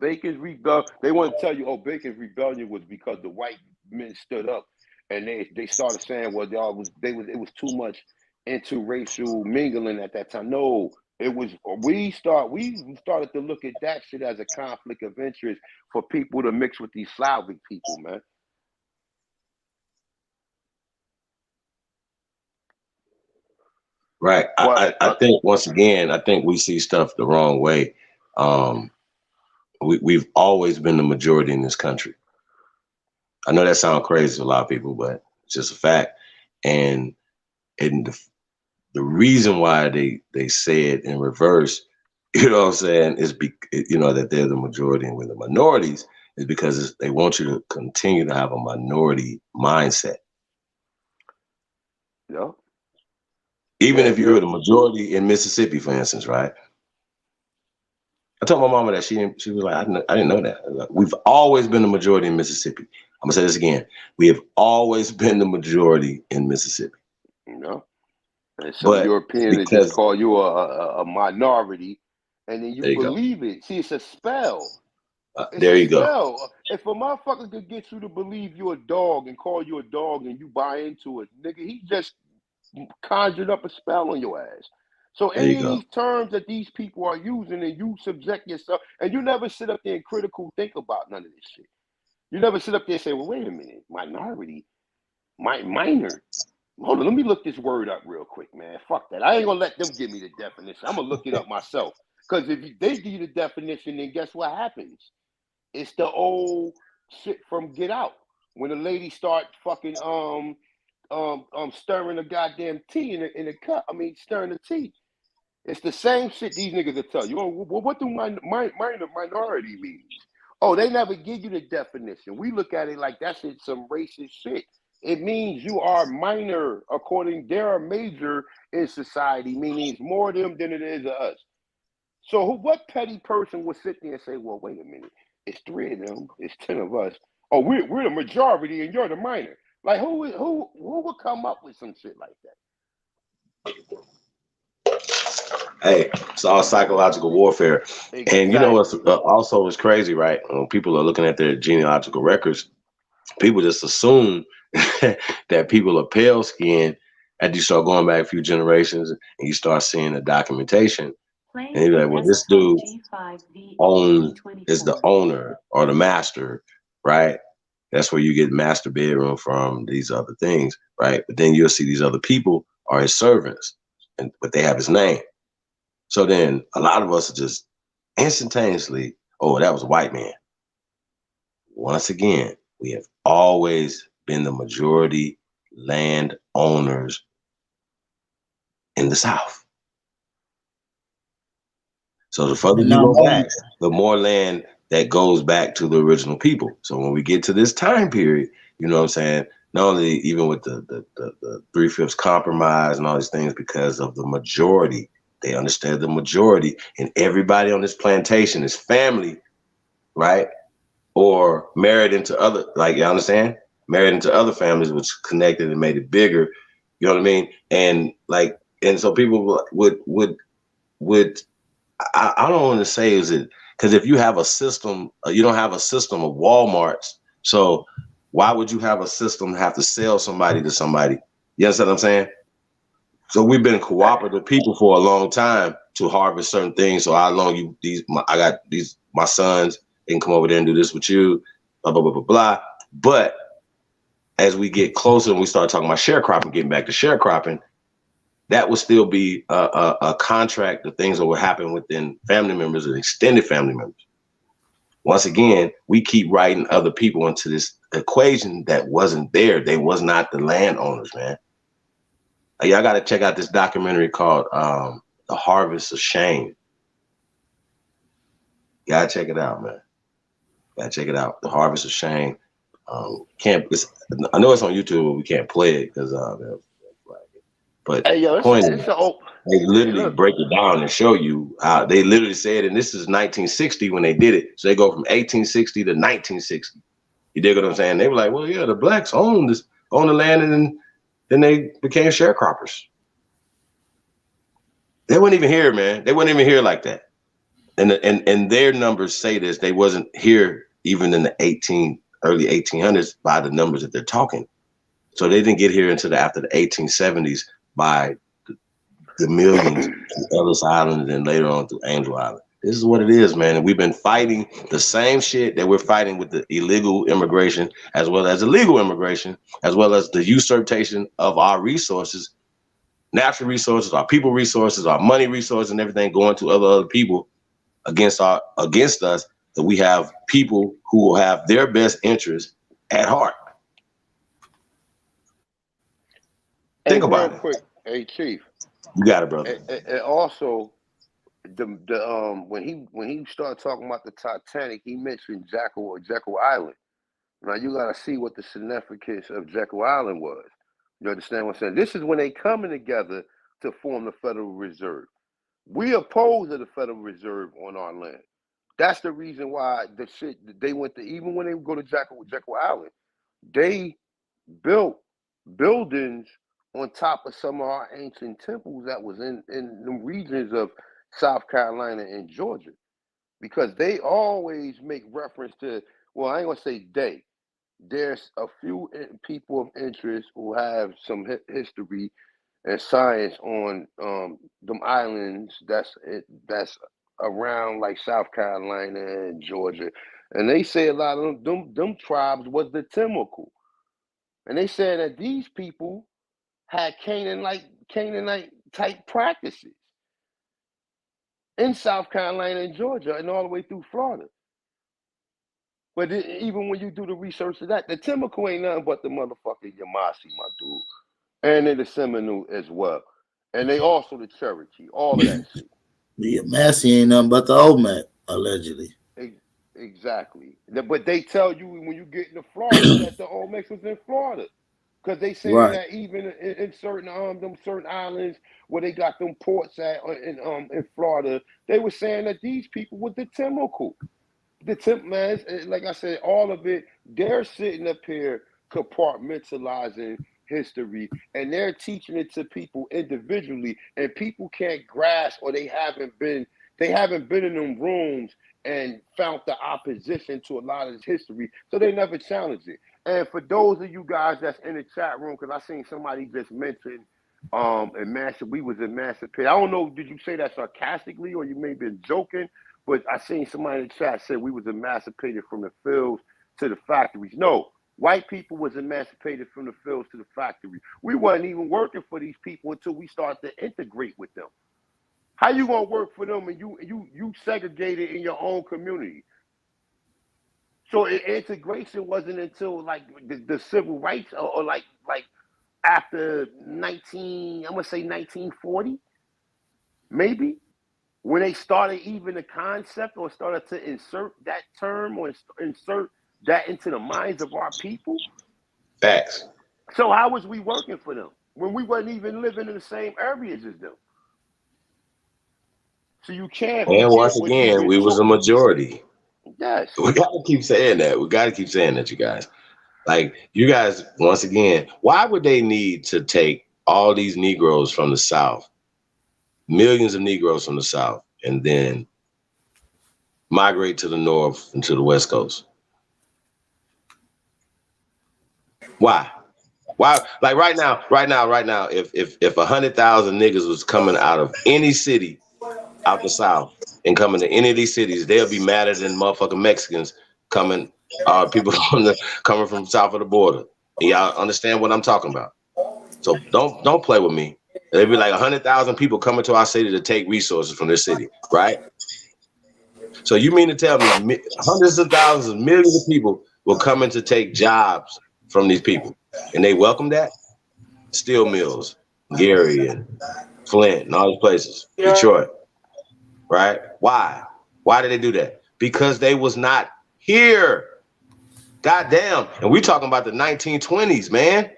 Bacon's Rebellion. They want to tell you, Bacon's Rebellion was because the white men stood up and they started saying, well, it was too much interracial mingling at that time. No, we started to look at that shit as a conflict of interest for people to mix with these Slavic people, man. Right. I think once again, I think we see stuff the wrong way. We've always been the majority in this country. I know that sounds crazy to a lot of people, but it's just a fact. And the reason why they say it in reverse, you know what I'm saying, is that they're the majority and we're the minorities, is because they want you to continue to have a minority mindset. Yeah. Even if you were the majority in Mississippi, for instance, right? I told my mama that she was like, I didn't know that. Like, we've always been the majority in Mississippi. I'm gonna say this again. We have always been the majority in Mississippi. You know, and some Europeans just call you a minority, and then you believe it. See, it's a spell. There you go. If a motherfucker could get you to believe you're a dog and call you a dog and you buy into it, nigga, he just conjured up a spell on your ass. So any of these terms that these people are using, and you subject yourself, and you never sit up there and critical think about none of this shit. You never sit up there and say, well, wait a minute, minority, minor. Hold on, let me look this word up real quick, man. Fuck that. I ain't gonna let them give me the definition. I'm gonna look it up myself. Because if they give you the definition, then guess what happens? It's the old shit from Get Out. When the lady start fucking stirring the goddamn tea in a cup. I mean, stirring the tea. It's the same shit these niggas will tell you. Oh, what do minority mean? Oh, they never give you the definition. We look at it like that shit's some racist shit. It means you are minor according, they're a major in society, meaning it's more of them than it is of us. So what petty person would sit there and say, well, wait a minute, it's 3 of them, it's 10 of us. Oh, we're the majority and you're the minor. Like who would come up with some shit like that? Hey, it's all psychological warfare. Exactly. And you know what's also is crazy, right? When people are looking at their genealogical records, people just assume that people are pale skinned as you start going back a few generations and you start seeing the documentation. And you're like, well, this dude is the owner or the master, right? That's where you get master bedroom from, these other things, right? But then you'll see these other people are his servants, but they have his name. So then a lot of us are just instantaneously, oh, that was a white man. Once again, we have always been the majority land owners in the South. So the further you go back, the more land that goes back to the original people. So when we get to this time period, you know what I'm saying? Not only even with the 3/5 compromise and all these things, because of the majority, they understand the majority, and everybody on this plantation is family, right? Or married into other, like, you understand? Married into other families, which connected and made it bigger. You know what I mean? And like, and so people would I don't want to say is it, because if you have a system, you don't have a system of Walmarts. So why would you have a system have to sell somebody to somebody? You understand what I'm saying? So we've been cooperative people for a long time to harvest certain things. So how long my sons can come over there and do this with you, blah, blah, blah, blah, blah. But as we get closer and we start talking about sharecropping, getting back to sharecropping, that would still be a contract of things that will happen within family members and extended family members. Once again, we keep writing other people into this equation that wasn't there. They was not the landowners, man. Y'all got to check out this documentary called The Harvest of Shame. You got to check it out, man. Gotta check it out. The Harvest of Shame. I know it's on YouTube, but we can't play it because but hey, yo, they literally break it down and show you how they literally said, and this is 1960 when they did it. So they go from 1860 to 1960. You dig what I'm saying? They were like, well, yeah, the blacks owned the land, and then they became sharecroppers. They weren't even here, man. They weren't even here like that. And their numbers say this. They wasn't here even in the early 1800s by the numbers that they're talking. So they didn't get here until after the 1870s by the millions to Ellis Island and later on to Angel Island. This is what it is, man. And we've been fighting the same shit that we're fighting with the illegal immigration, as well as the legal immigration, as well as the usurpation of our resources, natural resources, our people resources, our money resources, and everything going to other people against us. That we have people who will have their best interests at heart. Think about it. Quick, hey Chief. You got it, brother. And also, when he started talking about the Titanic, he mentioned Jekyll Island. Now you gotta see what the significance of Jekyll Island was. You understand what I'm saying? This is when they coming together to form the Federal Reserve. We oppose the Federal Reserve on our land. That's the reason why the shit they went to, even when they go to Jekyll Island, they built buildings on top of some of our ancient temples that was in the regions of South Carolina and Georgia, because they always make reference to, well, I ain't gonna say they. There's a few people of interest who have some history and science on them islands that's around like South Carolina and Georgia, and they say a lot of them tribes was the Timucua, and they said that these people had Canaanite type practices in South Carolina and Georgia and all the way through Florida. But even when you do the research of that, the Timucua ain't nothing but the motherfucking Yamasee, my dude. And they're the Seminole as well. And they also the Cherokee, all of that shit. The Yamasee ain't nothing but the Olmec, allegedly. Exactly. But they tell you when you get into Florida that the Olmecs was in Florida. Because they say that even in certain islands where they got them ports at in Florida, they were saying that these people were the Timucua. Man, like I said, all of it, they're sitting up here compartmentalizing history, and they're teaching it to people individually, and people can't grasp, or they haven't been in them rooms and found the opposition to a lot of this history, so they never challenge it. And for those of you guys that's in the chat room, because I seen somebody just mention we was emancipated. I don't know, did you say that sarcastically or you may have been joking? But I seen somebody in the chat say we was emancipated from the fields to the factories. No, white people was emancipated from the fields to the factory. We wasn't even working for these people until we started to integrate with them. How you gonna work for them and you segregated in your own community? So integration wasn't until like the civil rights or like after 1940, maybe. When they started even the concept or started to insert that term or insert that into the minds of our people. Facts. So how was we working for them when we wasn't even living in the same areas as them? So you can't. And once again, we was a majority. Yes. We gotta keep saying that. You guys. Like, you guys, once again, why would they need to take all these Negroes from the South? Millions of Negroes from the South, and then migrate to the North and to the West Coast. Why? Like right now, if 100,000 niggas was coming out of any city out the South and coming to any of these cities, they'll be madder than motherfucking Mexicans coming, people coming from south of the border. And y'all understand what I'm talking about? So don't play with me. There'd be like 100,000 people coming to our city to take resources from their city, right? So you mean to tell me hundreds of thousands, millions of people will come in to take jobs from these people, and they welcome that? Steel mills, Gary and Flint and all these places, Detroit, right? Why? Why did they do that? Because they was not here. Goddamn. And we talking about the 1920s, man.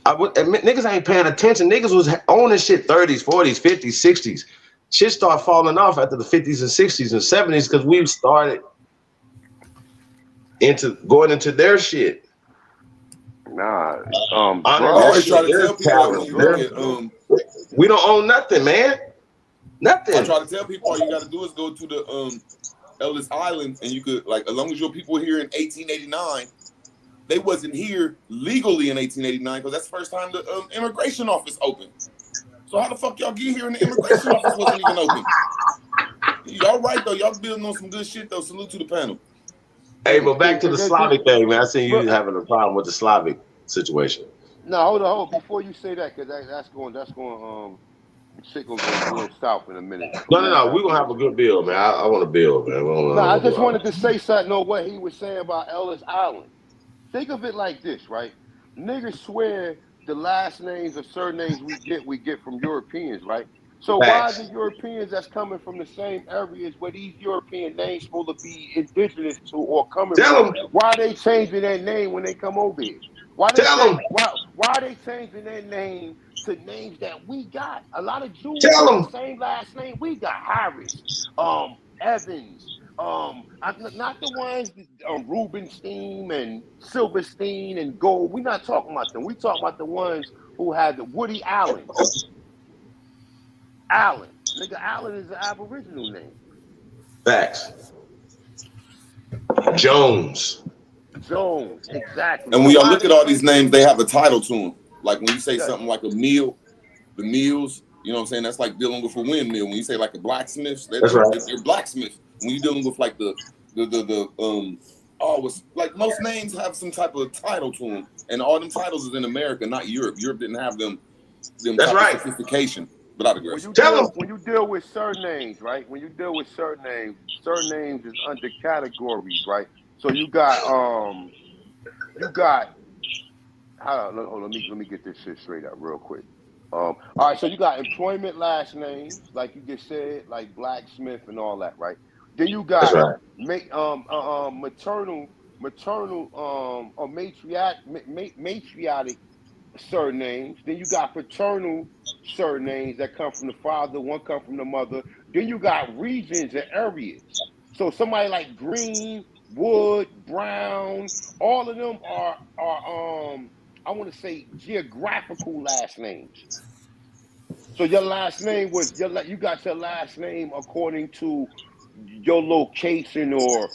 Niggas ain't paying attention. Niggas was owning shit 30s, 40s, 50s, 60s. Shit started falling off after the 50s and 60s and 70s because we started going into their shit. Nah, we don't own nothing, man. Nothing. I try to tell people all you got to do is go to the Ellis Island, and you could, like, as long as your people were here in 1889. They wasn't here legally in 1889 because that's the first time the immigration office opened. So So how the fuck y'all get here and the immigration office wasn't even open? Y'all right though. Y'all building on some good shit though. Salute to the panel. Hey, but back to the Slavic thing, man. I seen you having a problem with the Slavic situation. No, hold on. Before you say that, because that's going shit gonna go real south in a minute. No. We're gonna have a good bill, man. I want a bill, man. No, I just wanted to say something on what he was saying about Ellis Island. Think of it like this, right? Niggas swear the last names or surnames we get from Europeans, right? So why the Europeans that's coming from the same areas where these European names supposed to be indigenous to or coming from, why are they changing their name when they come over here? Why are they changing their name to names that we got? A lot of Jews have the same last name we got. Harris, Evans, not the ones Rubenstein and Silverstein and Gold. We're not talking about them. We talking about the ones who had the Woody Allen. Allen. Nigga, Allen is an Aboriginal name. Facts. Jones, exactly. And when y'all look at all these names, they have a title to them. Like when you say something like a mill, the mills, you know what I'm saying? That's like dealing with a windmill. When you say like a blacksmith, they're blacksmiths. When you're dealing with like it's like most names have some type of title to them, and all them titles is in America, not Europe. Europe didn't have them That's right. Sophistication. But I digress. When you deal with surnames, right? When you deal with surnames is under categories, right? So you got hold on, let me get this shit straight up real quick. All right, so you got employment last names, like you just said, like blacksmith and all that, right? Then you got maternal or matriarchic surnames. Then you got paternal surnames that come from the father, one come from the mother. Then you got regions and areas. So somebody like Green, Wood, Brown, all of them are I want to say geographical last names. So your last name was you got your last name according to your location or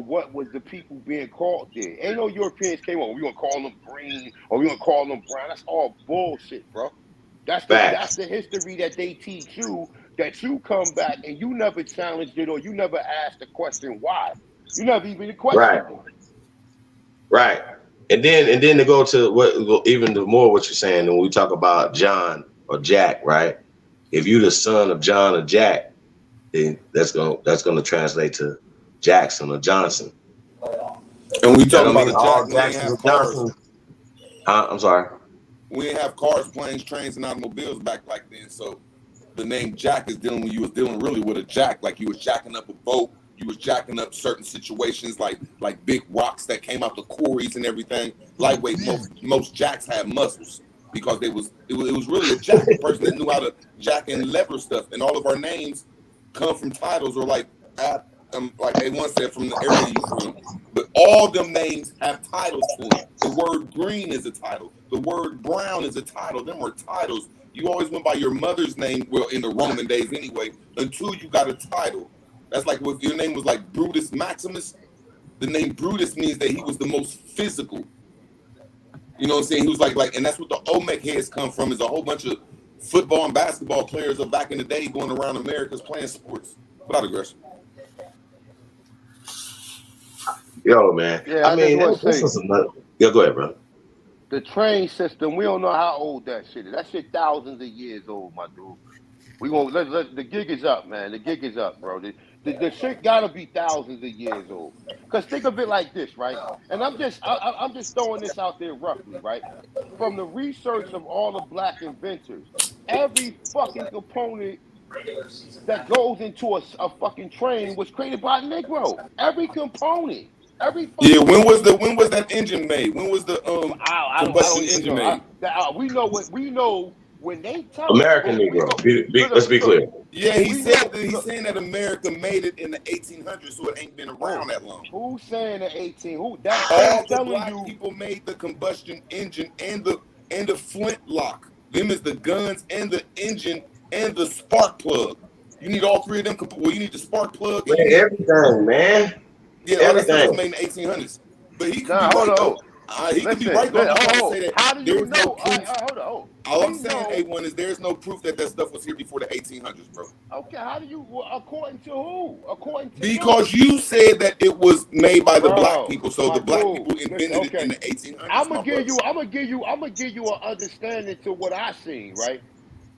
what was the people being called there. Ain't no Europeans came on, we gonna call them Green or we gonna call them Brown. That's all bullshit, bro. That's the history that they teach you, that you come back and you never challenged it or you never asked the question why. You never even questioned it. Right. And then to go to even more what you're saying when we talk about John or Jack, right? If you're the son of John or Jack, then that's gonna translate to Jackson or Johnson. And we talk about Jackson or Johnson. I'm sorry. We didn't have cars, planes, trains, and automobiles back like then. So the name Jack is dealing when you was dealing really with a jack, like you was jacking up a boat. You was jacking up certain situations like big rocks that came out the quarries and everything. Lightweight, most jacks had muscles because it was really a jack, a person that knew how to jack and lever stuff. And all of our names come from titles or like they once said from the area you from. But all them names have titles to them. The word green is a title. The word brown is a title. Them were titles. You always went by your mother's name, well, in the Roman days anyway, until you got a title. That's like if your name was like Brutus Maximus, the name Brutus means that he was the most physical. You know what I'm saying? He was like, and that's what the Olmec heads come from, is a whole bunch of football and basketball players of back in the day going around America's playing sports. But I digress. Yo, man. Yeah, go ahead, bro. The train system, we don't know how old that shit is. That shit thousands of years old, my dude. We gonna let the gig is up, man. The gig is up, bro. The shit gotta be thousands of years old. Cause think of it like this, right? And I'm just throwing this out there roughly, right? From the research of all the black inventors, every fucking component that goes into a fucking train was created by a Negro. Every component. When was that engine made? When was the combustion engine made? We know when they tell American Negro. Let's be clear. Yeah, he's saying that America made it in the 1800s, so it ain't been around that long. Who's saying the 18? All the black people made the combustion engine and the flintlock. Them is the guns and the engine and the spark plug. You need all three of them. Well, you need the spark plug. Everything, man. Yeah, everything was made in the 1800s. But he could be right though. He could be right, but I'm trying to say that how do you there's know? no proof. Hold on. All I'm saying, A1, is there's no proof that stuff was here before the 1800s, bro. Okay, how do you? According to who? According to because you said that it was made by the black people, so the black people invented it in the 1800s. I'm gonna give you an understanding to what I seen. Right,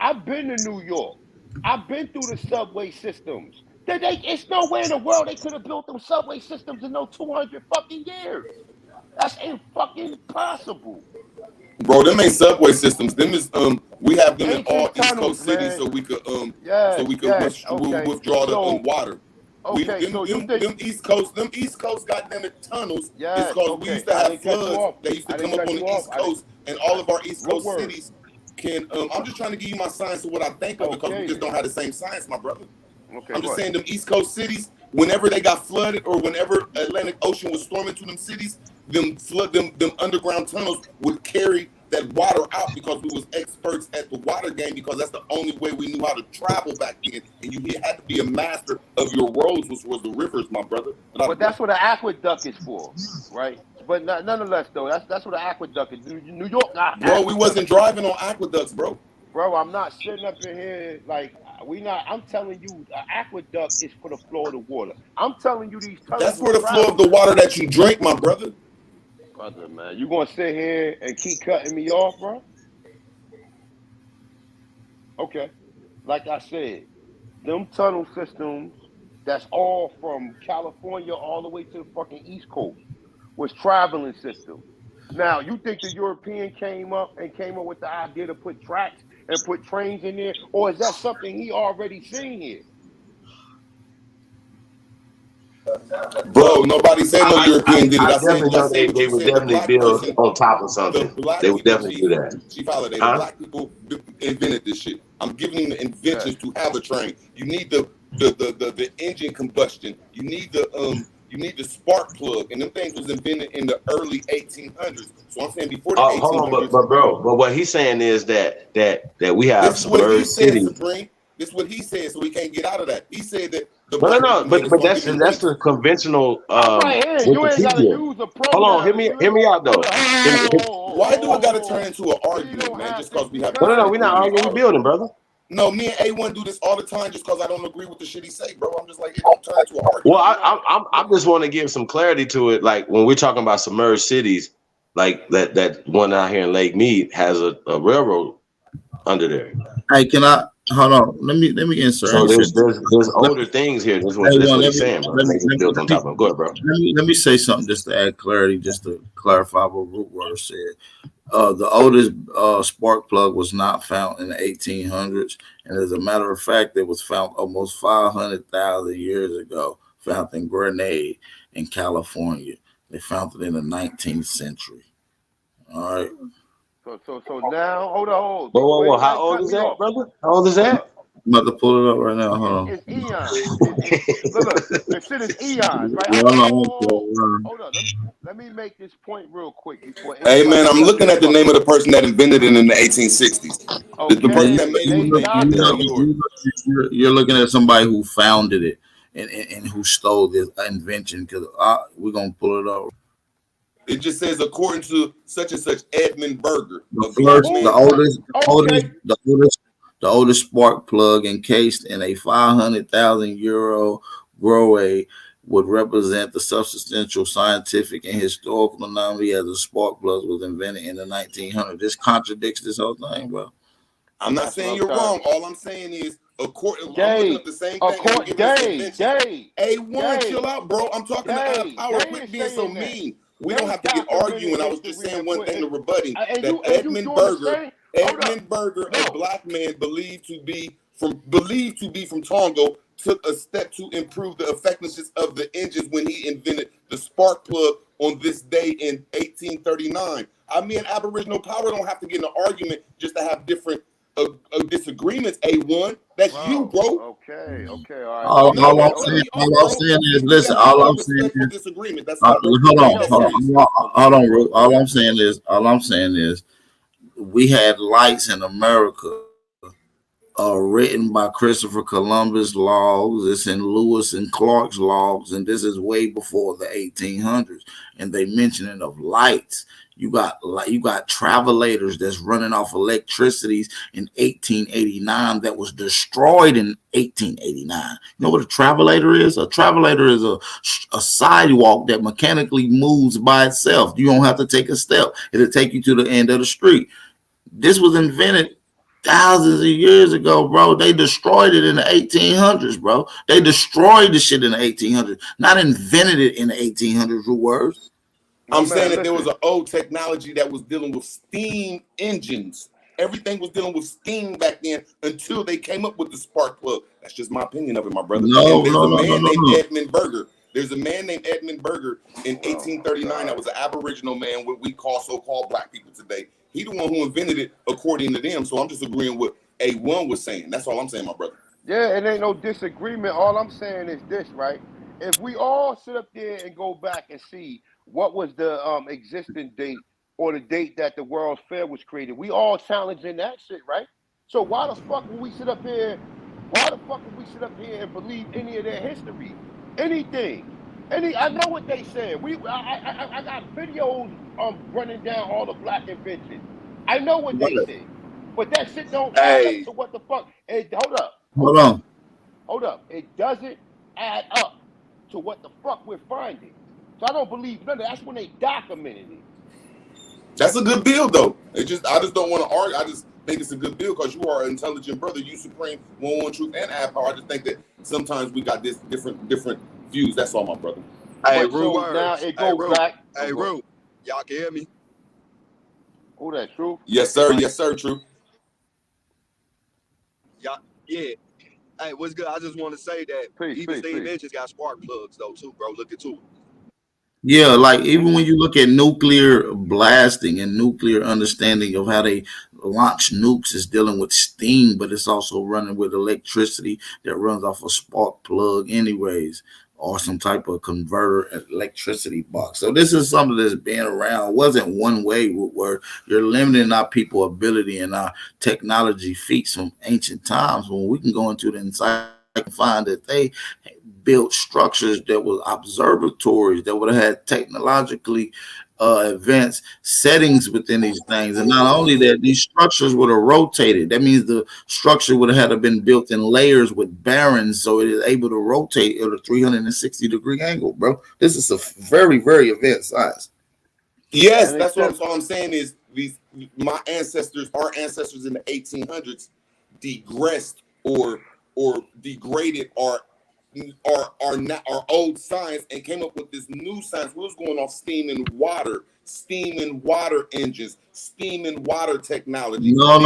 I've been to New York. I've been through the subway systems. It's nowhere in the world they could have built them subway systems in no 200 fucking years. That's fucking possible. Bro, them ain't subway systems. Them is we have them in all East Coast cities, so we could withdraw the water. Okay, them East Coast goddamn it tunnels. It's because we used to have floods that used to come up on the East Coast, and all of our East Coast cities can. I'm just trying to give you my science of what I think of because we just don't have the same science, my brother. Okay, I'm just saying them East Coast cities, whenever they got flooded or whenever Atlantic Ocean was storming to them cities, them underground tunnels would carry that water out because we was experts at the water game because that's the only way we knew how to travel back then. And you had to be a master of your roads, which was the rivers, my brother. But that's what an aqueduct is for, right? But nonetheless, though, that's what an aqueduct is. New York, bro, we wasn't driving on aqueducts, bro. Bro, I'm not sitting up in here like I'm telling you, an aqueduct is for the flow of the water. I'm telling you these tunnels. That's for the flow of the water that you drink, my brother. Brother, man, you gonna sit here and keep cutting me off, bro? Okay, like I said, them tunnel systems, that's all from California all the way to the fucking East Coast, was traveling systems. Now, you think the European came up with the idea to put tracks and put trains in there, or is that something he already seen here? Bro, nobody said no European did it. I definitely know they would definitely build on top of something. They would definitely do that. Chief Holiday, the black people invented this shit. I'm giving you the inventions to have a train. You need the engine combustion. You need the spark plug, and them things was invented in the early 1800s. So I'm saying before the 1800s. Hold on, but what he's saying is that we have submerged cities. This is what he said, so we can't get out of that. He said that. But that's the conventional. Right here. You ain't gotta use a program. Hold on, hear me out though. Why do it gotta turn into an argument, man? Just because we have. No, we're not arguing. We're building, brother. No, me and A1 do this all the time just because I don't agree with the shit he say, bro. I'm just like, it don't turn into an argument. Well, I just want to give some clarity to it. Like when we're talking about submerged cities, like that one out here in Lake Mead has a railroad under there. Hey, can I hold on? Let me answer. So there's older things here. That's what he's saying, bro. Go ahead, bro. Let me say something just to add clarity, just to clarify what Root Water said. The oldest spark plug was not found in the 1800s, and as a matter of fact, it was found almost 500,000 years ago. Found in Grenada, in California. They found it in the 19th century. All right. So now, hold on. Whoa. How old is that, brother? How old is that? I'm about to pull it up right now. Hold on. It's eons. Look, the shit is eons, right? Hold on. Let me make this point real quick before. Hey, man, I'm looking at the name of the person that invented it in the 1860s. Okay. The person that made it. You're looking at somebody who founded it and who stole this invention. Because we're gonna pull it up. It just says according to such and such Edmund Berger. The oldest spark plug encased in a 500,000 euro groe would represent the substantial scientific and historical anomaly as a spark plug was invented in the 1900s. This contradicts this whole thing, bro. I'm not saying you're wrong. All I'm saying is, according to the same thing. A1, chill out, bro. I'm talking about power. Quit being so mean. We don't have to get arguing. I was just saying one thing to rebutting that Edmund Berger, a black man believed to be from Tonga, took a step to improve the effectiveness of the engines when he invented the spark plug on this day in 1839. I mean, Aboriginal power don't have to get in an argument just to have different disagreements. A1, that's you, bro. Okay, all right. All I'm saying is, listen. All I'm saying is, disagreement. That's hold on. All I'm saying is, we had lights in America written by Christopher Columbus logs. It's in Lewis and Clark's logs, and this is way before the 1800s. And they mention it of lights. You got travelators that's running off electricities in 1889 that was destroyed in 1889. You know what a travelator is? A travelator is a sidewalk that mechanically moves by itself. You don't have to take a step. It'll take you to the end of the street. This was invented thousands of years ago, bro. They destroyed it in the 1800s, bro. They destroyed the shit in the 1800s, not invented it in the 1800s, words. I'm saying that there was an old technology that was dealing with steam engines. Everything was dealing with steam back then until they came up with the spark plug. That's just my opinion of it, my brother. There's a man named Edmund Berger. There's a man named Edmund Berger in 1839 that was an Aboriginal man, what we call so-called black people today. He the one who invented it according to them. So I'm just agreeing with A1 was saying. That's all I'm saying, my brother. Yeah, it ain't no disagreement. All I'm saying is this, right? If we all sit up there and go back and see what was the existing date or the date that the World's Fair was created, we all challenging that shit, right? So why the fuck would we sit up here? Why the fuck would we sit up here and believe any of their history? Anything? I know what they said. I got videos running down all the black inventions. I know what they said, but that shit don't add up to what the fuck. Hold up. It doesn't add up to what the fuck we're finding. So I don't believe none of that. That's when they documented it. That's a good bill, though. I just don't want to argue. I just think it's a good bill because you are an intelligent brother. You supreme, one truth, and ad power. I just think that sometimes we got this different views. That's all, my brother. Hey, Rue. So now it goes back. Hey, Rue. Y'all can hear me? Who that, Truth? Yes, sir. Yes, sir, Truth. Yeah. Hey, what's good? I just want to say that even Steve Engines got spark plugs, though, too, bro. Look at it. Yeah, like even when you look at nuclear blasting and nuclear understanding of how they launch nukes is dealing with steam, but it's also running with electricity that runs off a spark plug anyways, or some type of converter electricity box. So this is something that's been around. It wasn't one way where you're limiting our people ability and our technology feats from ancient times when we can go into the inside and find that they built structures that were observatories that would have had technologically advanced settings within these things. And not only that, these structures would have rotated. That means the structure would have had to been built in layers with barons, so it is able to rotate at a 360-degree angle, bro. This is a very, very advanced science. Yes, that's what I'm saying is our ancestors in the 1800s digressed or degraded our old science and came up with this new science. We was going off steam and water engines, steam and water technology. No.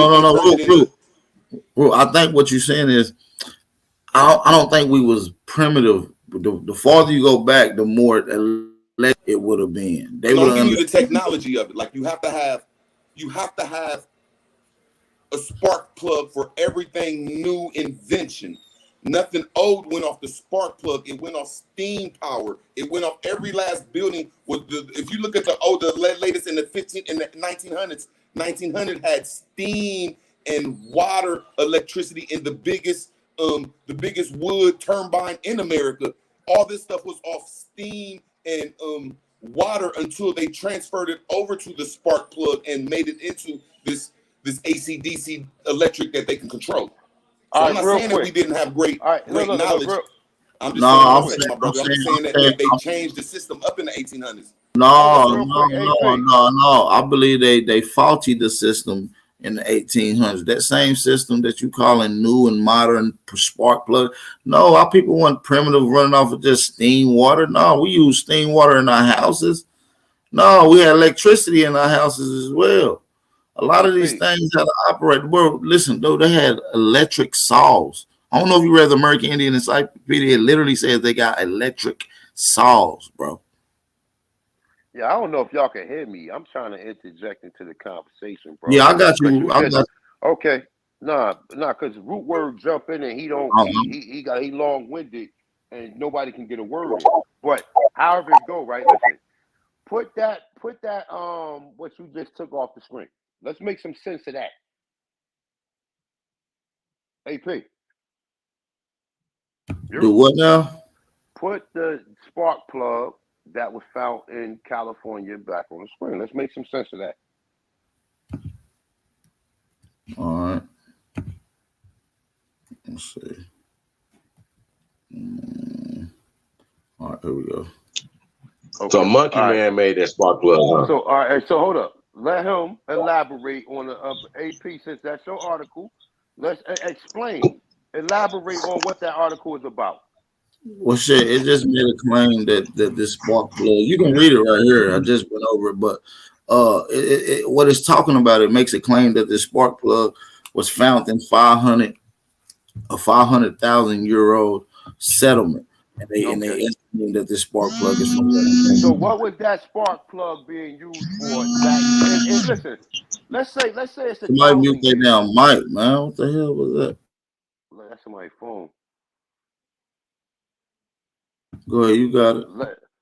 Bro, I think what you're saying is, I don't think we was primitive. The farther you go back, the more it would have been. They would give you the technology of it. Like you have to have a spark plug for everything new invention. Nothing old went off the spark plug. It went off steam power. It went off every last building. If you look at the latest in the 1900s, 1900 had steam and water electricity in the biggest wood turbine in America. All this stuff was off steam and water until they transferred it over to the spark plug and made it into this AC/DC electric that they can control. So I'm not saying that we didn't have great knowledge. I'm just saying, my brother. I'm saying that they changed the system up in the 1800s. No. I believe they faulty the system in the 1800s. That same system that you calling new and modern spark plug. No, our people weren't primitive running off of just steam water. No, we use steam water in our houses. No, we had electricity in our houses as well. A lot of these things had to operate. Well, listen, though, they had electric saws. I don't know if you read the American Indian Encyclopedia. It literally says they got electric saws, bro. Yeah, I don't know if y'all can hear me. I'm trying to interject into the conversation, bro. Yeah, I got you. Okay. Nah, because Root Word jump in and he long-winded and nobody can get a word in. But however it go, right? Listen, put that what you just took off the screen. Let's make some sense of that. AP. Do what now? Put the spark plug that was found in California back on the screen. Let's make some sense of that. All right. Let's see. All right, here we go. Okay. So Monkey Man made that spark plug, huh? So all right, so hold up. Let him elaborate on the AP since that's your article. Let's explain. Elaborate on what that article is about. Well, shit, it just made a claim that this spark plug. You can read it right here. I just went over it, but what it's talking about, it makes a claim that this spark plug was found in a 500,000-year-old settlement, and they estimate that this spark plug is from there. So what was that spark plug being used for? And listen, let's say it's a Somebody mute that down, Mike, man. What the hell was that? That's my phone. Go ahead, you got it.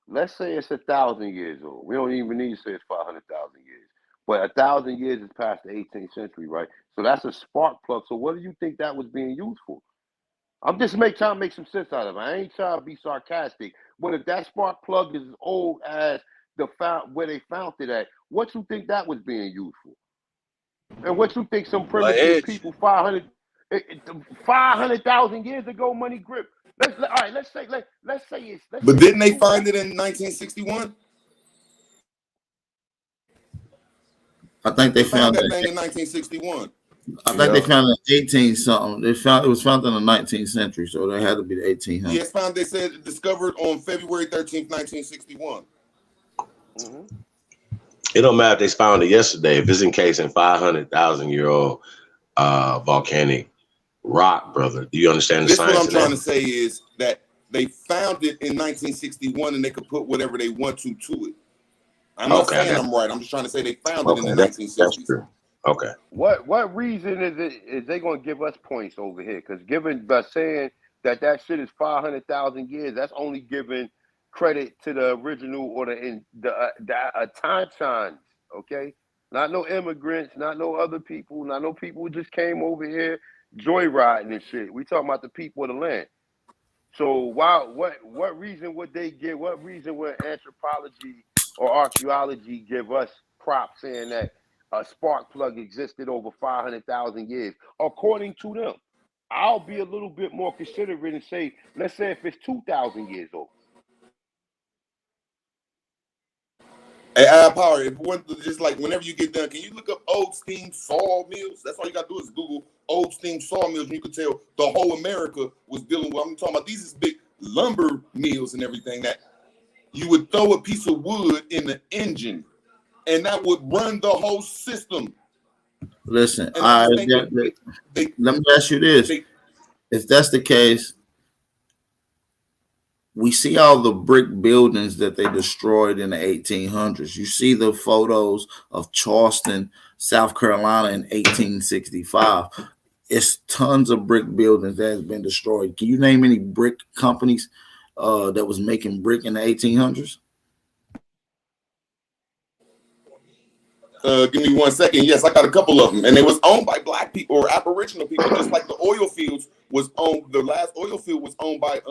Let's say it's 1,000 years old. We don't even need to say it's 500,000 years. But 1,000 years is past the 18th century, right? So that's a spark plug. So what do you think that was being used for? I'm just trying to make some sense out of it. I ain't trying to be sarcastic. But if that spark plug is as old as where they found it at, what you think that was being used for? And what you think some primitive people 500,000 years ago, money grip? Let's say it's. But didn't they find it in 1961? I think they found that thing in 1961. I think they found it in 18 something. It was found in the 19th century, so they had to be the 1800s. Yes, found. They said it discovered on February 13th, 1961. Mm-hmm. It don't matter if they found it yesterday. If it's encased in 500,000-year-old volcanic rock, brother, do you understand the science? What I'm trying to say is that they found it in 1961, and they could put whatever they want to it. I'm not saying I'm right. I'm just trying to say they found it in the 1960s. That's true. Okay. What reason is they going to give us points over here? Because by saying that shit is 500,000 years, that's only giving credit to the original or the time signs. Okay, not no immigrants, not no other people, not no people who just came over here joyriding and shit. We talking about the people of the land. So what reason would they give? What reason would anthropology or archaeology give us props saying that a spark plug existed over 500,000 years, according to them? I'll be a little bit more considerate and say, let's say if it's 2,000 years old. Hey, Power, just like whenever you get done, can you look up old steam sawmills? That's all you got to do is Google old steam sawmills, and you can tell the whole America was dealing with. I'm talking about these is big lumber mills and everything that you would throw a piece of wood in the engine, and that would run the whole system. Listen, let me ask you this. If that's the case, we see all the brick buildings that they destroyed in the 1800s. You see the photos of Charleston, South Carolina in 1865. It's tons of brick buildings that has been destroyed. Can you name any brick companies that was making brick in the 1800s? Give me 1 second. Yes, I got a couple of them, and it was owned by black people or Aboriginal people, just like the oil fields was owned. The last oil field was owned by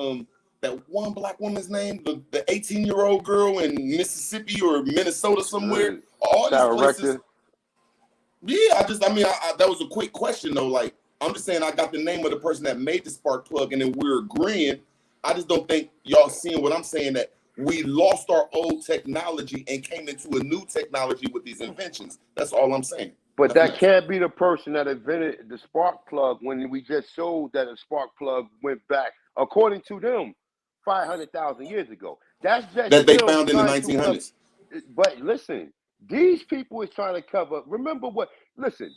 that one black woman's name, the 18-year-old girl in Mississippi or Minnesota somewhere. All these places. Yeah, that was a quick question though. Like, I'm just saying I got the name of the person that made the spark plug, and then we're agreeing. I just don't think y'all seeing what I'm saying, that we lost our old technology and came into a new technology with these inventions. That's all I'm saying. But that can't be the person that invented the spark plug when we just showed that a spark plug went back, according to them, 500,000 years ago. That's just that they found in the 1900s. But listen, these people is trying to cover.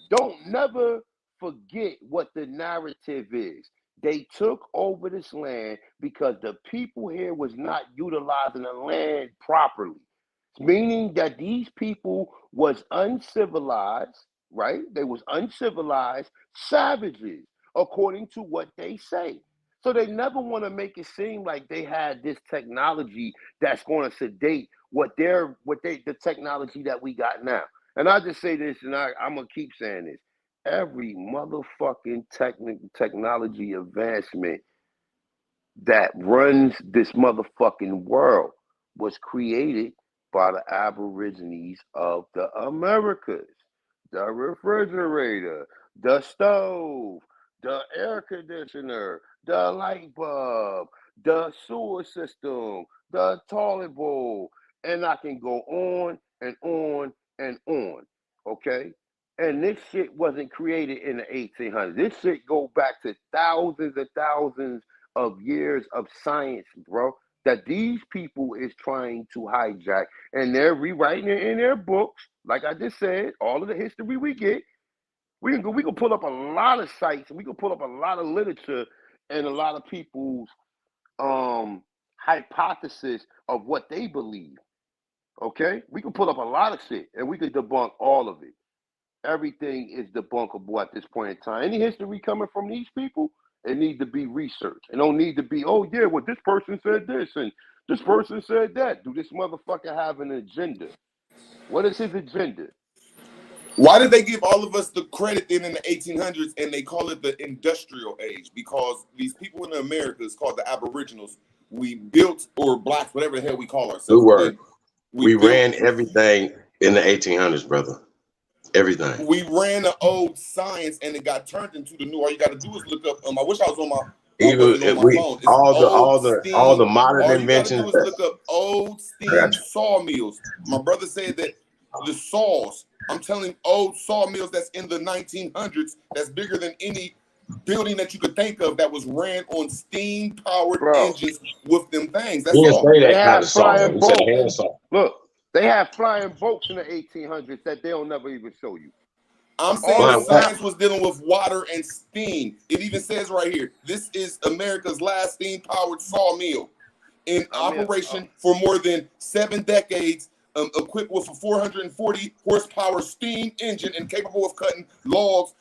Don't never forget what the narrative is. They took over this land because the people here was not utilizing the land properly, meaning that these people was uncivilized, right? They was uncivilized savages, according to what they say. So they never want to make it seem like they had this technology that's going to sedate the technology that we got now. And I just say this, and I'm gonna keep saying this. every motherfucking technology advancement that runs this motherfucking world was created by the Aborigines of the Americas. The refrigerator, the stove, the air conditioner, the light bulb, the sewer system, the toilet bowl, and I can go on and on and on, okay? And this shit wasn't created in the 1800s. This shit go back to thousands and thousands of years of science, bro, that these people is trying to hijack, and they're rewriting it in their books. Like I just said, all of the history we get, we can pull up a lot of sites, and we can pull up a lot of literature and a lot of people's hypothesis of what they believe. Okay, we can pull up a lot of shit, and we could debunk all of it. Everything is debunkable at this point in time. Any history coming from these people, it needs to be researched. It don't need to be, oh yeah, well this person said this and this person said that. Do this motherfucker have an agenda? What is his agenda? Why did they give all of us the credit then in the 1800s and they call it the industrial age? Because these people in the Americas called the Aboriginals, we built, or blacks, whatever the hell we call ourselves. We ran everything in the 1800s, brother. Everything. We ran the old science and it got turned into the new. All you got to do is look up. I wish I was on my. Even if we all the modern inventions. All you gotta do is look up old steam sawmills. My brother said that the saws. I'm telling you, old sawmills that's in the 1900s. That's bigger than any building that you could think of that was ran on steam powered engines with them things. That's all. They have flying boats. Look, they have flying boats in the 1800s that they'll never even show you. I'm saying science was dealing with water and steam. It even says right here, this is America's last steam-powered sawmill in operation for more than 7 decades, equipped with a 440 horsepower steam engine and capable of cutting logs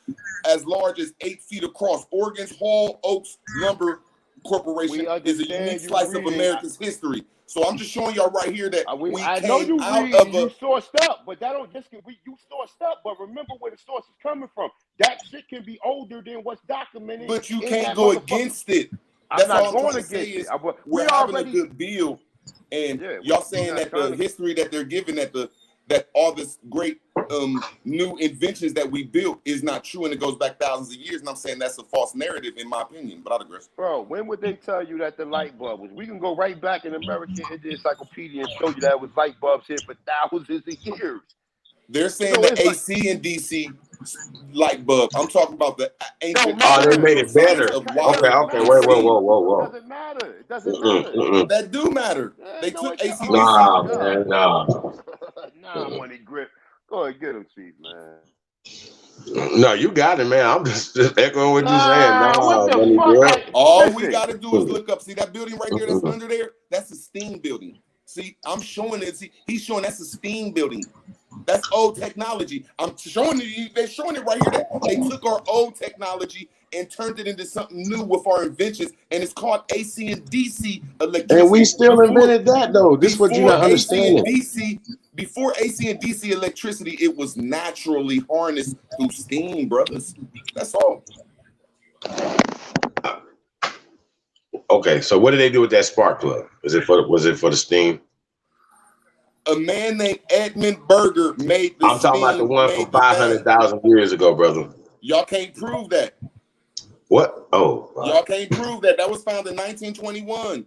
as large as 8 feet across. Oregon's Hall Oaks Lumber Corporation is a unique slice of America's history. So I'm just showing y'all right here that I know you sourced up, but that don't just you sourced up. But remember where the source is coming from. That shit can be older than what's documented. But you can't go against it. That's all I'm trying to say is we're having a good build, and y'all saying that the history that they're giving that all this great new inventions that we built is not true, and it goes back thousands of years. And I'm saying that's a false narrative in my opinion. But I'll digress. Bro, when would they tell you that the light bulb was? We can go right back in American Encyclopedia and show you that it was light bulbs here for thousands of years. They're saying the AC and DC light bulb. I'm talking about the ancient. They made it better. Okay. Wait. Whoa. It doesn't matter. It doesn't matter. That do matter. They took AC. Nah. Nah, money grip. Go ahead, get him, Chief, man. No, you got it, man. I'm just echoing what you're saying. All we got to do is look up. See that building right there that's under there? That's a steam building. See, I'm showing it. See, he's showing that's a steam building. That's old technology. I'm showing it. They're showing it right here. That they took our old technology and turned it into something new with our inventions, and it's called AC and DC electricity. And we still invented that, though. This is what you're not understanding. Before AC and DC electricity, it was naturally harnessed through steam, brothers. That's all. Okay, so what did they do with that spark plug? Was it for the steam? A man named Edmund Berger made the I'm talking about the one from 500,000 years ago, brother. Y'all can't prove that. What? Oh. Wow. Y'all can't prove that. That was found in 1921.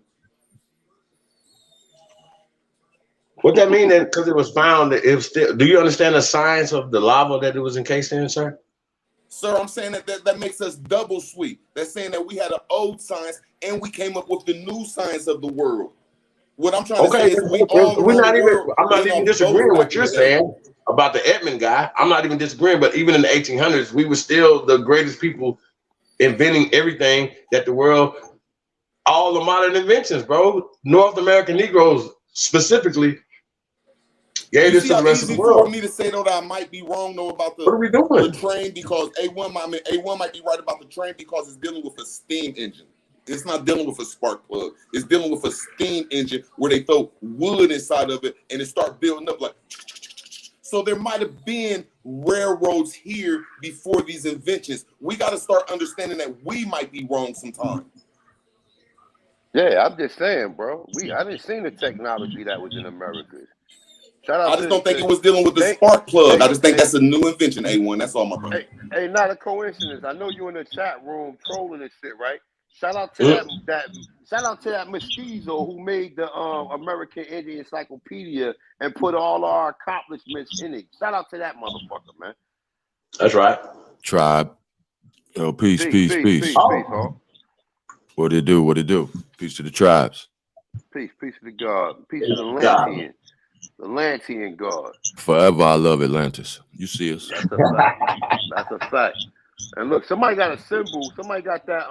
What that mean? That because it was found, it was still. Do you understand the science of the lava that it was encased in, sir? Sir, I'm saying that makes us double sweet. That's saying that we had an old science and we came up with the new science of the world. What I'm trying to say is I'm not even disagreeing with what you're saying about the Edmund guy. I'm not even disagreeing, but even in the 1800s, we were still the greatest people inventing everything that the world, all the modern inventions, bro. North American Negroes specifically gave this to the rest of the world. For me to say though that I might be wrong though about what are we doing? The train, because A1 might be right about the train because it's dealing with a steam engine. It's not dealing with a spark plug. It's dealing with a steam engine where they throw wood inside of it and it starts building up like. So there might have been railroads here before these inventions. We got to start understanding that we might be wrong sometimes. Yeah, I'm just saying, bro. I didn't see the technology that was in America. I just don't think it was dealing with the spark plug. I just think that's a new invention, A1. That's all, my brother. Hey, not a coincidence. I know you in the chat room trolling and shit, right? Shout out to that mestizo who made the American Indian Encyclopedia and put all our accomplishments in it. Shout out to that motherfucker, man. That's right. Tribe. Yo, peace. Oh. What it do? Peace to the tribes. Peace to the God. Peace to the Lantian. The Lantian God. Forever I love Atlantis. You see us. That's a fact. And look, somebody got a symbol. Somebody got that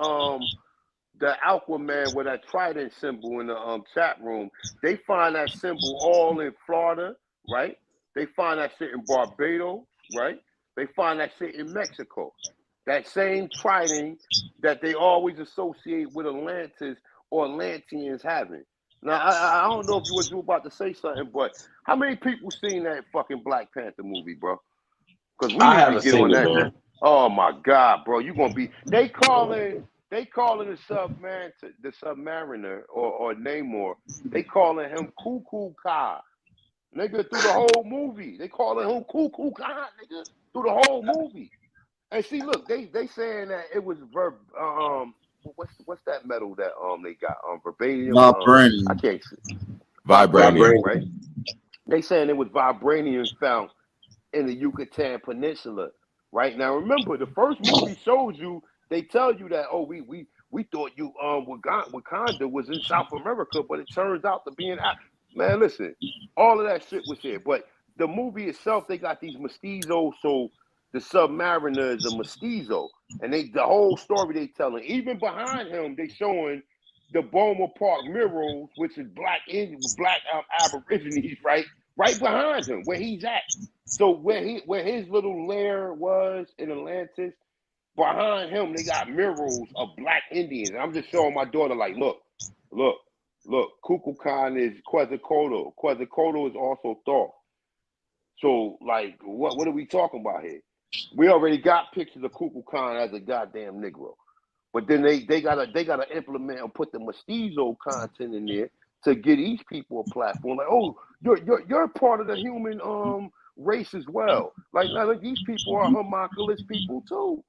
the Aquaman with that trident symbol in the chat room. They find that symbol all in Florida, right? They find that shit in Barbados, right? They find that shit in Mexico. That same trident that they always associate with Atlantis or Atlanteans having. Now, I don't know if you were about to say something, but how many people seen that fucking Black Panther movie, bro? Because we need to get on that shit. Oh my God, bro, you gonna be? They calling the Submariner or Namor. They calling him Cuckoo Ka, nigga, through the whole movie. They calling him Cuckoo Ka, nigga, through the whole movie. And see, look, they saying that it was what's that metal that they got vibranium? Vibranium. I can't see. Vibranium, right? They saying it was vibranium found in the Yucatan Peninsula. Right now, remember the first movie shows you. They tell you that we thought you Wakanda was in South America, but it turns out to be in man. Listen, all of that shit was here, but the movie itself, they got these mestizos. So the Submariner is a mestizo, and the whole story they telling. Even behind him, they showing the Boma Park Murals, which is black Aborigines, right behind him where he's at. So where his little lair was in Atlantis, behind him they got murals of black Indians. And I'm just showing my daughter, like, look, Kukulkan is Quetzalcoatl. Quetzalcoatl is also Thoth. So like, what are we talking about here? We already got pictures of Kukulkan as a goddamn Negro, but then they gotta implement and put the mestizo content in there to get each people a platform. Like, oh, you're part of the human race as well. Like, now these people are homunculus people too.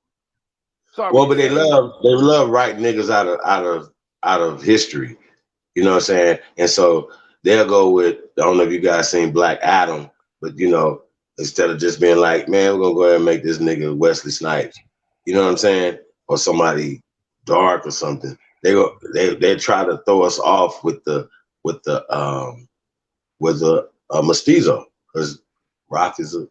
Sorry. Well, but they love writing niggas out of history. You know what I'm saying? And so they'll go with, I don't know if you guys seen Black Adam, but you know, instead of just being like, man, we're gonna go ahead and make this nigga Wesley Snipes. You know what I'm saying? Or somebody dark or something. They try to throw us off with a mestizo, because Rock is a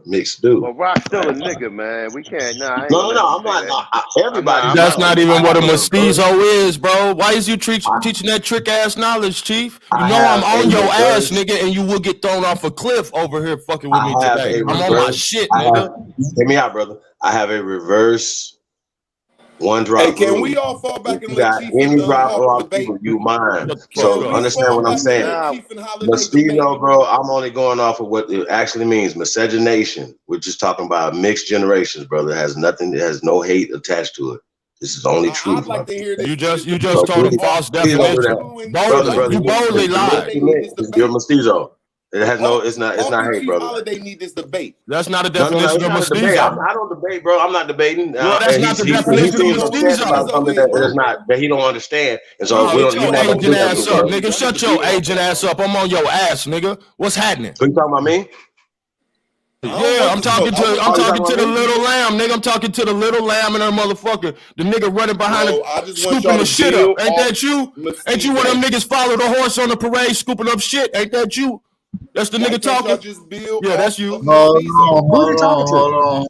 mixed dude. Well, Rock's still a nigga, man. We can't. No, I'm not. Everybody. That's not even what a mestizo is, bro. Why is you teaching that trick ass knowledge, Chief? You know I'm on your ass, nigga, and you will get thrown off a cliff over here fucking with me today. I'm on my shit, nigga. Hear me out, brother. I have a reverse one drop. Hey, can we all fall back and let Chief any drop off people you mind? So understand what I'm saying. Mestizo, bro, I'm only going off of what it actually means. Miscegenation. We're just talking about mixed generations, brother. It has nothing. It has no hate attached to it. This is only truth. Like to hear this. You just told a false definition. You boldly lied. You're mestizo. It has no. It's not hate, brother. Holiday need this debate. That's not a definition of mestizo. I don't debate, bro. I'm not debating. Well, that's not the definition of mestizo. It's not that he don't understand. And so shut your agent ass up, nigga. Shut your agent ass up. I'm on your ass, nigga. What's happening? So you talking about me? Yeah, I'm talking to the little lamb, nigga. I'm talking to the little lamb and her motherfucker. The nigga running behind him, scooping the shit up. Ain't that you? Ain't you one of them niggas follow the horse on the parade, scooping up shit? Ain't that you? That's the nigga talking. Yeah, that's you. Hold on.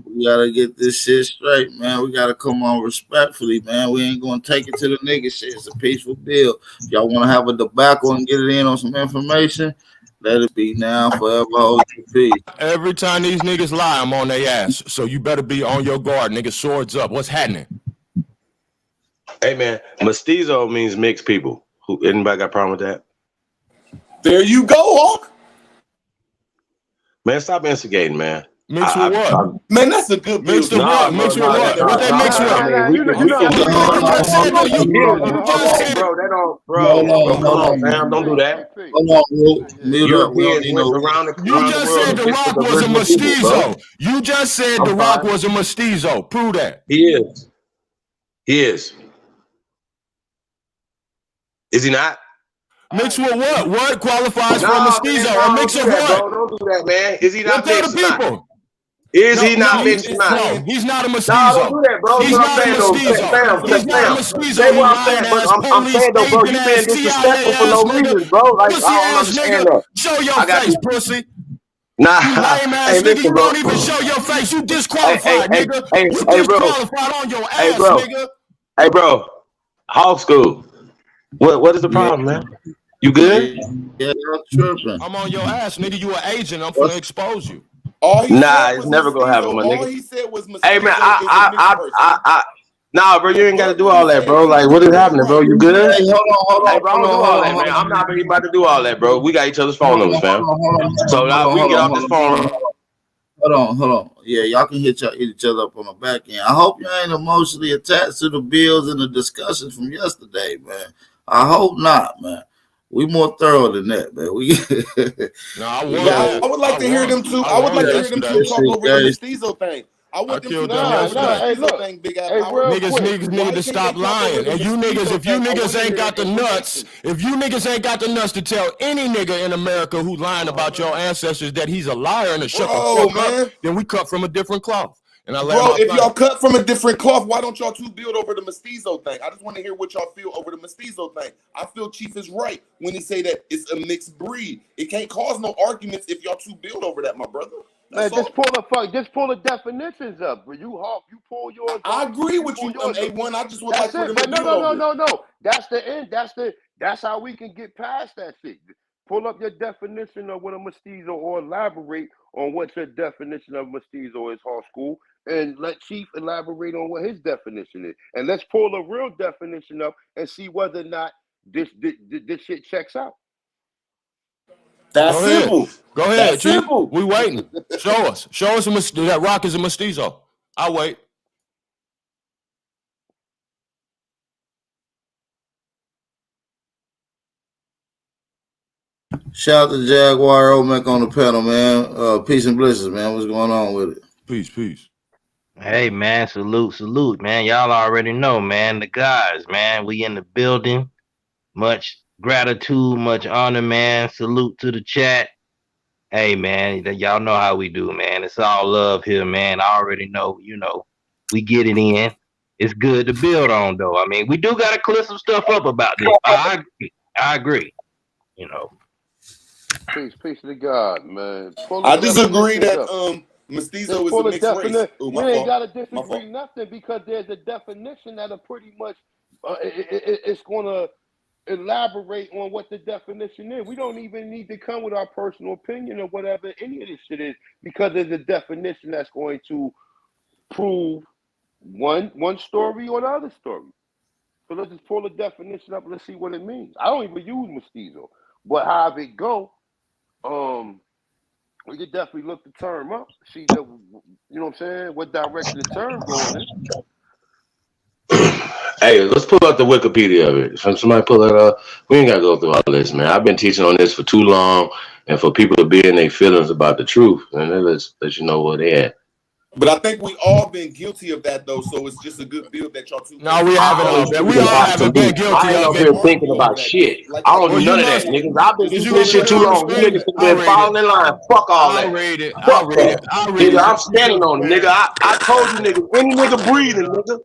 We gotta get this shit straight, man. We gotta come on respectfully, man. We ain't gonna take it to the nigga shit. It's a peaceful deal. If y'all wanna have a debacle and get it in on some information, let it be now, forever hold your peace. Every time these niggas lie, I'm on their ass. So you better be on your guard, nigga. Swords up. What's happening? Hey man, mestizo means mixed people. Anybody got a problem with that? There you go, Hawk. Man, stop instigating, man. Mix with what? Man, that's a good mix with what? Mix with what? What they mix with? Hold on, fam. Don't do that. Hold on, mute up. You just said The Rock was a mestizo. You just said The Rock was a mestizo. Prove that. He is. He is. Is he not? Mix with what? What qualifies for a mestizo? A mix of what? Don't do that, man. Is he not mixed? People. Is he not mixed? No, he's not a mestizo. No, don't do that, bro. He's not a mestizo. He's not a mestizo. Say what I'm saying, but I'm saying though, bro, you being disrespectful for no reason, bro. Like, I don't understand that. Show your face, pussy. Nah, you lame ass nigga, you don't even show your face. You disqualified, nigga. You disqualified on your ass, nigga. Hey, bro. Hog School. What is the problem, man? You good? Yeah, I'm tripping. I'm on your ass, nigga. You an agent. I'm gonna expose you. Nah, it's never gonna happen, my nigga. All he said was hey, man, nah, bro, you ain't gotta do all that, bro. Like, what is happening, bro? You good? Hey, hold on. Hey, bro, don't do all that, man. I'm not really about to do all that, bro. We got each other's phone numbers, fam. So now we can get off this phone. Hold on. Yeah, y'all can hit each other up on the back end. I hope you ain't emotionally attached to the bills and the discussions from yesterday, man. I hope not, man. We more thorough than that, man. I would like to hear them too. I would like to hear them too talk over the mestizo thing. I want them to hey, look, thing, big ass niggas need to stop lying. And you niggas, if you niggas ain't got the nuts, to tell any nigga in America who lying about your ancestors that he's a liar and to shut the fuck up, then we cut from a different cloth. And if y'all cut from a different cloth, why don't y'all two build over the mestizo thing? I just want to hear what y'all feel over the mestizo thing. I feel Chief is right when he say that it's a mixed breed. It can't cause no arguments if y'all two build over that, my brother. Man, just pull the definitions up. But you pull yours. I agree with you on A1. I just would like for them to no. That's the end. That's how we can get past that shit. Pull up your definition of what a mestizo, or elaborate on what your definition of mestizo is, Hawk School, and let Chief elaborate on what his definition is. And let's pull a real definition up and see whether or not this shit checks out. That's simple. Go ahead, Chief. Simple. We waiting. Show us that Rock is a mestizo. I'll wait. Shout out to Jaguar Omek on the panel, man. Peace and blessings, man. What's going on with it? Peace. Hey, man. Salute, man. Y'all already know, man. The guys, man. We in the building. Much gratitude, much honor, man. Salute to the chat. Hey, man. Y'all know how we do, man. It's all love here, man. I already know, we get it in. It's good to build on, though. I mean, we do got to clear some stuff up about this. I agree. Peace to God, man. I disagree that mestizo is a mixed race. We ain't gotta disagree nothing, because there's a definition that'll pretty much it's gonna elaborate on what the definition is. We don't even need to come with our personal opinion or whatever any of this shit is, because there's a definition that's going to prove one story or the other story. So let's just pull the definition up and let's see what it means. I don't even use mestizo, but however it go, we could definitely look the term up, see that, you know what I'm saying, what direction the term going in. Hey, let's pull up the Wikipedia of it. Somebody pull that up. We ain't gotta go through all this, man. I've been teaching on this for too long, and for people to be in their feelings about the truth, and then let's let you know where they at. But I think we all been guilty of that, though. So it's just a good build that y'all two. No, we haven't. We all haven't been guilty of it. I ain't up here thinking about shit. I don't do none of that, niggas. I've been doing this shit too long. You niggas have been falling in line. Fuck all that. I'll read it. Nigga, I'm standing on it, nigga. I told you, nigga. Any nigga breathing, nigga.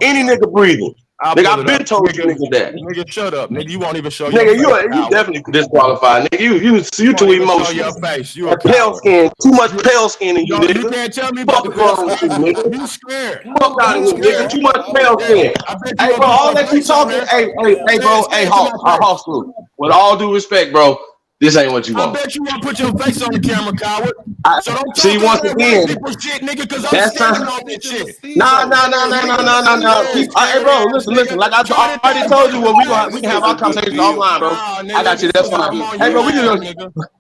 Any nigga breathing. Nigga, I've been told you niggas that. Nigga, shut up. Nigga, you won't even show your face. Nigga, you definitely disqualified. Nigga, you too emotional. Your face. You a pale skin. Too much pale skin in you, nigga. You can't tell me about the pale skin. You scared. Fuck out of here, nigga. Too much pale skin. Hey, bro, all that you talking. Hey, bro. Hey, Hawk School. With all due respect, bro. This ain't what you want. I bet you won't put your face on the camera, coward. So don't See, talk once about again, people shit, nigga, because I'm that's standing on this shit. No. Hey, bro, listen. Like I already told you, we can have our conversations offline, bro. I got you. That's fine. Hey, bro, we can.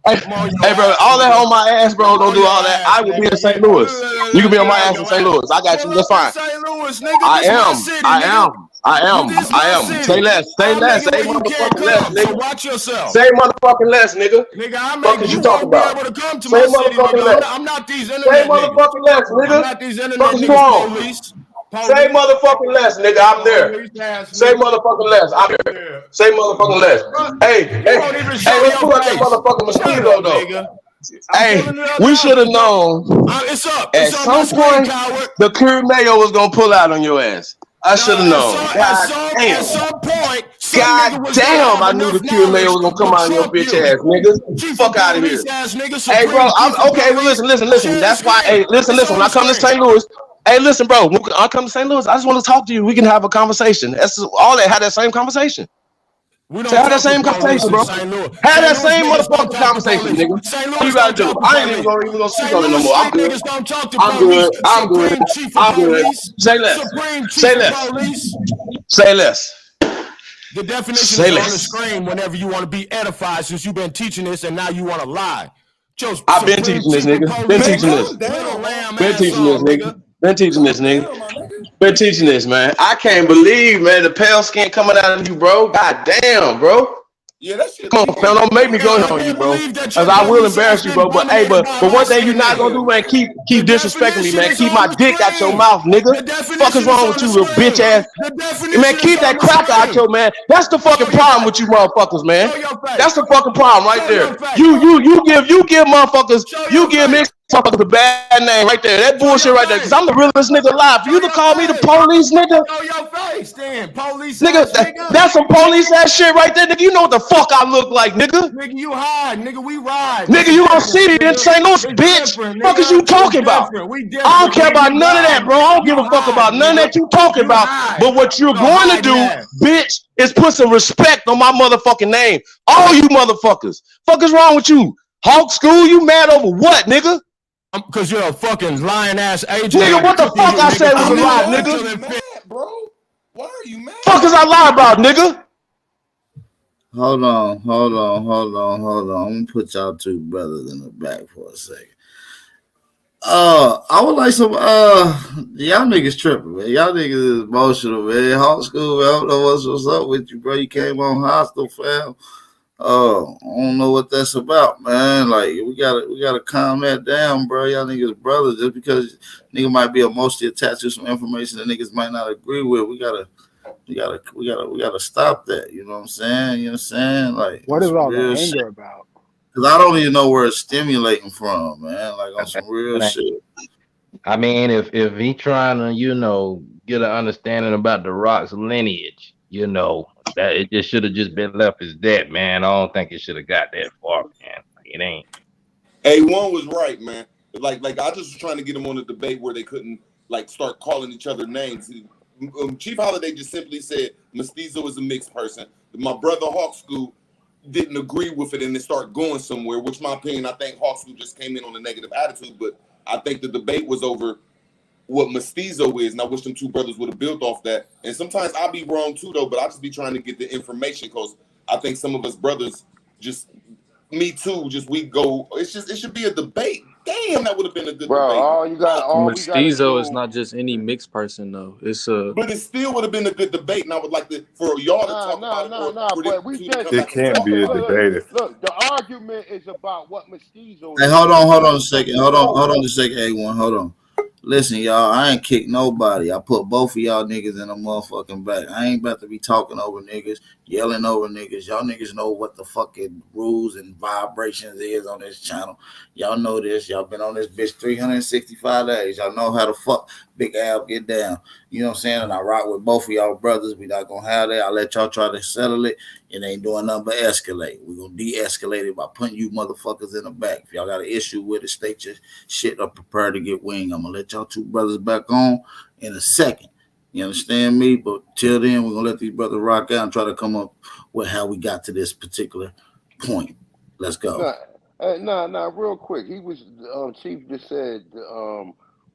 Hey, bro, all that on my ass, bro. Don't do all that. I will be in St. Louis. You can be on my ass in St. Louis. I got you. That's fine. I am. Say less. Say motherfucking less, nigga. Watch yourself. Say motherfucking less, nigga. Nigga, I What make you talking about? able to come to Say my city, motherfucking less. I'm not these internet Say niggas. motherfucking less, nigga. I'm not these internet Fuck you niggas, on. police. Say motherfucking less, nigga. I'm there. Say motherfucking less. I'm there. Say motherfucking less. Hey, let's pull up that motherfucking mosquito though. Hey, we should have known it's up. At some point the Curry Mayo was gonna pull out on your ass. I should have known. At some point, God damn, I knew the Curry Mayo was gonna come out on your bitch ass, nigga. Fuck out of here. Hey, bro, I'm okay. Well, listen. That's why. Hey, listen. When I come to St. Louis. Hey, listen, bro. When I come to St. Louis, I just want to talk to you. We can have a conversation. That's all that. Have that same conversation. Have that same conversation, bro. Have that same motherfucking conversation, nigga. What you gotta do? I ain't even gonna speak on it no more. I'm good. Say less. The definition is on the screen whenever you want to be edified, since you've been teaching this and now you want to lie. I've been teaching this, nigga. Been teaching this, man. I can't believe, man, the pale skin coming out of you, bro. God damn, bro. Yeah, that shit. Come on, fam, don't make me go on you, bro. Cause I will embarrass you, bro. But hey, but one thing you're not gonna do, man, keep disrespecting me, man. Keep my dick out your mouth, nigga. Fuck is wrong with you, little bitch ass? Man, keep that cracker out your man. That's the fucking problem with you motherfuckers, man. That's the fucking problem right there. You give motherfuckers, you give mixed motherfuckers a bad name right there. That bullshit right there. Cause I'm the realest nigga alive. For you to call me the police, nigga. Show your face, then. Police, nigga. That's some police ass shit right there, nigga. You know what the fuck I look like, nigga. Nigga, you hide. Nigga, we ride. Nigga, you gonna see me in St. Louis, bitch. Fuck is you talking about? I don't care about none of that, bro. I don't give a fuck about none of that you talking about. But what you're going to do, bitch, is put some respect on my motherfucking name. All you motherfuckers. Fuck is wrong with you? Hawk School, you mad over what, nigga? Because you're a fucking lying ass agent. Nigga, what the fuck I said was a lie, nigga? Mad, bro. Why are you mad? Fuck is I lie about, nigga? Hold on. I'm gonna put y'all two brothers in the back for a second. I would like some y'all niggas tripping, man. Y'all niggas is emotional, man. Hawk School, man. I don't know what's up with you, bro. You came on hostile, fam. I don't know what that's about, man. Like we gotta calm that down, bro. Y'all niggas brothers. Just because nigga might be emotionally attached to some information that niggas might not agree with, we gotta stop that. You know what I'm saying? You know what I'm saying? Like, what is all the anger about? Because I don't even know where it's stimulating from, man. Like on some real shit. I mean, if he trying to, get an understanding about the Rock's lineage, that it just should have just been left as that, man. I don't think it should have got that far, man. It ain't. A1 was right, man. Like I just was trying to get him on a debate where they couldn't start calling each other names. Chief Holiday just simply said Mestizo is a mixed person. My brother Hawk School didn't agree with it and it started going somewhere, which my opinion, I think Hawk School just came in on a negative attitude, but I think the debate was over what Mestizo is, and I wish them two brothers would have built off that. And sometimes I'll be wrong too, though, but I just be trying to get the information because I think some of us brothers me too, it should be a debate. Damn, that would have been a good debate. Mestizo is not just any mixed person, though. But it still would have been a good debate, and I would like for y'all to talk about it. But we just, it can't be a debate. Look, the argument is about what Mestizo. Hey, hold on a second. Hold on a second, A1. Hold on. Listen, y'all, I ain't kicked nobody. I put both of y'all niggas in a motherfucking back. I ain't about to be talking over niggas, yelling over niggas. Y'all niggas know what the fucking rules and vibrations is on this channel. Y'all know this. Y'all been on this bitch 365 days. Y'all know how the fuck Big Al get down. You know what I'm saying? And I rock with both of y'all brothers. We not gonna have that. I'll let y'all try to settle it. It ain't doing nothing but escalate. We're gonna de-escalate it by putting you motherfuckers in the back. If y'all got an issue with it, state your shit or prepare to get winged. I'm gonna let y'all two brothers back on in a second. You understand me? But till then, we're gonna let these brothers rock out and try to come up with how we got to this particular point. Let's go. Nah, real quick. He was Chief just said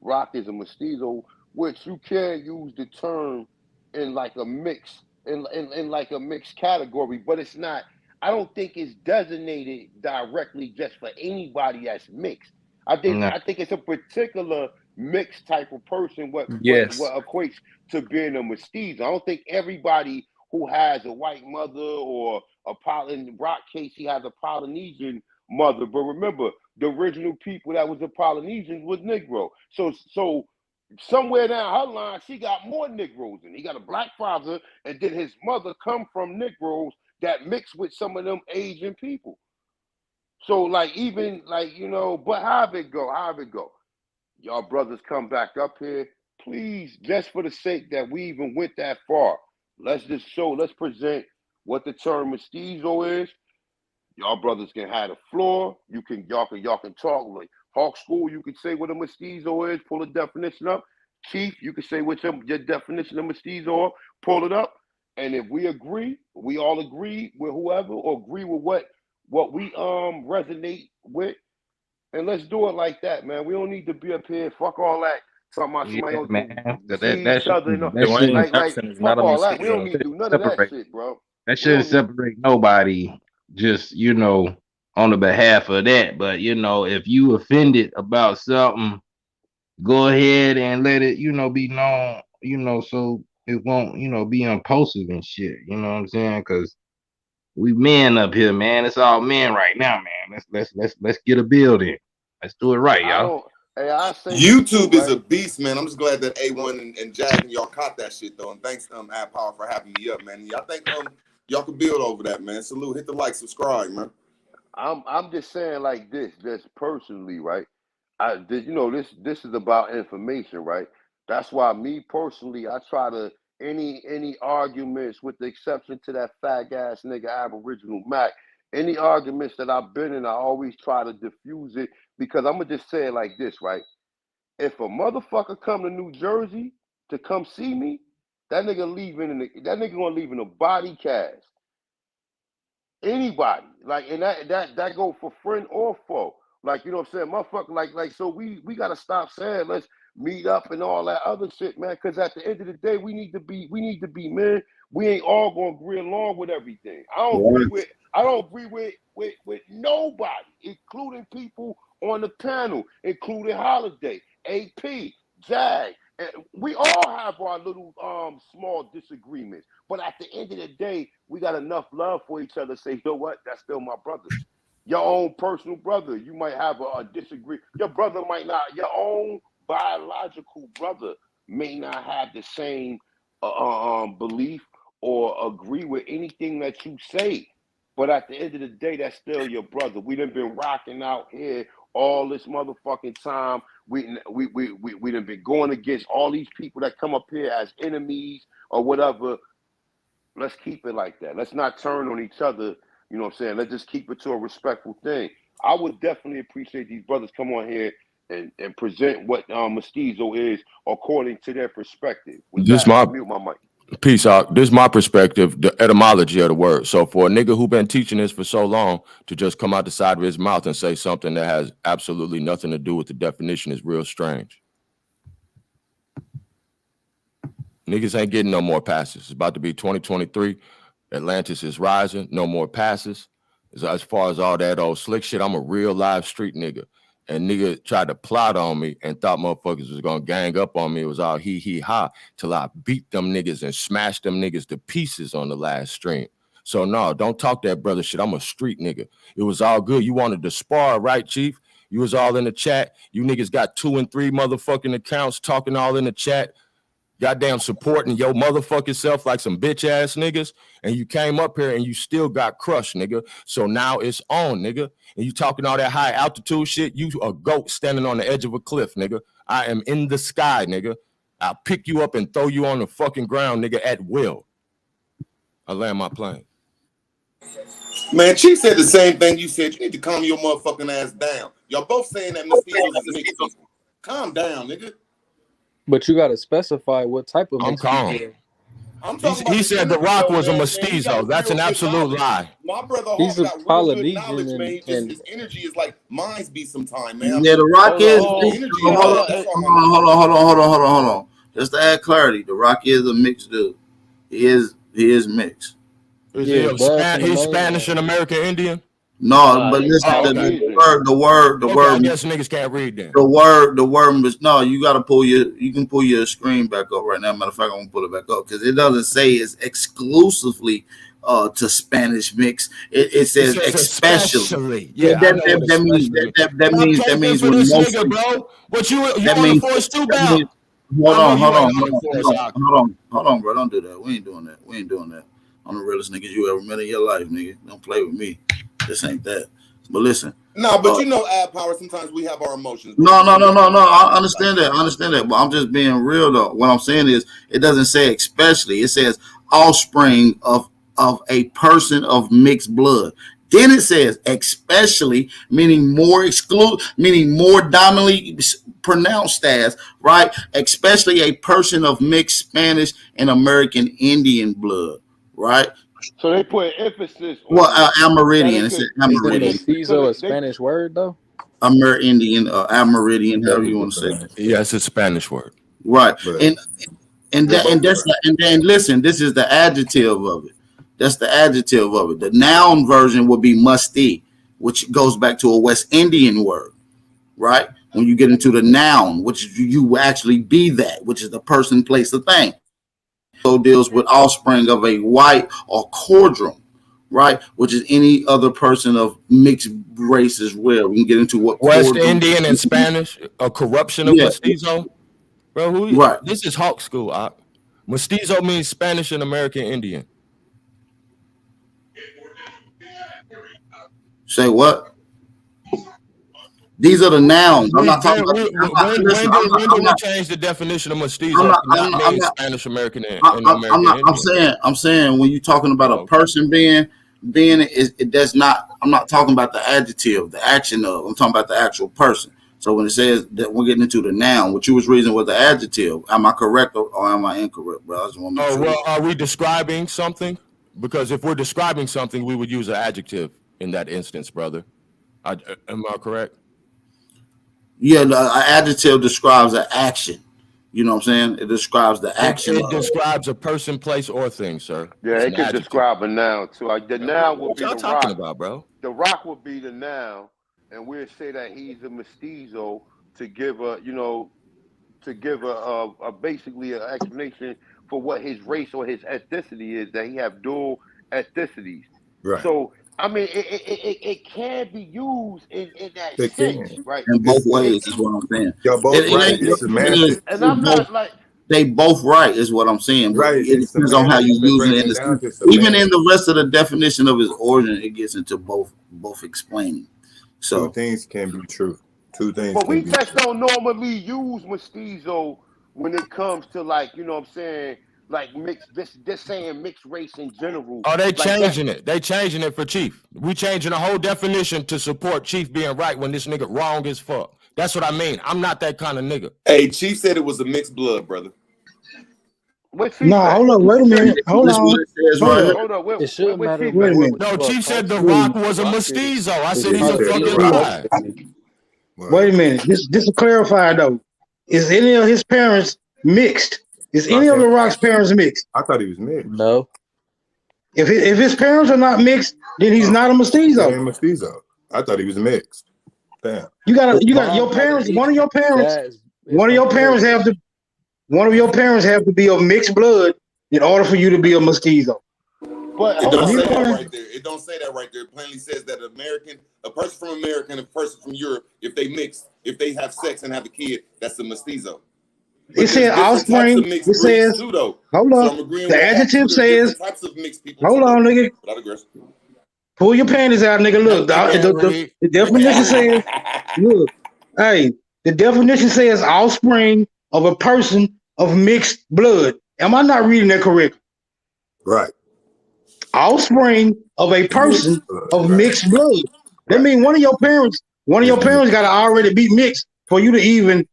Rock is a mestizo, which you can use the term in like a mix, in like a mixed category, but it's not. I don't think it's designated directly just for anybody that's mixed. I think it's a particular mixed type of person what equates to being a mestizo. I don't think everybody who has a white mother or in Rock case he has a Polynesian mother. But remember, the original people that was the Polynesians was Negro. So somewhere down her line, she got more Negroes in. He got a black father, and then his mother come from Negroes that mix with some of them Asian people. So like even like, you know, but however it go. Y'all brothers come back up here, please, just for the sake that we even went that far. Let's present what the term mestizo is. Y'all brothers can have the floor. Y'all can talk like Hawk School. You can say what a mestizo is. Pull a definition up. Chief, you can say what your definition of mestizo is. Pull it up. And if we all agree with whoever, or agree with what we resonate with, and let's do it like that, man. We don't need to be up here. Fuck all that. Talking about somebody else see each other. Fuck all that. We don't need to do none of that shit, bro. That shouldn't separate nobody. Just, you know, on the behalf of that. But, you know, if you offended about something, go ahead and let it, you know, be known, you know, so it won't, you know, be impulsive and shit. You know what I'm saying? Because we men up here, man. It's all men right now, man. Let's get a building. Let's do it right, y'all. YouTube is a beast, man. I'm just glad that A1 and Jag and y'all caught that shit though. And thanks, Ad Power, for having me up, man. I think y'all can build over that, man. Salute, hit the like, subscribe, man. I'm just saying like this, just personally, right? You know, this is about information, right? That's why me personally, I try to any arguments, with the exception to that fag ass nigga Aboriginal Mac, any arguments that I've been in, I always try to diffuse it, because I'm gonna just say it like this, right? If a motherfucker come to New Jersey to come see me, that nigga gonna leave in a body cast. Anybody, like, and that go for friend or foe. Like, you know what I'm saying, motherfucker. Like, so we gotta stop saying let's meet up and all that other shit, man. Because at the end of the day, we need to be men. We ain't all gonna agree along with everything. I don't agree with nobody, including people on the panel, including Holiday, AP, Jag. We all have our little small disagreements, but at the end of the day, we got enough love for each other to say, you know what, that's still my brother. Your own personal brother, you might have a disagree. Your brother might not, your own biological brother may not have the same belief or agree with anything that you say. But at the end of the day, that's still your brother. We done been rocking out here all this motherfucking time. We done been going against all these people that come up here as enemies or whatever. Let's keep it like that. Let's not turn on each other. You know what I'm saying? Let's just keep it to a respectful thing. I would definitely appreciate these brothers come on here and present what mestizo is according to their perspective. Mute my mic. Peace out. This is my perspective, the etymology of the word. So for a nigga who been teaching this for so long to just come out the side of his mouth and say something that has absolutely nothing to do with the definition is real strange. Niggas ain't getting no more passes. It's about to be 2023. Atlantis is rising. No more passes. As far as all that old slick shit, I'm a real live street nigga. And nigga tried to plot on me and thought motherfuckers was gonna gang up on me. It was all he ha till I beat them niggas and smashed them niggas to pieces on the last stream. So no, don't talk that brother shit. I'm a street nigga. It was all good. You wanted to spar, right, Chief? You was all in the chat. You niggas got 2 and 3 motherfucking accounts talking all in the chat. Goddamn supporting your motherfucking self like some bitch ass niggas, and you came up here and you still got crushed, nigga. So now it's on, nigga. And you talking all that high altitude shit, you a goat standing on the edge of a cliff, nigga. I am in the sky, nigga. I'll pick you up and throw you on the fucking ground, nigga, at will. I land my plane. Man, Chief said the same thing you said. You need to calm your motherfucking ass down. Y'all both saying that mosquitoes is mixed people. Calm down, nigga. But you gotta specify what type of. I'm calm. He said The Rock was a mestizo. That's an absolute lie. My brother He's Hawk a got real good Polynesian knowledge, man. He just, and his energy is like mine's be sometime, man. Yeah, The Rock is. Hold on. Just to add clarity, The Rock is a mixed dude. He is mixed. He's Spanish and American Indian. No, but listen, the word. I guess niggas can't read then. The word. No, you gotta you can pull your screen back up right now. Matter of fact, I'm gonna pull it back up because it doesn't say it's exclusively to Spanish mix. It says especially. Yeah, that means when most nigga, bro. What you on the force too, bro? Hold on, bro. Don't do that. We ain't doing that. I'm the realest niggas you ever met in your life, nigga. Don't play with me. This ain't that. But listen. No, but you know, Ad Power, sometimes we have our emotions. No. I understand that. But I'm just being real, though. What I'm saying is, it doesn't say especially. It says offspring of a person of mixed blood. Then it says especially, meaning more dominantly pronounced as, right? Especially a person of mixed Spanish and American Indian blood, right? So they put emphasis on Amerindian. It said Amerindian. Is mestizo a Spanish word though? Amerindian, Amerindian, however you want to say it. Yeah, it's a Spanish word. Right. And then listen, this is the adjective of it. That's the adjective of it. The noun version would be musty, which goes back to a West Indian word, right? When you get into the noun, which you actually be that, which is the person, place, the thing. So deals with offspring of a white or quadrum, right? Which is any other person of mixed race as well. We can get into what West Indian and Spanish, a corruption of mestizo. Bro, right. This is Hawk School. Mestizo means Spanish and American Indian. Say what? These are the nouns. I'm not talking about. When do we change the definition of mestizo? Not mean Spanish American and American Indian. I'm saying when you're talking about a person being it does not. I'm not talking about the adjective, the action of. I'm talking about the actual person. So when it says that we're getting into the noun, what you was reasoning was the adjective. Am I correct or am I incorrect, bro? I just want to make sure. Well, are we describing something? Because if we're describing something, we would use an adjective in that instance, brother. Am I correct? Yeah, the adjective describes an action. You know what I'm saying? It describes the action. It describes a person, place, or thing, sir. Yeah, it can describe a noun too. The noun would be what y'all talking about, bro? The Rock would be the noun, and we'll say that he's a mestizo to give a basically an explanation for what his race or his ethnicity is. That he have dual ethnicities. Right. So I mean, it can be used in that sense, right? In both ways is what I'm saying. Y'all both right. It's semantics. And I'm not like they both right is what I'm saying. Right. It depends on how you use it. Even in the rest of the definition of his origin, it gets into both explaining. So two things can be true. Two things. But we just don't normally use mestizo when it comes to, like, you know what I'm saying, like mixed, this saying mixed race in general. Oh, they changing it. They changing it for Chief. We changing the whole definition to support Chief being right when this nigga wrong as fuck. That's what I mean. I'm not that kind of nigga. Hey, Chief said it was a mixed blood, brother. No, hold on, wait a minute. Hold on. It should matter. Wait a minute. No, Chief said The Rock was a mestizo. I said he's a fucking lie. Wait a minute. Just to clarify though, is any of his parents mixed? Is any of The Rock's parents mixed? I thought he was mixed. No. If his parents are not mixed, then he's not a mestizo. He ain't mestizo. I thought he was mixed. Damn. You got your parents. One of your parents have to be of mixed blood in order for you to be a mestizo. But it don't say that right there. It don't say that right there. It plainly says that a person from America and a person from Europe, if they mix, if they have sex and have a kid, that's a mestizo. It says offspring. It says, too, though. Hold on. The adjective says, types of mixed people. Hold on, nigga. Pull your panties out, nigga. Look, the definition says, look, hey, the definition says offspring of a person of mixed blood. Am I not reading that correctly? Right. Offspring of a person of mixed blood. That means one of your parents got to already be mixed for you to even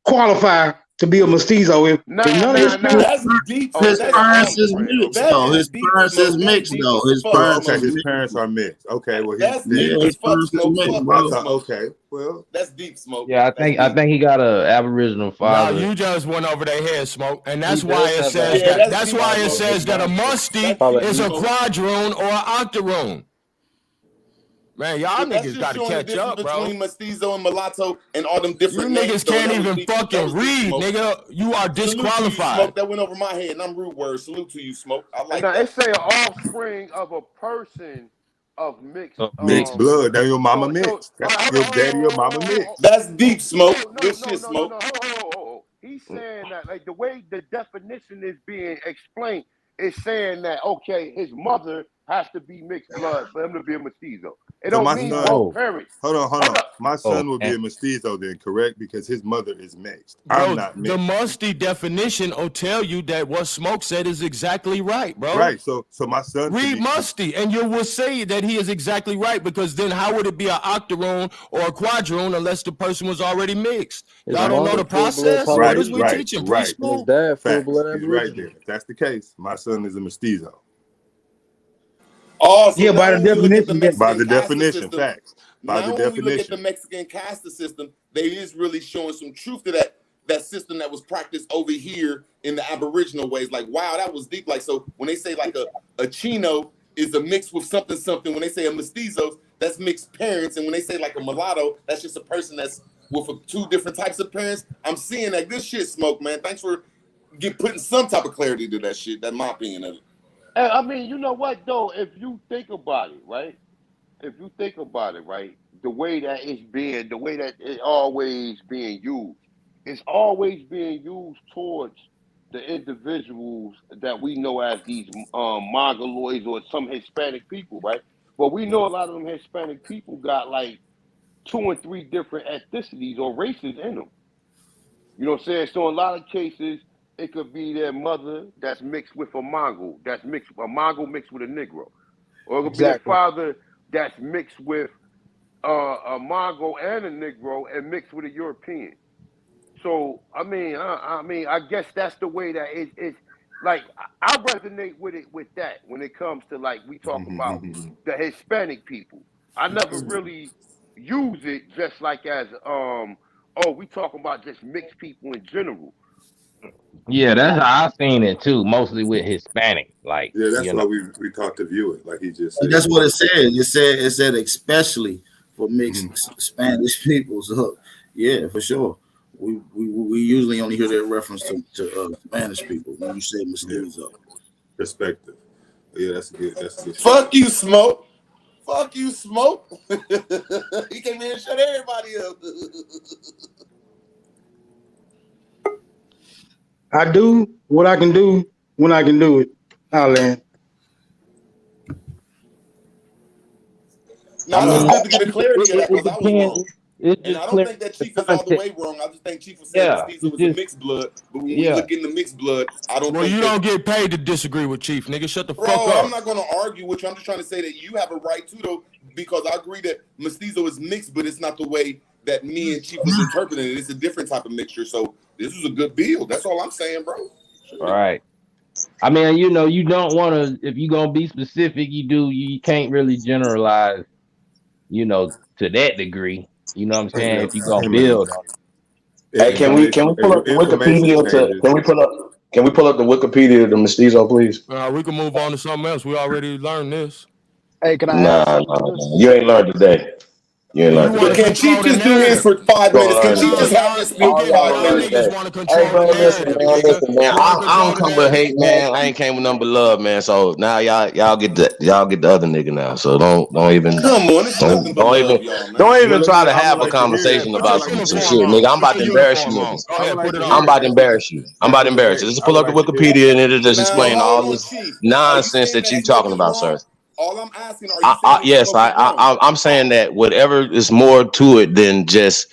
qualify to be a mestizo. If none of his That's deep. His parents is mixed though. His parents is mixed though. His parents Okay, is his mixed. parents are mixed. Okay, well That's he's deep. His parents is mixed, bro. okay. Well, That's deep, Smoke. Yeah, I think he got a Aboriginal No, father. you just went over their head, Smoke, and that's He why does it have says that. that. That's why it says that a musty Probably is a evil. quadroon or an octoroon. Man, y'all That's niggas just got to showing the catch difference up, bro. between mestizo and mulatto and all them You different names. niggas can't That was even deep. That fucking was deep, read, Smoke. nigga. You are Salute to you, disqualified. Smoke. That went over my head, and I'm rude words. Salute to you, Smoke. I like Now that. it say an offspring of a person of mixed mixed blood. That your mama mixed. That's your daddy, your mama mixed. That's deep, Smoke. Good shit, No. Smoke. Hold. He's saying that like the way the definition is being explained is saying that okay, his mother has to be mixed blood for him to be a mestizo. It So don't my mean son- both parents. Hold on. My son Oh, would be a and- mestizo then, correct? Because his mother is mixed. Bro, I'm not the mixed. musty definition will tell you that what Smoke said is exactly right, bro. Right. So my son Read could be, musty, and you will say that he is exactly right, because then how would it be an octoroon or a quadroon unless the person was already mixed? His Y'all don't know mama the full-blood process? What Right, is we right, teaching right. His preschool? dad facts. full-blood He's right Aboriginal. there. If that's the case, my son is a mestizo. Oh, so Yeah, by now the when we look at the definition, By Mexican the caste definition, system, facts. By now the when we look at the definition. Mexican caste system, they is really showing some truth to that system that was practiced over here in the Aboriginal ways. Like, wow, that was deep. Like, so when they say like a Chino is a mix with something, when they say a mestizo, that's mixed parents, and when they say like a mulatto, that's just a person that's with two different types of parents. I'm seeing that good shit, Smoke, man. Thanks for putting some type of clarity to that shit. That's my opinion of it. I mean, you know what though? If you think about it, right? The way that it's always being used, it's always being used towards the individuals that we know as these Mongoloids or some Hispanic people, right? But we know a lot of them Hispanic people got like 2 and 3 different ethnicities or races in them. You know what I'm saying? So in a lot of cases, it could be their mother that's mixed with a Mongol, a Mongol mixed with a Negro. Or it could be their father that's mixed with a Mongol and a Negro and mixed with a European. So I mean, I guess that's the way that it's like I resonate with it with that when it comes to like we talk about the Hispanic people. I never really use it just like as we talking about just mixed people in general. Yeah, that's how I seen it too, mostly with Hispanic. Like, Yeah, that's you why know. we taught to view it. Like he just And said. that's what it said. It said especially for mixed Spanish people. So yeah, for sure. We usually only hear that reference to Spanish people when you say mestizo. Perspective. Yeah, that's good. Fuck you, Smoke. Fuck you, Smoke. He came in and shut everybody up. I do what I can do when I can do it. I'll land. No, it's good to get a clarity of that because I was wrong. It's And just I don't think that Chief is all the way wrong. I just think Chief was saying mestizo was a mixed blood. But when we look in the mixed blood, I don't Well, think you that, don't get paid to disagree with Chief, nigga. Shut the bro, fuck up. I'm not going to argue with you. I'm just trying to say that you have a right to, though, because I agree that mestizo is mixed, but it's not the way that me and Chief was interpreting it. It's a different type of mixture. So this is a good build. That's all I'm saying, bro. Right. I mean, you know, you don't want to, if you're going to be specific, you can't really generalize, you know, to that degree. You know what I'm saying? If you're going to build on it. Hey, can we pull up the Wikipedia can we pull up the Wikipedia to mestizo, please? We can move on to something else. We already learned this. Hey, can I Nah, you ain't learned today. You ain't learned But today. can Chief just do his for 5 minutes? Can Chief just have this build for 5 minutes? Hey, bro, listen, man. I don't come but hate, man. I ain't came with nothing but love, man. So now y'all get the other nigga now. So don't even Come on, it's nothing but love, y'all, man. don't even try to have a conversation about some shit, nigga. I'm about to embarrass you niggas. I'm about to embarrass you. Just pull up the Wikipedia and it'll just explain all this nonsense that you talking about, sir. All I'm asking, are you yes, I'm saying that whatever is more to it than just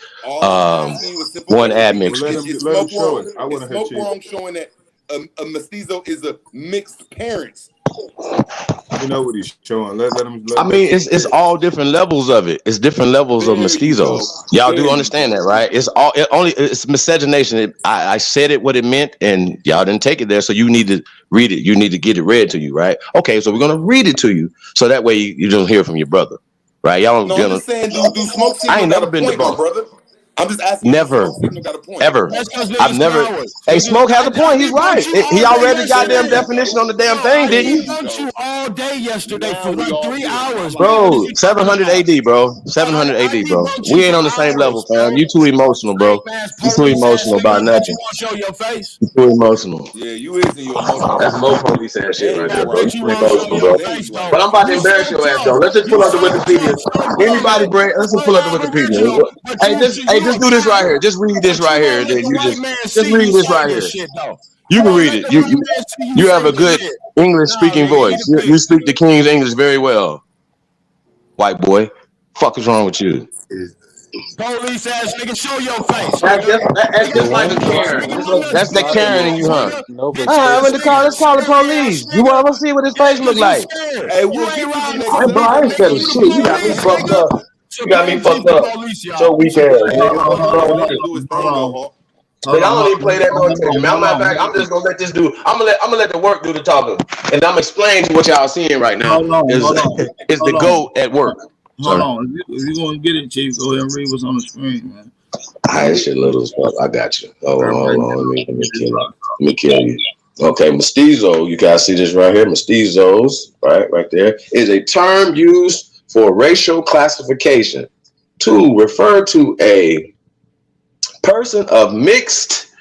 one admixture. Is Smoke wrong showing that a mestizo is a mixed parents? You know what he's showing. Let him. I mean, it's all different levels of it. It's different levels of mestizos. Y'all do understand that, right? It's miscegenation. I said it what it meant, and y'all didn't take it there. So you need to read it. You need to get it read to you, right? Okay, so we're gonna read it to you, so that way you don't hear from your brother, right? Y'all don't. I'm just saying, do Smoke Signal I ain't never been to both, brother. I'm just asking. Never, ever. I've never. Hey, Smoke has a point. He's right. He already got damn definition on the damn thing, didn't he? You all day yesterday for like 3 hours, bro. 700 AD, bro. 700 AD, bro. We ain't on the same level, fam. You too emotional, bro. You too emotional about nothing. You too emotional. Yeah, you is in your emotional. That's more police ass shit right there, bro. You too emotional, bro. But I'm about to embarrass your ass, though. Let's just pull up the Wikipedia. Anybody, bring? Let's just pull up the Wikipedia. Hey, just do this right here. Just read this right here. Then you just read this right here. You can read it. You have a good English speaking voice. You speak the King's English very well. White boy, fuck is wrong with you? Police ass nigga, show your face. That's just like a Karen. That's the Karen in you, huh? I'm in the car. Let's call the police. You want to see what his face look like? Hey, we'll get you the next time. Bro, I ain't scared of shit. You got me fucked up. You got me fucked up. So weak ass. But I don't even play that no attention. I'm just gonna let this do. I'm gonna let the work do the talking, and I'm explaining to what y'all seeing right now is the GOAT at work. Hold on. If you gonna get it, Chief, go ahead and read what's on the screen, man. Alright, shit little as fuck. I got you. Hold on. Let me kill you. Okay, mestizo. You guys see this right here? Mestizos, right there, is a term used for racial classification to refer to a person of mixed.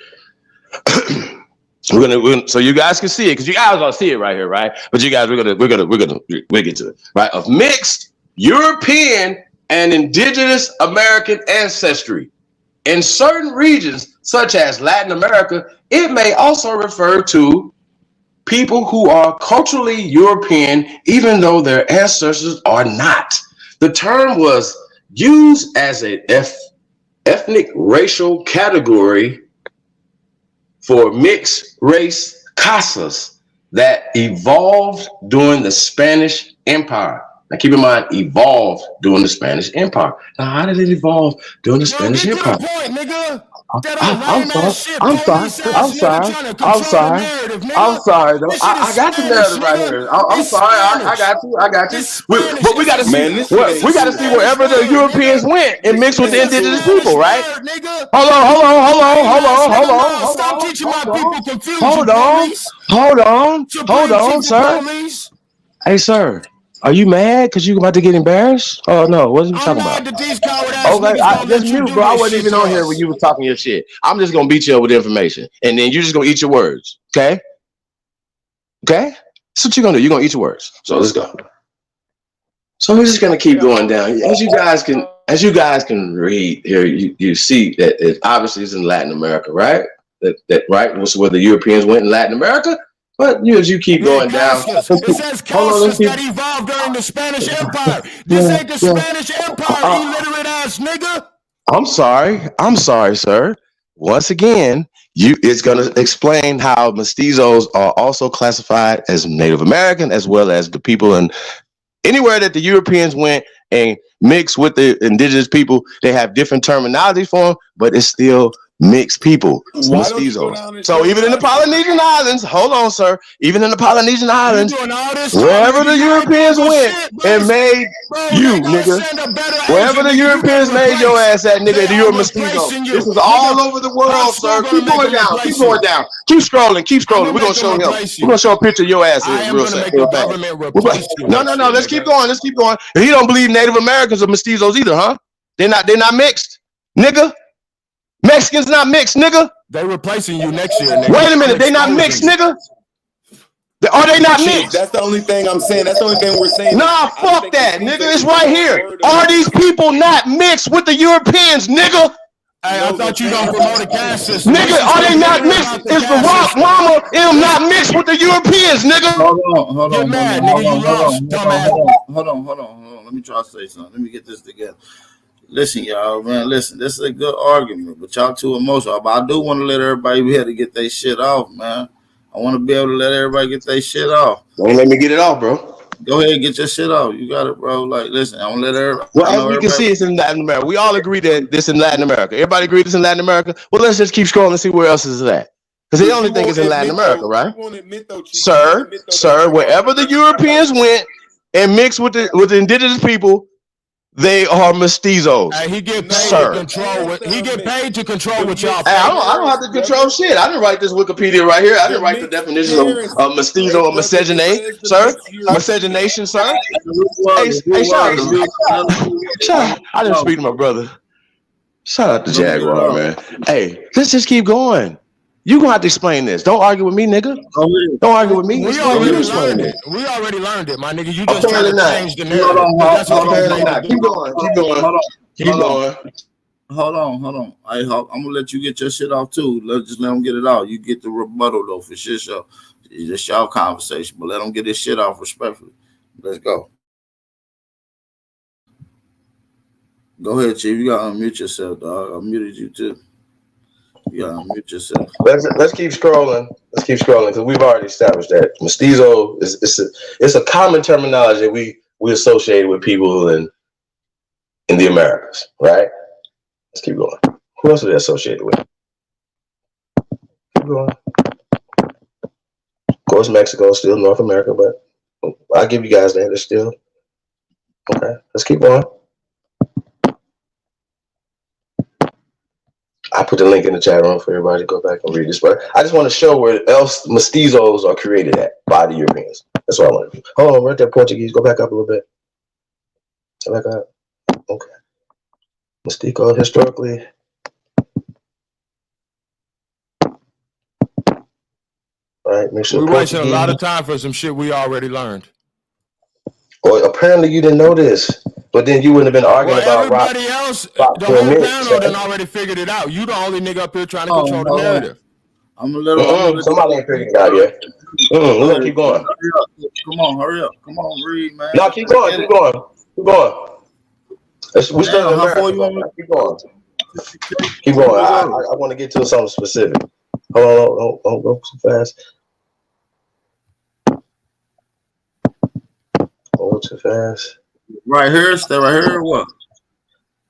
we're gonna so you guys can see it because you guys gonna see it right here, right? But you guys, we'll get to it, right? Of mixed European and indigenous American ancestry. In certain regions, such as Latin America, it may also refer to people who are culturally European, even though their ancestors are not. The term was used as an ethnic racial category for mixed race casas that evolved during the Spanish Empire. Now keep in mind, evolved during the Spanish Empire. Now, how did it evolve during the Spanish Empire? I'm sorry. Though. I got the narrative right here. I'm sorry. I got you. But we got to see. We got to see wherever the Europeans went and mixed with the indigenous people, right? Hold on, sir. Hey, sir. Are you mad because you about to get embarrassed? Oh no, what are you talking about? Okay, just mute, bro. I wasn't even on here when you were talking your shit. I'm just gonna beat you up with information, and then you're just gonna eat your words. Okay? That's what you're gonna do. You're gonna eat your words. So let's go. So we're just gonna keep going down. As you guys can read here, you see that it obviously is in Latin America, right? That right was where the Europeans went in Latin America. But as you keep going down, it says cultures that evolved during the Spanish Empire. This ain't the Spanish Empire, illiterate ass nigga. I'm sorry, sir. Once again, it's gonna explain how mestizos are also classified as Native American, as well as the people in anywhere that the Europeans went and mixed with the indigenous people. They have different terminology for them, but it's still mixed people, mestizos. So even in the Polynesian Islands, hold on, sir. Even in the Polynesian Islands, wherever the Europeans went and made you, nigga, wherever the Europeans made your ass at, nigga, you're a mestizo. This is all over the world, sir. Keep going down. Keep going down. Keep scrolling. We're gonna show him. We're gonna show a picture of your ass. Real fast. No. Let's keep going. He don't believe Native Americans are mestizos either, huh? They're not mixed, nigga. Mexicans not mixed, nigga. They replacing you next year, nigga. Wait a minute, they not mixed, nigga. Are they not mixed? That's the only thing I'm saying. That's the only thing we're saying. Nah, fuck that, nigga. It's right here. Are these people not mixed with the Europeans, nigga? Hey, I thought you gonna promote a caste system. Nigga, are they not mixed? Is the Rock Mama and not mixed with the Europeans, nigga? Hold on. Get mad, nigga. You lost, dumbass. Hold on. Let me try to say something. Let me get this together. Listen, y'all, man. Listen, this is a good argument, but y'all too emotional. But I do want to let everybody be able to get their shit off, man. I want to be able to let everybody get their shit off. Don't let me get it off, bro. Go ahead and get your shit off. You got it, bro. Like, listen, I don't let her. Well, as we can see, it's in Latin America. We all agree that this in Latin America. Everybody agree this in Latin America? Well, let's just keep scrolling and see where else is at. Because they only think it's in Latin America, right? Sir, wherever the Europeans went and mixed with the indigenous people, they are mestizos. He get paid to control. He get paid to control what y'all. Hey, I don't have to control shit. I didn't write this Wikipedia right here. I didn't write the definition of mestizo or miscegenate, sir. Miscegenation, sir. Hey, shout out. I didn't speak to my brother. Shout out to Jaguar, man. Hey, let's just keep going. You gonna have to explain this. Don't argue with me, nigga. Don't argue with me. We already learned it. We already learned it, my nigga. You just trying to change the narrative. Keep going. Hold on. I'm gonna let you get your shit off too. Let's just let them get it out. You get the rebuttal though for shit show. It's just y'all conversation, but let them get this shit off respectfully. Let's go. Go ahead, Chief. You gotta unmute yourself, dog. I muted you too. You gotta unmute yourself. Let's keep scrolling. Let's keep scrolling because we've already established that mestizo is a common terminology that we associate with people in the Americas, right? Let's keep going. Who else are they associated with? Keep going. Of course, Mexico is still North America, but I'll give you guys that. They're still okay. Let's keep going. I put the link in the chat room for everybody to go back and read this, but I just want to show where else mestizos are created at by the Europeans. That's what I want to do. Hold on, right there, Portuguese. Go back up a little bit. Go back up. Okay. Mestizo historically. All right, make sure. We're wasting a lot of time for some shit we already learned. Well, apparently you didn't know this, but then you wouldn't have been arguing about everybody else. The whole panel done already figured it out. You the only nigga up here trying to control the narrative. I'm a little. Somebody ain't figured it out yet. Let's keep going. Come on, hurry up. Come on, read, man. No, keep going. Keep going. We still in America. Keep going. Keep going. I want to get to something specific. Hold on, don't go too fast. Go too fast. Right here, stay right here. Or what?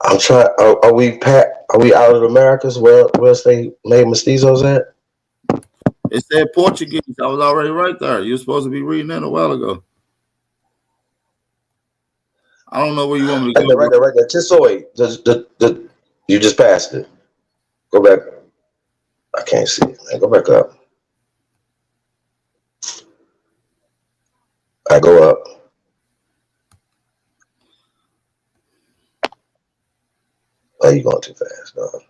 I'm trying. Are we out of the Americas? Where else they made mestizos at? It said Portuguese. I was already right there. You're supposed to be reading that a while ago. I don't know where you want me to go. Right there. Tissoy. You just passed it. Go back. I can't see it, man. Go back up. I go up. Oh, you going too fast, dog.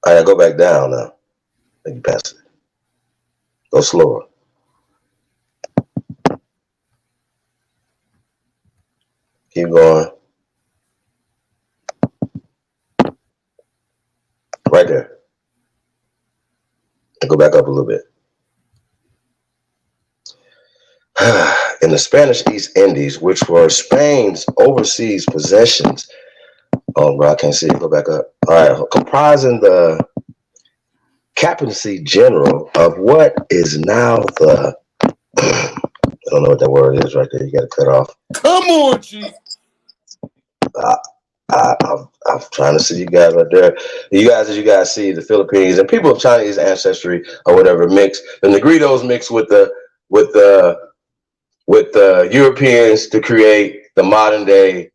All right, go back down now. Then you pass it. Go slower. Keep going. Right there. And go back up a little bit. In the Spanish East Indies, which were Spain's overseas possessions. Oh, bro, I can't see it. Go back up. All right, comprising the captaincy general of what is now the. I don't know what that word is right there. You got to cut off. Come on, Chief. I'm trying to see you guys right there. You guys see the Philippines and people of Chinese ancestry or whatever mix. The Negritos mix with the Europeans to create the modern day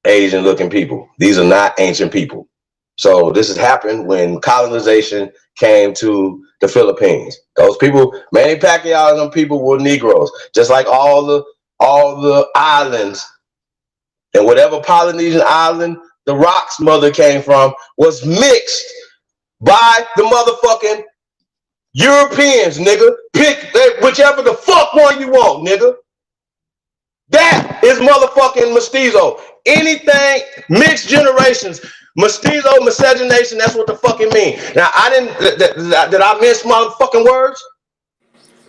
Asian looking people. These are not ancient people. So this has happened when colonization came to the Philippines. Those people, Manny Pacquiao and them people were Negroes, just like all the islands. And whatever Polynesian island the Rock's mother came from was mixed by the motherfucking Europeans, nigga. Pick whichever the fuck one you want, nigga. That is motherfucking mestizo. Anything mixed generations, mestizo, miscegenation. That's what the fucking mean. Now did I miss motherfucking words?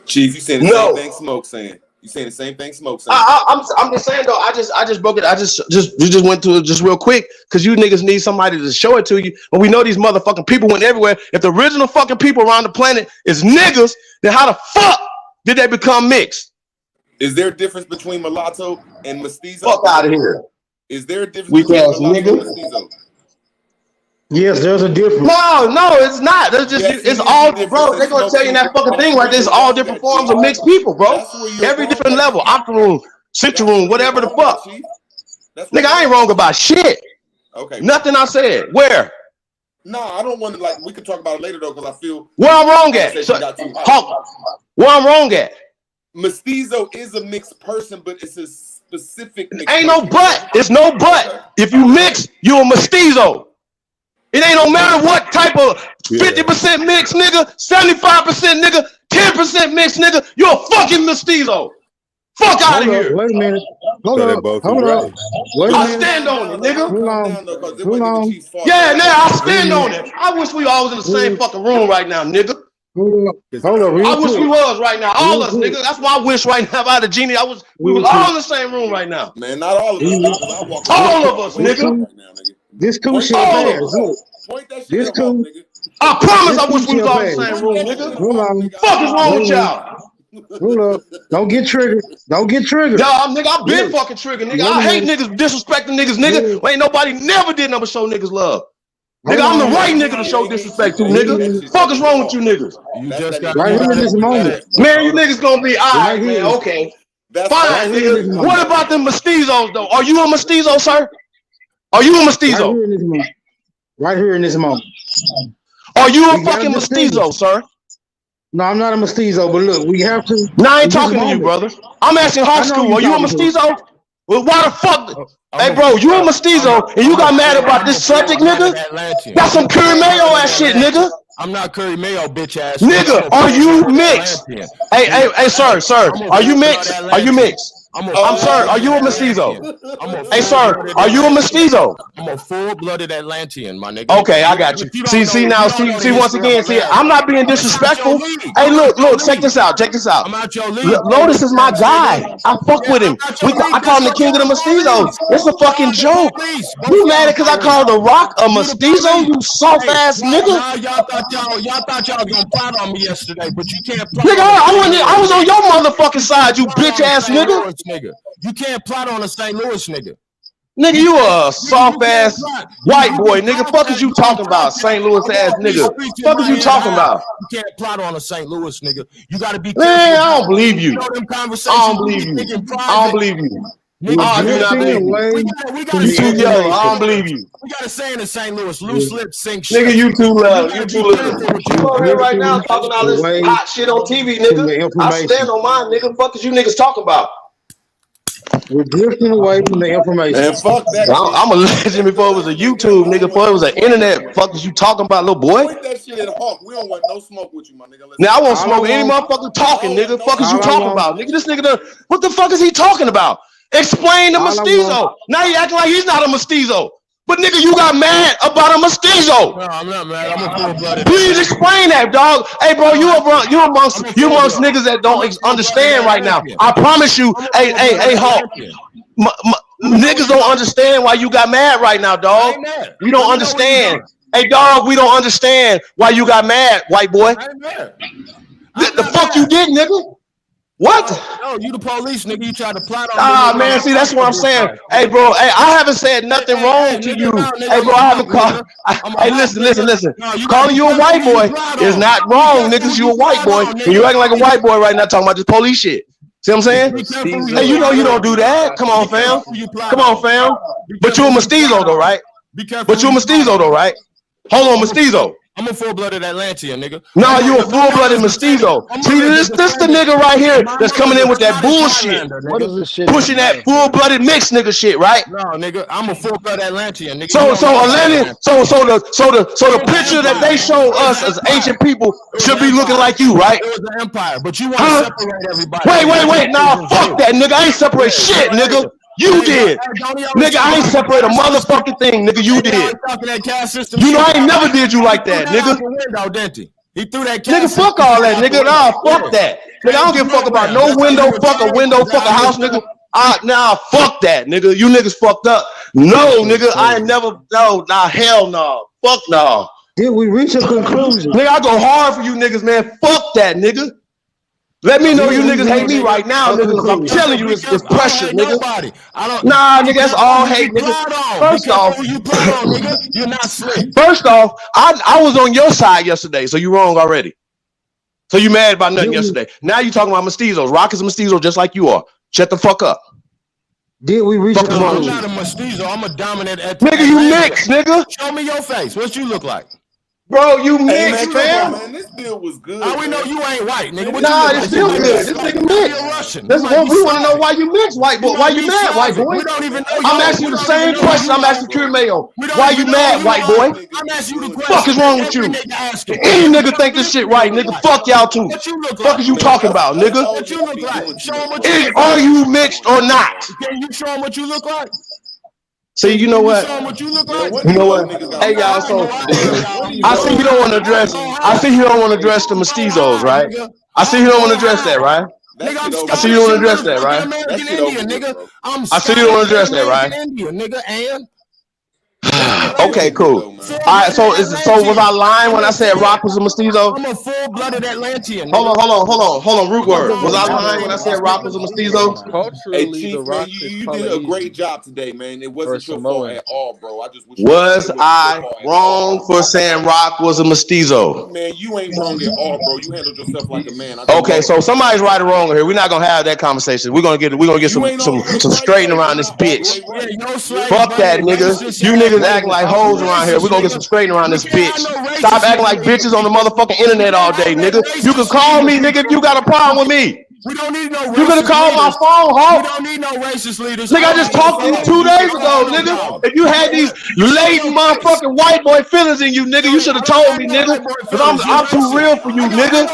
Chief, you saying the same thing Smoke saying. You saying the same thing Smoke saying. I'm just saying though. I just broke it. You just went to it just real quick because you niggas need somebody to show it to you. But we know these motherfucking people went everywhere. If the original fucking people around the planet is niggas, then how the fuck did they become mixed? Is there a difference between mulatto and mestizo? Fuck out of here. Is there a difference Weak between ass mulatto nigga. and mestizo? Yes, there's a difference. No, it's not. There's just it's all, bro. They're gonna tell you that fucking thing right there. It's all different forms of mixed people, bro. Every different level, opera room, central room, whatever the fuck. Nigga, I ain't wrong about shit. Okay. Nothing I said. Where? No, I don't want to like. We can talk about it later though, because I feel where I'm wrong at. So, where I'm wrong at. Mestizo is a mixed person, but it's a specific. Ain't no but. It's no but. If you mix, you a mestizo. It ain't no matter what type of 50% mix, nigga, 75% nigga, 10% mix, nigga. You a fucking mestizo. Fuck out of here. Wait a minute. Hold on. Wait a I minute. stand on it, nigga. Hold on. Yeah, now I stand on it. I wish we all was in the same fucking room right now, nigga. Hold on. I wish we was right now. All us, nigga. That's why I wish right now about the genie. We was all in the same room right now. Man, not all of us. All of us, nigga. This two shit bad. This two. I promise I wish we was all in the same room, nigga. Hold on. Fuck is wrong with y'all? Hold up. Don't get triggered. Don't get triggered. Y'all, nigga, I been fucking triggered, nigga. I hate niggas disrespecting niggas, nigga. Ain't nobody never did nothing but show niggas love. Nigga, I'm the right nigga to show disrespect to, nigga. Fuck is wrong with you niggas? You just got right here in this moment. Man, you niggas gonna be all right, man. Okay. Fine, nigga. What about them mestizos, though? Are you a mestizo, sir? Are you a mestizo? Right here in this moment. Are you a fucking mestizo, sir? No, I'm not a mestizo, but look, we have to. No, I ain't talking to you, brother. I'm asking high school. Are you a mestizo? Well, why the fuck? Hey, bro, you a mestizo and you got mad about this subject, nigga? That's some Curry Mayo ass shit, nigga. I'm not Curry Mayo, bitch ass. Nigga, are you mixed? Hey, sir, are you mixed? Are you mixed? I'm sorry, are you a mestizo? Hey, sir, are you a mestizo? I'm a full-blooded Atlantean, my nigga. Okay, I got you. See now, see once again, see, I'm not being disrespectful. Hey, look, check this out. I'm out your league. Lotus is my guy. I fuck with him. I call him the king of the mestizos. It's a fucking joke. You mad because I called The Rock a mestizo? You soft ass nigga. Y'all thought y'all gonna plot on me yesterday, but you can't plot. Nigga, I was on your motherfucking side, you bitch ass nigga. Nigga, you can't plot on a St. Louis nigga. Nigga, you a soft ass white boy, nigga. Fuck is you talking about, St. Louis ass nigga? Fuck is you talking about? You can't plot on a St. Louis nigga. You gotta be. Man, I don't believe you. I don't believe you. I don't believe you. I do not believe you. You too yellow. I don't believe you. We got a saying in St. Louis: loose lips sink shit. Nigga, you too loud. You too little. You over here right now talking all this hot shit on TV, nigga. I stand on mine, nigga. Fuck is you niggas talking about? We're drifting away from the information. And fuck that. I'm a legend before it was a YouTube, nigga. Before it was an internet. Fuck is you talking about, little boy? Point that shit at Hawk. We don't want no smoke with you, my nigga. Now I won't smoke any motherfucker talking, nigga. Fuck is you talking about, nigga? This nigga, what the fuck is he talking about? Explain the mestizo. Now he acting like he's not a mestizo. But nigga, you got mad about a mestizo. No, I'm not mad. I'm a full-blooded. Please explain that, dog. Hey, bro, you amongst niggas that don't understand right now. I promise you. Hey, Hawk. Niggas don't understand why you got mad right now, dog. We don't understand. Hey, dog, we don't understand why you got mad, white boy. The fuck you did, nigga? What? No, you the police, nigga. You tried to plot on me. Man, see, that's what I'm saying. Hey, bro, hey, I haven't said nothing wrong to you. Hey, bro, I haven't called. Hey, listen. Calling you a white boy is not wrong, niggas. You a white boy. And you acting like a white boy right now talking about this police shit. See what I'm saying? Hey, you know you don't do that. Come on, fam. But you a mestizo, though, right? But you a mestizo, though, right? Hold on, mestizo. I'm a full-blooded Atlantean, nigga. Nah, you a full-blooded mestizo. See, this the nigga right here that's coming in with that bullshit. What is this shit? Pushing that full-blooded mixed nigga shit, right? No, nigga, I'm a full-blooded Atlantean, nigga. So the picture that they show us as ancient people should be looking like you, right? It was an empire, but you want to separate everybody. Wait. Nah, fuck that, nigga. I ain't separate shit, nigga. You did. Nigga, I ain't separate a motherfucking thing, nigga. You did. You know I ain't never did you like that, nigga. He threw that nigga, fuck all that, nigga. Nah, fuck that. Nigga, I don't give a fuck about no window, fuck a house, nigga. Nah, fuck that, nigga. You niggas fucked up. No, nigga, I ain't never, nah, hell no. Fuck no. Did we reach a conclusion? Nigga, I go hard for you niggas, man. Fuck that, nigga. Let me know you niggas hate me right now, nigga. 'Cause I'm telling you, it's pressure, nigga. Nah, nigga, that's all hate, nigga. First off, you're not slick. First off, I was on your side yesterday, so you wrong already. So you mad about nothing yesterday. Now you talking about mestizos. Rock is a mestizo just like you are. Shut the fuck up. Did we reach? I'm not a mestizo. I'm a dominant at nigga. You mixed, nigga. Show me your face. What you look like? Bro, you mixed, man. This bill was good. How we know you ain't white, nigga? What nah, it's still good. This nigga mixed. That's what we want to know. Why you mixed, white boy? Why you mad, white boy? We don't even know. I'm asking you the same question I'm asking Cure Mayo. Why you mad, white boy? I'm asking you the question. Fuck is wrong with you? Any nigga think this shit right, nigga? Fuck y'all too. Fuck is you talking about, nigga? What you look like? Show them what you look like. Are you mixed or not? Can you show them what you look like? See, you know what? You know what? Hey y'all, so I see you don't want to address. I see you don't want to address the mestizos, right? I see you don't want to address that, right? I see you don't want to address that, right? I see you don't want to address that, right? Okay, cool. All right, so was I lying when I said Rock was a mestizo? I'm a full-blooded Atlantean. Hold on. Root word. Was I lying when I said Rock was a mestizo? Hey, Chief, man, you did a great job today, man. It wasn't your fault at all, bro. I just wish was I wrong for saying Rock was a mestizo? Man, you ain't wrong at all, bro. You handled yourself like a man. Okay, so somebody's right or wrong here. We're not gonna have that conversation. We're gonna get some straightening around this bitch. Fuck that, nigga. You niggas acting like hoes around here. We're gonna get some straightening around this bitch. Stop acting like bitches on the motherfucking internet all day, nigga. You can call me, nigga, if you got a problem with me. We don't need no. You gonna call my phone, huh? We don't need no racist leaders. Nigga, I just talked to you 2 days ago, nigga. If you had these latent motherfucking white boy feelings in you, nigga, you should have told me, nigga. Cause I'm too real for you, nigga.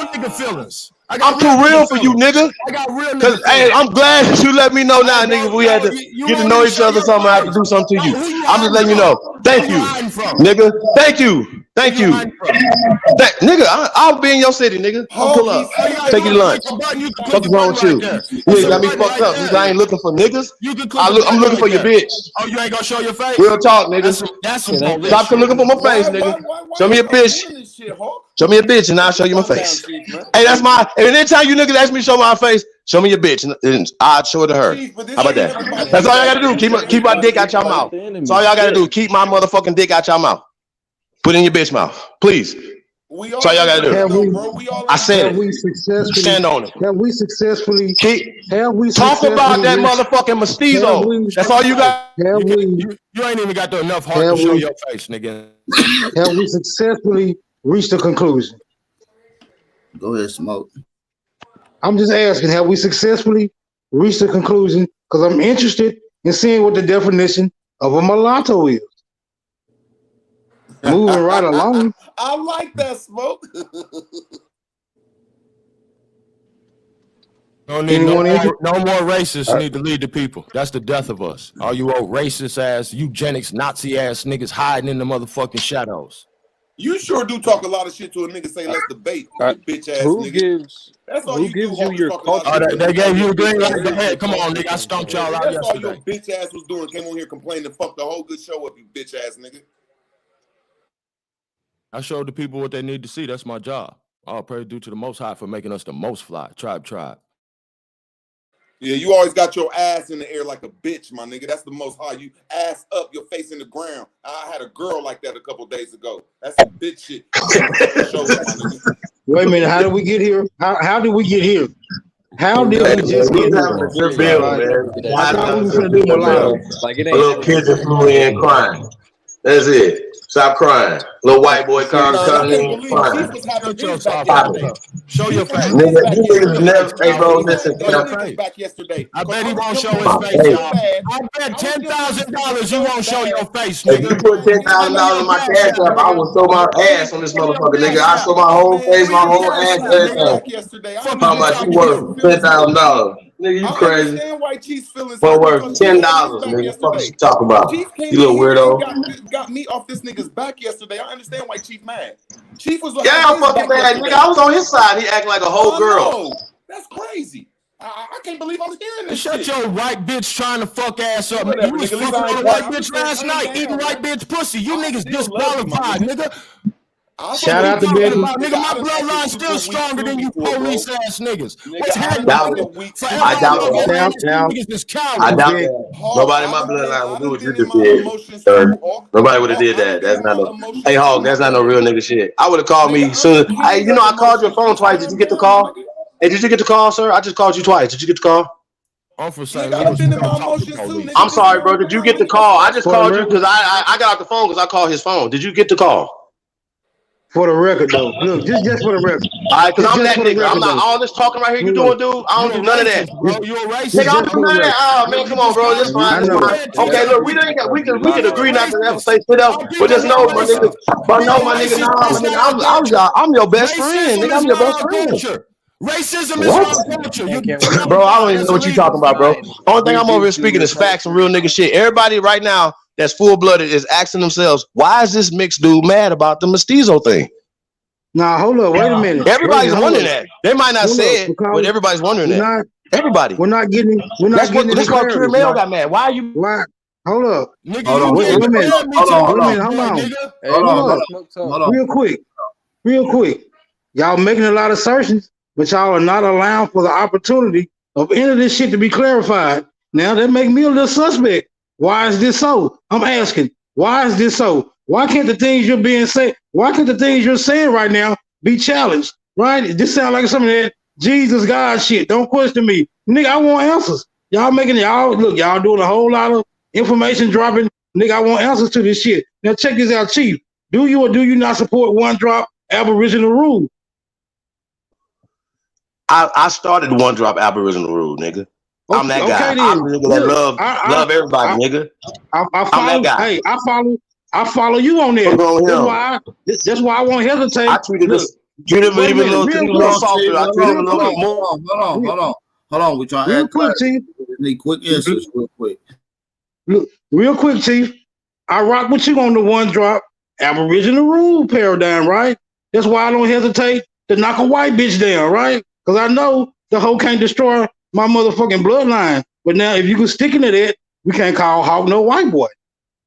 I'm too real for you, nigga. Cause hey, I'm glad that you let me know now, nigga. We had to get to know each other. Something I have to do something to you. I'm just letting you know. Thank you, nigga. Thank you. Nigga, I'll be in your city, nigga. I'll pull up. Take you to lunch. What's wrong with you? You got me fucked up. I ain't looking for niggas. I'm looking for your bitch. Oh, you ain't gonna show your face? Real talk, nigga. Stop looking for my face, nigga. Show me a bitch. Show me a bitch and I'll show you my face. Hey, that's my. And anytime you niggas ask me to show my face, show me your bitch and I'll show it to her. How about that? That's all y'all gotta do. Keep my dick out your mouth. That's all y'all gotta do. Keep my motherfucking dick out your mouth. Put it in your bitch mouth, please. That's all y'all gotta do. I said it. Stand on it. Have we successfully? Talk about that motherfucking mestizo. That's all you got. You ain't even got enough heart to show your face, nigga. Have we successfully reached a conclusion? Go ahead, Smoke. I'm just asking, have we successfully reached a conclusion? Because I'm interested in seeing what the definition of a mulatto is. Moving right along. I like that, Smoke. No more racists need to lead the people. That's the death of us. All you old racist ass, eugenics, Nazi ass niggas hiding in the motherfucking shadows. You sure do talk a lot of shit to a nigga. Say let's debate, bitch ass nigga. That's all who gives you your culture? They gave you a green light. Go ahead, come on, nigga. I stomped y'all out yesterday. That's all your bitch ass was doing. Came on here complaining and fucked the whole good show up, you bitch ass nigga. I showed the people what they need to see. That's my job. All praise due to the Most High for making us the most fly. Tribe. Yeah, you always got your ass in the air like a bitch, my nigga. That's the Most High. You ass up, your face in the ground. I had a girl like that a couple days ago. That's some bitch shit. Wait a minute. How did we get here? How did we get here? How did we just get here? Good bill, man. I thought we were gonna do Mulatto. Like it ain't. Little kids are flew in crying. That's it. Stop crying. Little white boy coming in crying. Show your face. Niggas never, hey bro, listen. Back yesterday. I bet he won't show his face, y'all. I bet $10,000 you won't show your face, nigga. If you put $10,000 in my cash app, I will show my ass on this motherfucker, nigga. I show my whole face, my whole ass, everything. How much you worth? $10,000. Nigga, you crazy. Well, worth $10, nigga. What you talking about? You little weirdo. Got me off this nigga's back yesterday. I understand why Chief mad. Chief was like, yeah, I'm fucking mad, nigga. I was on his side. He acting like a whole girl. That's crazy. I can't believe I'm hearing this. Shut your white bitch trying to fuck ass up. You was fucking with a white bitch last night, eating white bitch pussy. You niggas disqualified, nigga. Shout out to Becky. Nigga, my bloodline still stronger than you police ass niggas. What's happening? I doubt that. Nobody in my bloodline would do what you just did. Sir. Nobody would have did that. That's not no. Hey, Hog, that's not no real nigga shit. I would have called me soon. Hey, you know I called your phone twice. Did you get the call? Hey, did you get the call, sir? I just called you twice. Did you get the call? I'm for saying. I'm sorry, bro. Did you get the call? I just called you because I got off the phone because I called his phone. Did you get the call? For the record, though. Look, just for the record. All right, because I'm that nigga. I'm not all this talking right here you doing, dude. I don't do none of that. Bro, you a racist. Nigga, I don't do none of that. Oh, man, come on, bro. This fine. Okay, look, we can agree not to ever say sit up, but just know, my nigga. But no, my nigga, I'm your best friend. Nigga, I'm your best friend. Racism is our culture. Bro, I don't even know what you're talking about, bro. Only thing I'm over here speaking is facts and real nigga shit. Everybody right now that's full-blooded is asking themselves, why is this mixed dude mad about the mestizo thing? Nah, hold up, wait a minute. Everybody's wondering that. They might not say it, but everybody's wondering that. Everybody. We're not getting. That's why Pure Mail got mad. Why are you? Why? Hold up. Nigga, wait a minute. Hold on. Real quick. Y'all making a lot of assertions, but y'all are not allowing for the opportunity of any of this shit to be clarified. Now that make me a little suspect. Why is this so? I'm asking. Why is this so? Why can't the things you're being said? Why can't the things you're saying right now be challenged? Right? This sounds like some of that Jesus God shit. Don't question me, nigga. I want answers. Y'all doing a whole lot of information dropping. Nigga, I want answers to this shit. Now check this out, Chief. Do you or do you not support One Drop Aboriginal Rule? I started One Drop Aboriginal Rule, nigga. I'm that guy. Then. I'm the nigga that love everybody, nigga. I'm that guy. Hey, I follow you on there. That's why I won't hesitate. I treated this. Treat him even a little softer. I treat him a little bit more. Hold on. We trying to real quick, Chief. Need quick answers, real quick. Look, real quick, Chief. I rock with you on the One Drop Aboriginal Rule paradigm, right? That's why I don't hesitate to knock a white bitch down, right? Because I know the hoe can't destroy my motherfucking bloodline. But now, if you can stick into that, we can't call Hawk no white boy.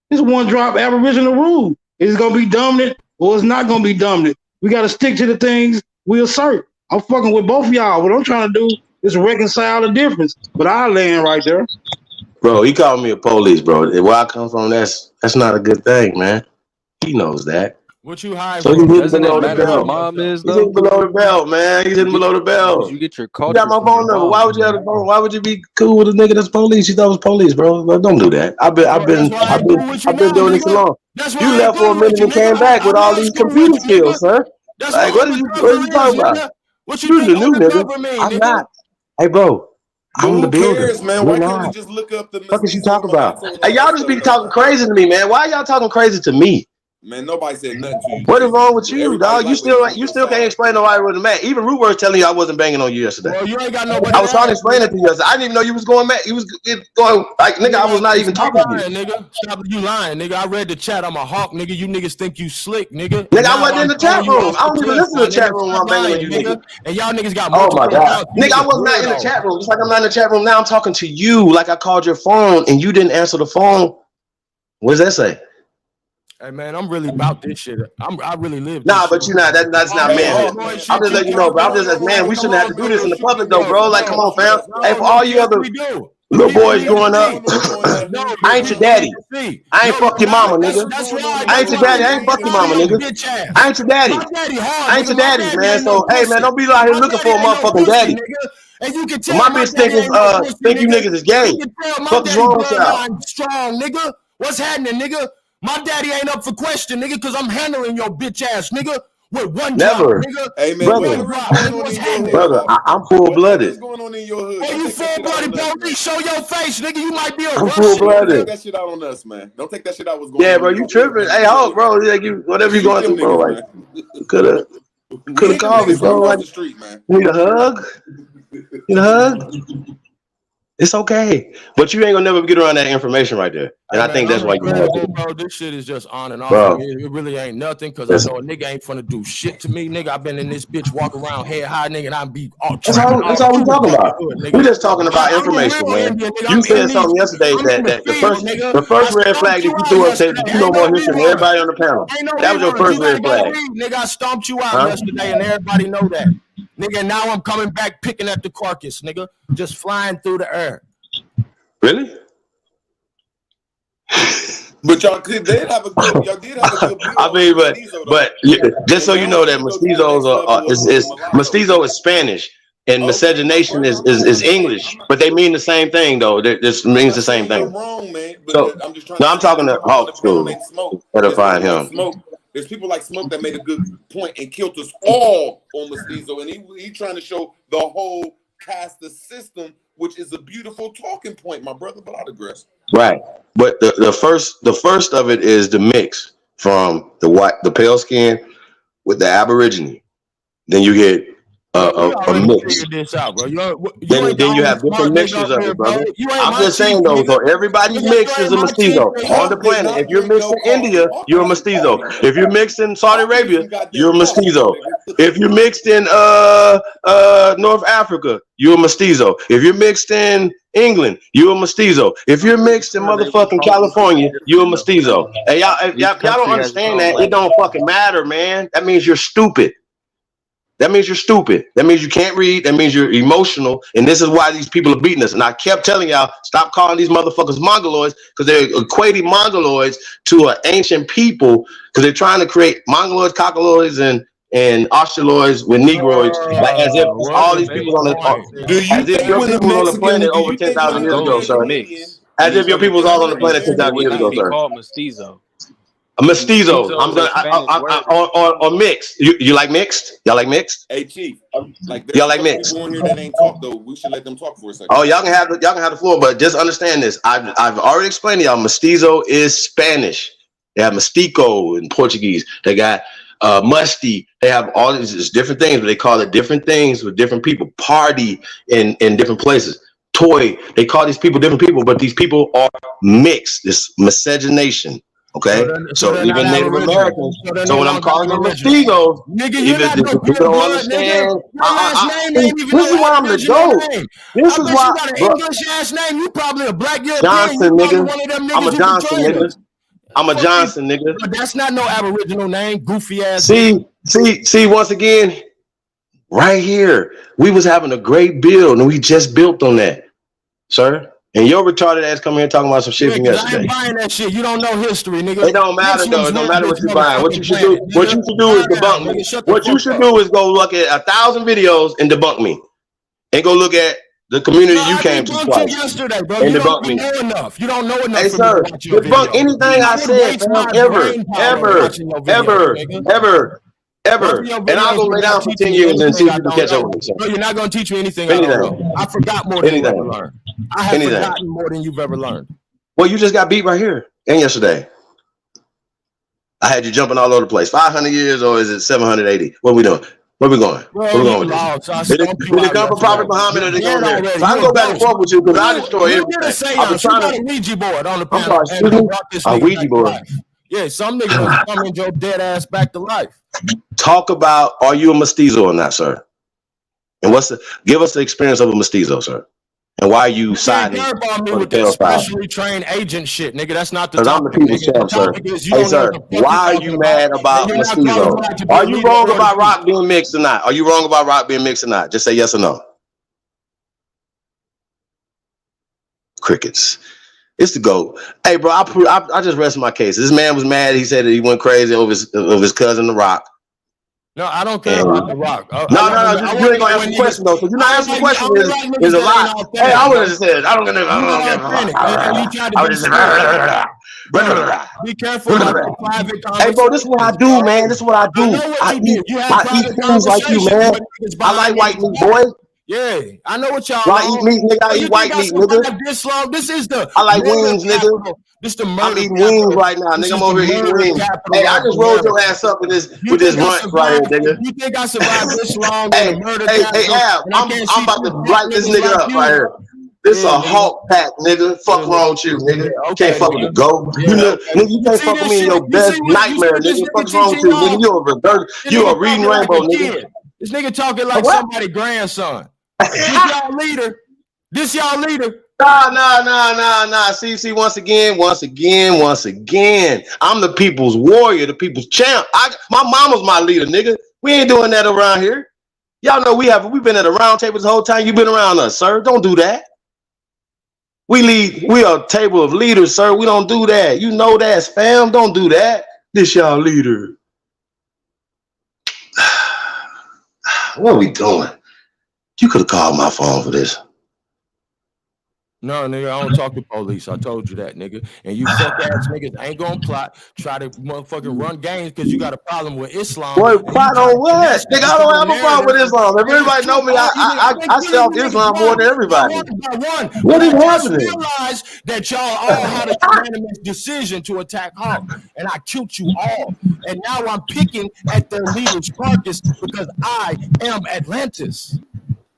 It's One Drop Aboriginal Rule. It's gonna be dominant or it's not gonna be dominant. We gotta stick to the things we assert. I'm fucking with both of y'all. What I'm trying to do is reconcile the difference. But I land right there. Bro, he called me a police, bro. Where I come from, that's not a good thing, man. He knows that. What you hide so from? Doesn't it matter who mom is, though? He's hitting below the belt, man. He's hitting below the belt. You get your culture. You got my phone number. Why would you have the phone? Why would you be cool with a nigga that's police? You thought it was police, bro. Well, don't do that. I've been doing this long. You left for a minute and came back with all these computer skills, sir. Like, what are you talking about? What you the new nigga? I'm not. Hey, bro. I'm the builder. Man. Why can't we just look up the? What is you talking about? Hey, y'all just be talking crazy to me, man. Why y'all talking crazy to me? Man, nobody said nothing to you. What is wrong with you, dog? You still can't explain no why I wasn't mad. Even Root was telling you I wasn't banging on you yesterday. Well, you ain't got nobody. I was trying to explain it to you yesterday. I didn't even know you was going mad. You was going like, nigga, I was not even talking to you. Nigga, stop you lying, nigga. I read the chat. I'm a hawk, nigga. You niggas think you slick, nigga. Nigga, I wasn't in the chat room. I don't even listen to the chat room while I'm banging on you, nigga. And y'all niggas got oh my god, nigga, I was not in the chat room. Just like I'm not in the chat room now. I'm talking to you. Like I called your phone and you didn't answer the phone. What does that say? Hey man, I'm really about this shit. I really live. Nah, but you're not. That's not man. I'm just letting you know, bro. I'm just like, man, we shouldn't have to do this in the public though, bro. Like, come on, fam. Hey, for all you other little boys growing up, I ain't your daddy. I ain't fuck your mama, nigga. I ain't your daddy. I ain't fuck your mama, nigga. I ain't your daddy. I ain't your daddy, man. So, hey, man, don't be out here looking for a motherfucking daddy. And you can tell my bitch think you niggas is gay. Fuck is wrong with y'all? Strong, nigga. What's happening, nigga? My daddy ain't up for question, nigga, because I'm handling your bitch ass, nigga, with one never. Drop, nigga. Hey, man, brother, I'm full-blooded. What's going on in your hood? Hey, you full-blooded, police, show your face, nigga. You might be a I'm full-blooded. Don't take that shit out on us, man. Don't take that shit out. What's going on? Yeah, bro, you tripping. Hey, Hulk, bro, like you, whatever you going through, bro, like, could have called me, bro. Like, street, man. Need a hug? Need a hug? It's okay, but you ain't gonna never get around that information right there, and I think that's why you. Bro, this shit is just on and off. Bro. It really ain't nothing because I know a nigga ain't finna do shit to me, nigga. I've been in this bitch walk around head high, nigga, and I be all. That's all we talking about. We just talking about information, man. You said something yesterday that the first red flag that you threw up said you know more history than everybody on the panel. That was your first red flag. Nigga, I stomped you out yesterday, and everybody know that. Nigga, now I'm coming back picking at the carcass, nigga, just flying through the air. Really? But y'all did have a good. I mean, but just so you know that mestizos mestizo is Spanish and miscegenation is English, but they mean the same thing though. This means the same thing. Wrong, man. But So, I'm just trying no, I'm talking to Hawk School. Better find him. There's people like Smoke that made a good point and killed us all on Mestizo, and he trying to show the whole caste system, which is a beautiful talking point, my brother. But I digress. Right, but the first of it is the mix from the pale skin with the Aborigine. Then you get a mix. This out, bro. Then you have different mixtures of it, brother. I'm just saying though, so everybody mixed is a mestizo on the planet. If you're mixed in India, you're a mestizo. If you're mixed in Saudi Arabia, you're a mestizo. If you're mixed in North Africa, you're a mestizo. If you're mixed in England, you're a mestizo. If you're mixed in motherfucking California, you're a mestizo. Hey, y'all don't understand that. It don't fucking matter, man. That means you're stupid. That means you're stupid. That means you can't read. That means you're emotional. And this is why these people are beating us. And I kept telling y'all, stop calling these motherfuckers Mongoloids, because they're equating Mongoloids to an ancient people, because they're trying to create Mongoloids, Cockaloids, and Australoids with Negroids, like as if all these people on as if your people on the planet over 10,000 years ago, sir. As if your people was all on the planet 10,000 years ago, sir. Called mestizo. A mestizo. I'm done. Or mixed. You like mixed? Y'all like mixed? Hey, Chief. Y'all like mixed? People on here that ain't talk though. We should let them talk for a second. Oh, y'all can have the floor, but just understand this. I've already explained to y'all. Mestizo is Spanish. They have mestico in Portuguese. They got musty. They have all these different things, but they call it different things with different people. Party in different places. Toy. They call these people different people, but these people are mixed. This miscegenation. Okay, so even Native Americans. So when I'm calling them mestizos, nigga, you're not people don't understand. This is why I'm the GOAT. This is why. You got an English ass name. You probably a black European. Johnson, nigga. I'm a Johnson, nigga. I'm a Johnson, nigga. But that's not no Aboriginal name. Goofy ass. See. Once again, right here, we was having a great build, and we just built on that, sir. And your retarded ass coming here talking about some shit from yesterday. I ain't buying that shit. You don't know history, nigga. It don't matter though. It don't matter what you buying. What you should do is debunk me. What you should do is go look at 1,000 videos and debunk me, and go look at the community you came to twice yesterday, bro. and debunk me. You don't know enough. Hey, sir, debunk anything I said, ever. And I'll go lay down for 10 years and see if you can catch up with me. No, you're not going to teach me anything. I forgot more than you've ever learned. I have forgotten more than you've ever learned. Well, you just got beat right here and yesterday. I had you jumping all over the place. 500 years, or is it 780? What are we doing? Where we going? Where we going with this? Did it come from Prophet Muhammad or did it go there? So I can go back and forth with you because I destroy everything. I was trying to Ouija board on the panel. A Ouija board. Yeah, some niggas coming your dead ass back to life. Talk about, are you a mestizo or not, sir? And give us the experience of a mestizo, sir. And why are you siding me with that specially trained agent shit, nigga? That's not the topic. I'm the people's champ, sir. Hey, sir, why are you mad about mestizo? Are you wrong about rock being mixed or not? Are you wrong about rock being mixed or not? Just say yes or no. Crickets. It's the GOAT. Hey, bro, I just rested my case. This man was mad. He said that he went crazy over his cousin, The Rock. No, I don't care about The Rock. No. You ain't gonna answer the question though. So you're not answering the question. Is a lot. Hey, I would have just said, I don't get it. I would just be careful about the private conversation. Hey, bro, this is what I do, man. This is what I do. I eat things like you, man. I like white meat, boy. Yeah, I know what y'all. I eat meat, nigga. I eat white meat, nigga. This long. This is the. I like wings, nigga. This the murder. I'm eating wings right now, nigga. I'm over here eating wings. Hey, I just rolled your ass up with this runt right here, nigga. You think I survived this long? Hey, Ab, I'm about to light this nigga up right here. This a Hawk pack, nigga. Fuck wrong with you, nigga. Can't fuck with the GOAT. You know, nigga, you can't fuck with me in your best nightmare, nigga. Fuck's wrong with you, nigga? You a reverse. You a reading rainbow, nigga. This nigga talking like somebody's grandson. This y'all leader. This y'all leader. Nah. See, once again. I'm the people's warrior, the people's champ. My mama's my leader, nigga. We ain't doing that around here. Y'all know we've been at a round table this whole time. You've been around us, sir. Don't do that. We are a table of leaders, sir. We don't do that. You know that, fam. Don't do that. This y'all leader. What are we doing? You could have called my phone for this. No, nigga, I don't talk to police. I told you that, nigga. And you fuck ass niggas ain't gonna try to motherfucking run games because you got a problem with Islam. Boy, plot on what? Nigga, I don't have a problem with Islam. If everybody know me, I self Islam more than everybody. What is happening? I realized that y'all all had a unanimous decision to attack Hawk, and I killed you all. And now I'm picking at their leader's carcass because I am Atlantis.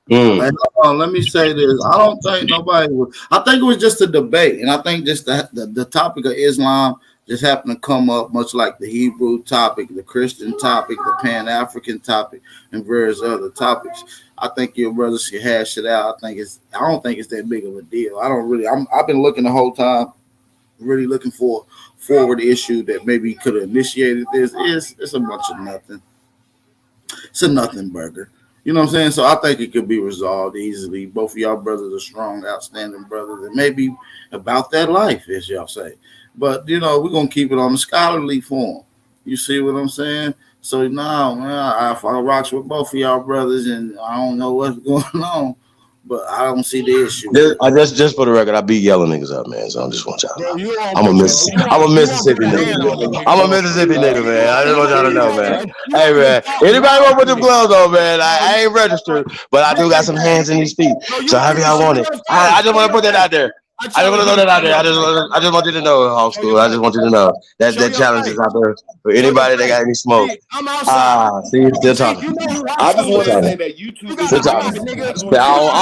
Hey, let me say this. I don't think nobody would. I think it was just a debate, and I think just the topic of Islam just happened to come up, much like the Hebrew topic, the Christian topic, the Pan-African topic, and various other topics. I think your brothers should hash it out. I don't think it's that big of a deal. I've been looking the whole time, really looking for forward issue that maybe could have initiated this. It's a bunch of nothing. It's a nothing burger. You know what I'm saying? So I think it could be resolved easily. Both of y'all brothers are strong, outstanding brothers, and maybe about that life, as y'all say. But, we're going to keep it on the scholarly form. You see what I'm saying? So now, man, I follow rocks with both of y'all brothers, and I don't know what's going on, but I don't see the issue. Just for the record, I beat yellow niggas up, man. So I just want y'all to know. I'm a Mississippi nigga. I'm a Mississippi nigga, man. I just want y'all to know, man. Hey, man. Anybody want to put them gloves on, man? I ain't registered, but I do got some hands in these feet. So however y'all want it. I just want to put that out there. I just want to throw that out there. I just want you to know, homeschool. I just want you to know that challenge is out there for anybody that got any smoke. See, still talking. I just want to say that YouTube is I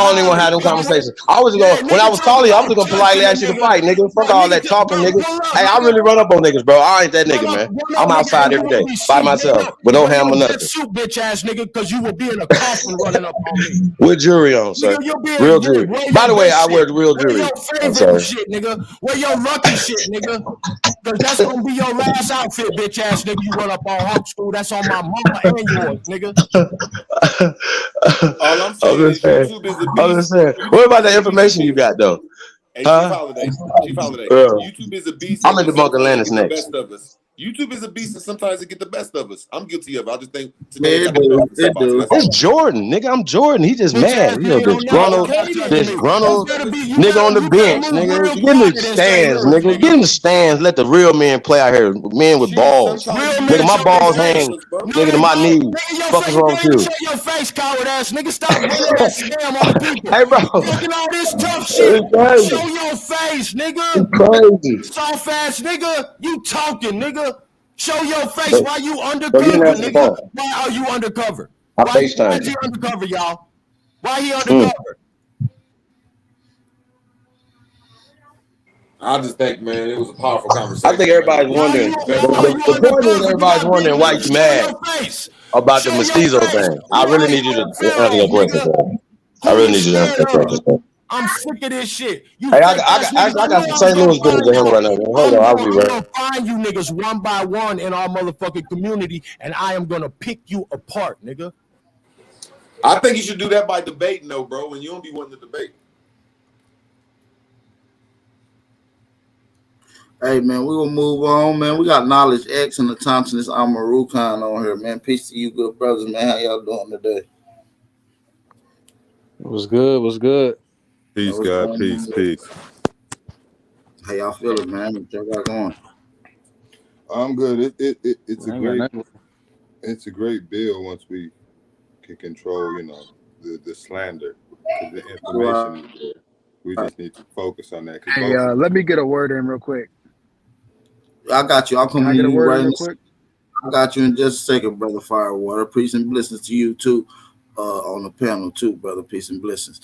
don't even want to have them conversations. When I was calling you, I was just gonna politely ask you to fight, nigga. Fuck all that talking, nigga. Hey, I really run up on niggas, bro. I ain't that nigga, man. I'm outside every day by myself with no hammer, nothing. Shoot, bitch ass nigga, because you will be in a coffin running up on me. With jewelry on, sir. Real jewelry. By the way, I wear real jewelry. Shit, nigga. Wear your lucky shit, nigga. Cause that's gonna be your last outfit, bitch ass nigga. You run up on homeschool. That's on my mama and yours, nigga. All I'm saying is YouTube is a beast. I'm just saying. What about the information you got though? Hey, Chief Holiday. YouTube is a beast. I'm in the Debunk Atlantis next. YouTube is a beast, and sometimes it get the best of us. I'm guilty of it. I just think today it's Jordan, nigga. I'm Jordan. He just mad. You know, disgruntled nigga on the bench, nigga. Get in the stands, nigga. Get in the stands. Let the real men play out here. Men with balls. Nigga, my balls hang, nigga, to my knees. Fuck is wrong with you? Show your face, coward ass nigga. Stop doing that scam on people. Hey, bro. Fucking all this tough shit. Show your face, nigga. Crazy. Soft ass nigga. You talking, nigga. Show your face. Why you undercover, nigga? Why are you undercover? Why is he undercover, y'all? Why he undercover? I just think, man, it was a powerful conversation. I think everybody's wondering. The point is, everybody's wondering why you mad about the mestizo thing. I really need you to answer that question. I really need you to answer that question. I'm sick of this shit. Hey, I got some St. Louis business in him right now. Hold on, I'll be right. I'm gonna find you niggas one by one in our motherfucking community, and I am gonna pick you apart, nigga. I think you should do that by debating, though, bro. When you don't be wanting to debate. Hey, man, we're going to move on, man. We got Knowledge X and the Thompsonist Amaru Khan on here, man. Peace to you, good brothers, man. How y'all doing today? What's good? What's good? Peace, God. Peace. How y'all feeling, man? What y'all got going? I'm good. It's a great bill once we can control, the slander. The information is there. We just need to focus on that. Hey, let me get a word in real quick. I got you. I'll come to you right in quick. I got you in just a second, brother Firewater. Peace and blessings to you too, on the panel too, brother. Peace and blessings.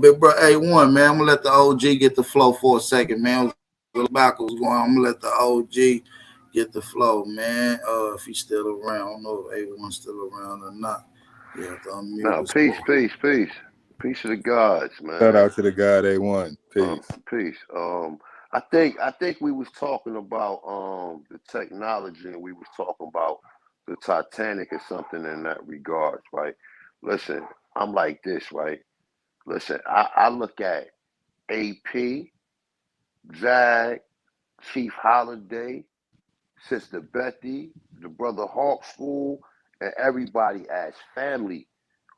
Big bro A1, man. I'm gonna let the OG get the flow for a second, man. Back was going. I'm gonna let the OG get the flow, man. If he's still around, I don't know if A1's still around or not. Yeah, no, peace to the gods, man. Shout out to the God A1. Peace. Peace. I think we was talking about the technology, and we was talking about the Titanic or something in that regards, right? Listen, I'm like this, right? Listen, I look at AP, Jag, Chief Holiday, Sister Betty, the brother Hawk School, and everybody as family.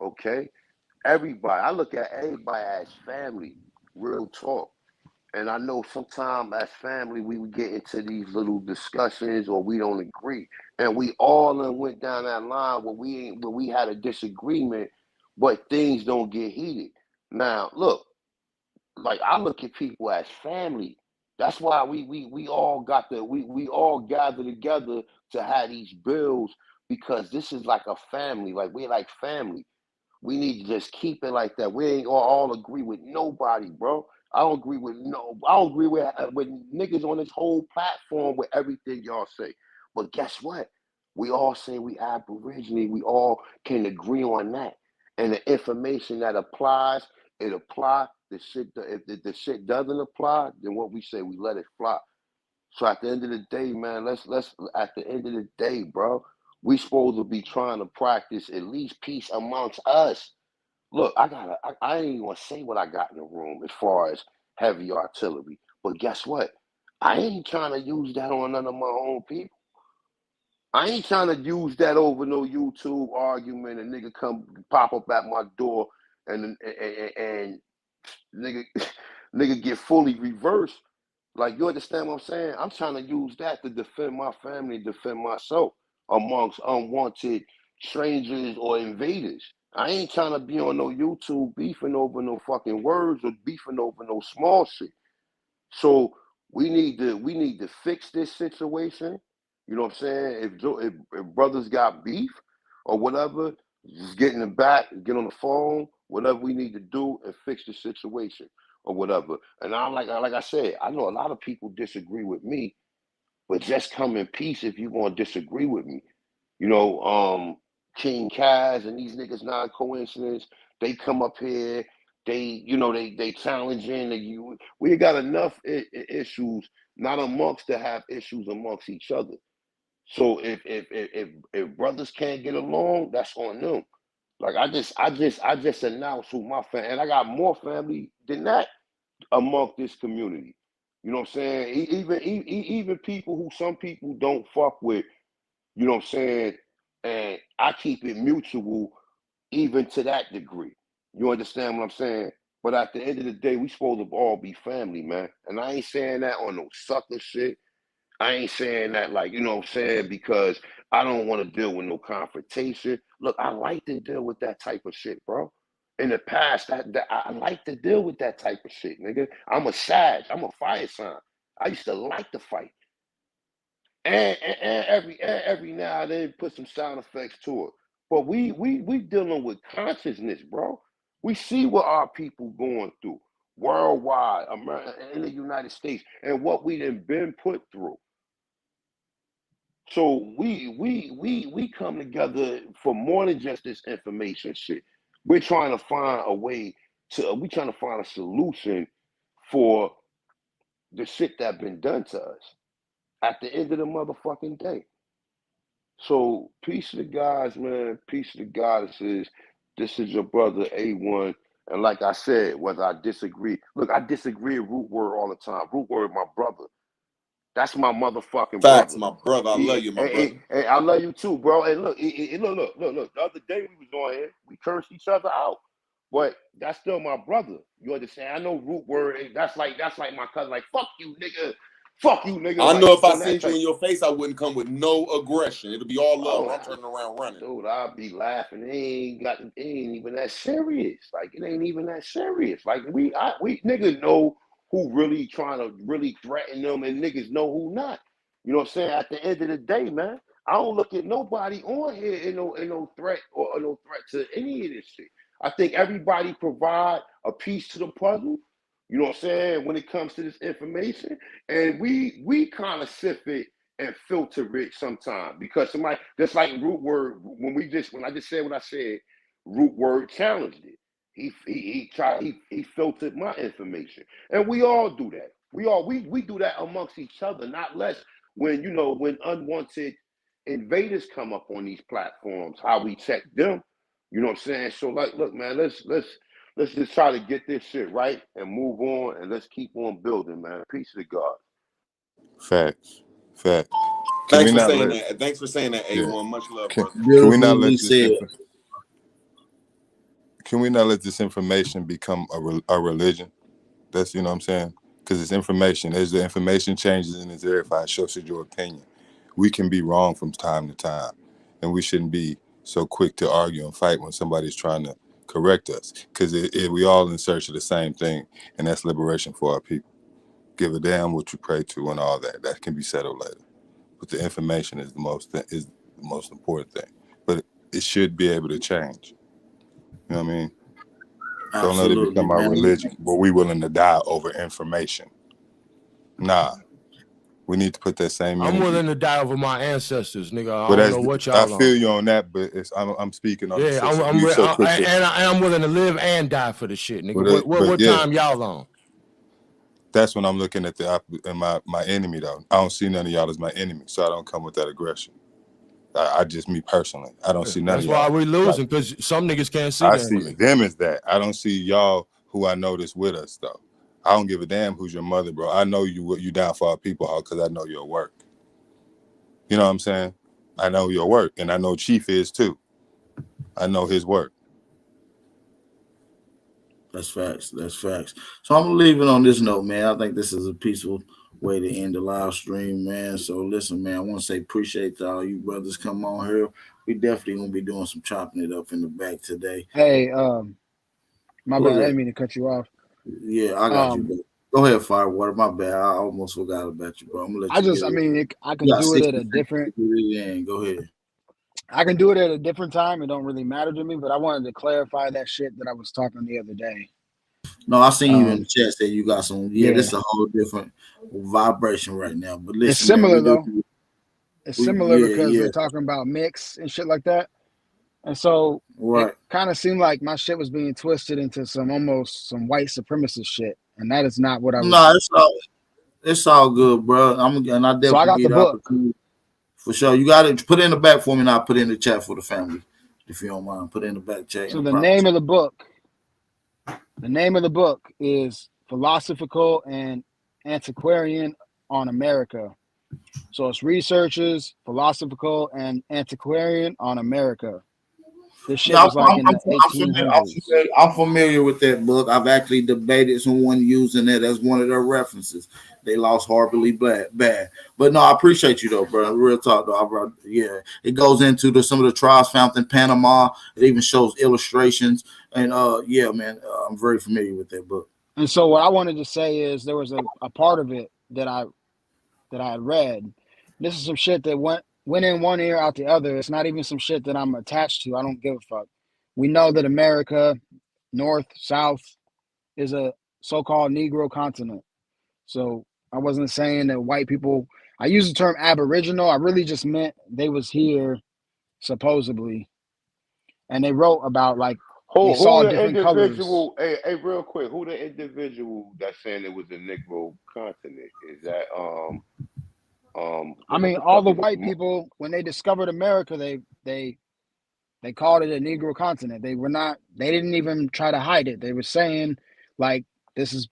Okay? Everybody. I look at everybody as family. Real talk. And I know sometimes as family we would get into these little discussions or we don't agree. And we all went down that line where we had a disagreement, but things don't get heated. Now, look, like I look at people as family. That's why we all got we all gather together to have these bills, because this is like a family. Like we're like family. We need to just keep it like that. We ain't all agree with nobody, bro. I don't agree with niggas on this whole platform with everything y'all say. But guess what? We all say we Aborigine. We all can agree on that. And the information that applies, it applies. If the shit doesn't apply, then what we say, we let it fly. So at the end of the day, man, let's at the end of the day, bro, we supposed to be trying to practice at least peace amongst us. Look, I ain't even gonna say what I got in the room as far as heavy artillery, but guess what? I ain't trying to use that on none of my own people. I ain't trying to use that over no YouTube argument and nigga come pop up at my door and nigga get fully reversed. Like, you understand what I'm saying? I'm trying to use that to defend my family, defend myself amongst unwanted strangers or invaders. I ain't trying to be on no YouTube beefing over no fucking words or beefing over no small shit. So we need to fix this situation. You know what I'm saying? If brothers got beef or whatever, just get in the back, get on the phone, whatever we need to do, and fix the situation or whatever. And I'm like I said, I know a lot of people disagree with me, but just come in peace if you want to disagree with me. You know, King Kaz and these niggas, not coincidence. They come up here, they challenging. We got enough issues, not amongst to have issues amongst each other. So if brothers can't get along, that's on them. Like I just announced who my family, and I got more family than that among this community. You know what I'm saying? Even people who some people don't fuck with. You know what I'm saying? And I keep it mutual, even to that degree. You understand what I'm saying? But at the end of the day, we supposed to all be family, man. And I ain't saying that on no sucker shit. I ain't saying that like, you know what I'm saying, because I don't want to deal with no confrontation. Look, I like to deal with that type of shit, bro. In the past, I like to deal with that type of shit, nigga. I'm a Sag. I'm a fire sign. I used to like to fight. And every now and then put some sound effects to it. But we dealing with consciousness, bro. We see what our people going through worldwide, America, in the United States, and what we done been put through. So we come together for more than just this information shit. We're trying to find a way we're trying to find a solution for the shit that been done to us at the end of the motherfucking day. So peace to the guys, man. Peace to the goddesses. This is your brother A1. And like I said, whether I disagree, look, I disagree with Root Word all the time. Root Word, my brother. That's my motherfucking Facts, brother. my brother. I love you, my brother. Hey, I love you too, bro. And look, look. The other day we was on here, we cursed each other out. But that's still my brother. You understand? I know Root Word. That's like my cousin. Like, fuck you, nigga. Fuck you, nigga. I like, know if I seen you in your face, I wouldn't come with no aggression. It'll be all love. I'm turning around running. Dude, I'll be laughing. It ain't even that serious. Like, it ain't even that serious. Like, we niggas know who really trying to really threaten them, and niggas know who not. You know what I'm saying? At the end of the day, man, I don't look at nobody on here in no threat or no threat to any of this shit. I think everybody provide a piece to the puzzle. You know what I'm saying? When it comes to this information, and we kind of sift it and filter it sometimes because somebody just like Root Word when I just said what I said, Root Word challenged it. He filtered my information, and we all do that. We do that amongst each other, not less when when unwanted invaders come up on these platforms, how we check them. You know what I'm saying? So like, look, man, let's just try to get this shit right and move on, and let's keep on building, man. Peace to God. Facts. Thanks for saying that. Thanks for saying that, A1. Yeah. Much love, Can brother. we not let this? Can we not let this information become a religion? That's, you know what I'm saying? Because it's information. As the information changes and is verified, so should your opinion. We can be wrong from time to time, and we shouldn't be so quick to argue and fight when somebody's trying to correct us. Because we all in search of the same thing, and that's liberation for our people. Give a damn what you pray to and all that. That can be settled later. But the information is the most important thing. But it should be able to change. You know what I mean? Don't let it become our religion, but we willing to die over information. Nah. We need to put that same energy. I'm willing to die over my ancestors, nigga. I don't know what y'all I feel you on that, but I'm speaking on yeah, I'm willing to live and die for the shit, nigga. What time y'all on? That's when I'm looking at my enemy, though. I don't see none of y'all as my enemy, so I don't come with that aggression. I just, me personally, I don't see none of y'all. That's why we losing, because some niggas can't see I that. see them as that. I don't see y'all who I know that's with us, though. I don't give a damn who's your mother, bro. I know you down for our people because I know your work. You know what I'm saying? I know your work, and I know Chief is too. I know his work. That's facts. So I'm gonna leave it on this note, man. I think this is a peaceful way to end the live stream, man. So listen, man, I want to say appreciate to all you brothers come on here. We definitely gonna be doing some chopping it up in the back today. Hey, my bad. I didn't mean to cut you off. Yeah, I got you, bro. Go ahead, Firewater. My bad. I almost forgot about you, bro. I'm gonna let you I can do it at a different. Go ahead. I can do it at a different time. It don't really matter to me, but I wanted to clarify that shit that I was talking the other day. No, I seen you in the chat say you got some. Yeah, this is a whole different vibration right now. But listen, it's similar man, though. It's similar because they're talking about mix and shit like that. And so it kind of seemed like my shit was being twisted into some white supremacist shit, and that is not what I was. No, it's all good, bro. I definitely so I got the book for sure. You got to put it in the back for me, and I'll put it in the chat for the family, if you don't mind. Put it in the back chat. So the name of the book is Philosophical and Antiquarian on America. So it's researchers, philosophical and antiquarian on America. This shit was like in the 1800s. I'm familiar with that book. I've actually debated someone using it as one of their references. They lost horribly bad. But no, I appreciate you though, bro. Real talk though. It goes into some of the trials found in Panama. It even shows illustrations. And man, I'm very familiar with that book. And so what I wanted to say is there was a part of it that I had read. This is some shit that went in one ear, out the other. It's not even some shit that I'm attached to. I don't give a fuck. We know that America, North, South, is a so-called Negro continent. So I wasn't saying that white people, I use the term Aboriginal. I really just meant they was here, supposedly. And they wrote about like, they saw different colors. Hey, real quick, who the individual that's saying it was a Negro continent? Is that I mean, all the white people, when they discovered America, they called it a Negro continent. They didn't even try to hide it. They were saying like this is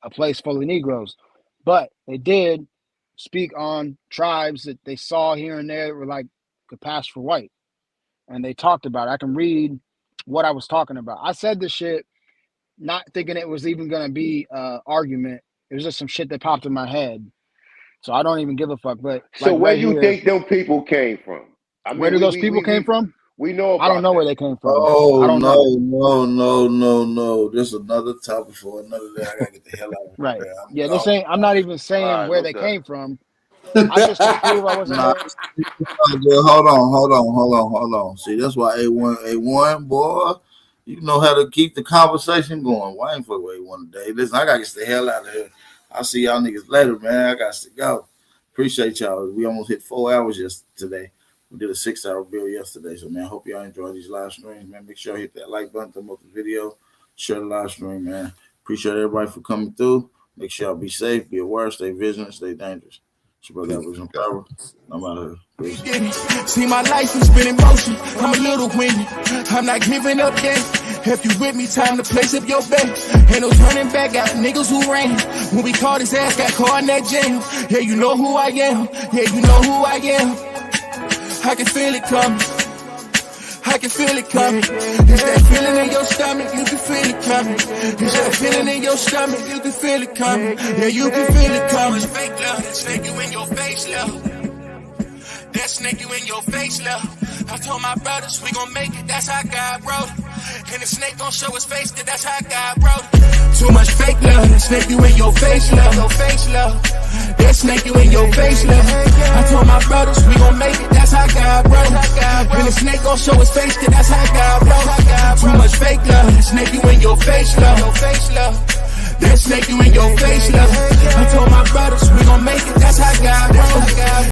a place full of Negroes, but they did speak on tribes that they saw here and there that were like could pass for white, and they talked about it. I can read what I was talking about. I said this shit not thinking it was even gonna be argument. It was just some shit that popped in my head. So I don't even give a fuck. But so where you think them people came from? I mean, where do those people came from? We know about I don't know where they came from. Oh, I don't know. No. This is another topic for another day. I gotta get the hell out of here. Right. Yeah, this ain't. I'm not even saying where they came from. I just to prove I wasn't. Hold on. See, that's why A1, boy. You know how to keep the conversation going. Why ain't fuck with one day? Listen, I gotta get the hell out of here. I'll see y'all niggas later, man. I got to go. Appreciate y'all. We almost hit 4 hours yesterday. We did a 6-hour bill yesterday. So, man, I hope y'all enjoy these live streams, man. Make sure you hit that like button, thumb up the video, share the live stream, man. Appreciate everybody for coming through. Make sure y'all be safe, be aware, stay vigilant, stay dangerous. It's your brother, Average Power. I'm out of here. See, my life has been in motion. I'm a little windy. I'm not giving up yet. If you with me, time to place up your bet. Ain't no turning back, got niggas who ran. When we caught his ass, got caught in that jam. Yeah, you know who I am. Yeah, you know who I am. I can feel it coming. I can feel it coming. It's that feeling in your stomach, you can feel it coming. It's that feeling in your stomach, you can feel it coming. Yeah, you can feel it coming. Fake love, snake you in your face, love. That snake you in your face, love. I told my brothers we gon' make it, that's how God wrote it. And the snake gon' show his face, cause that's how God wrote it. Too much fake love, that snake you in your face, love. Your face, love. That snake you in your face, love. I told my brothers we gon' make it, that's how God wrote it. And the snake gon' show his face, cause that's how God wrote it. Too much fake love, that snake you in your face, love. Your face, love. That snake you in your face, love. I told my brothers we gon' make it, that's how God wrote it.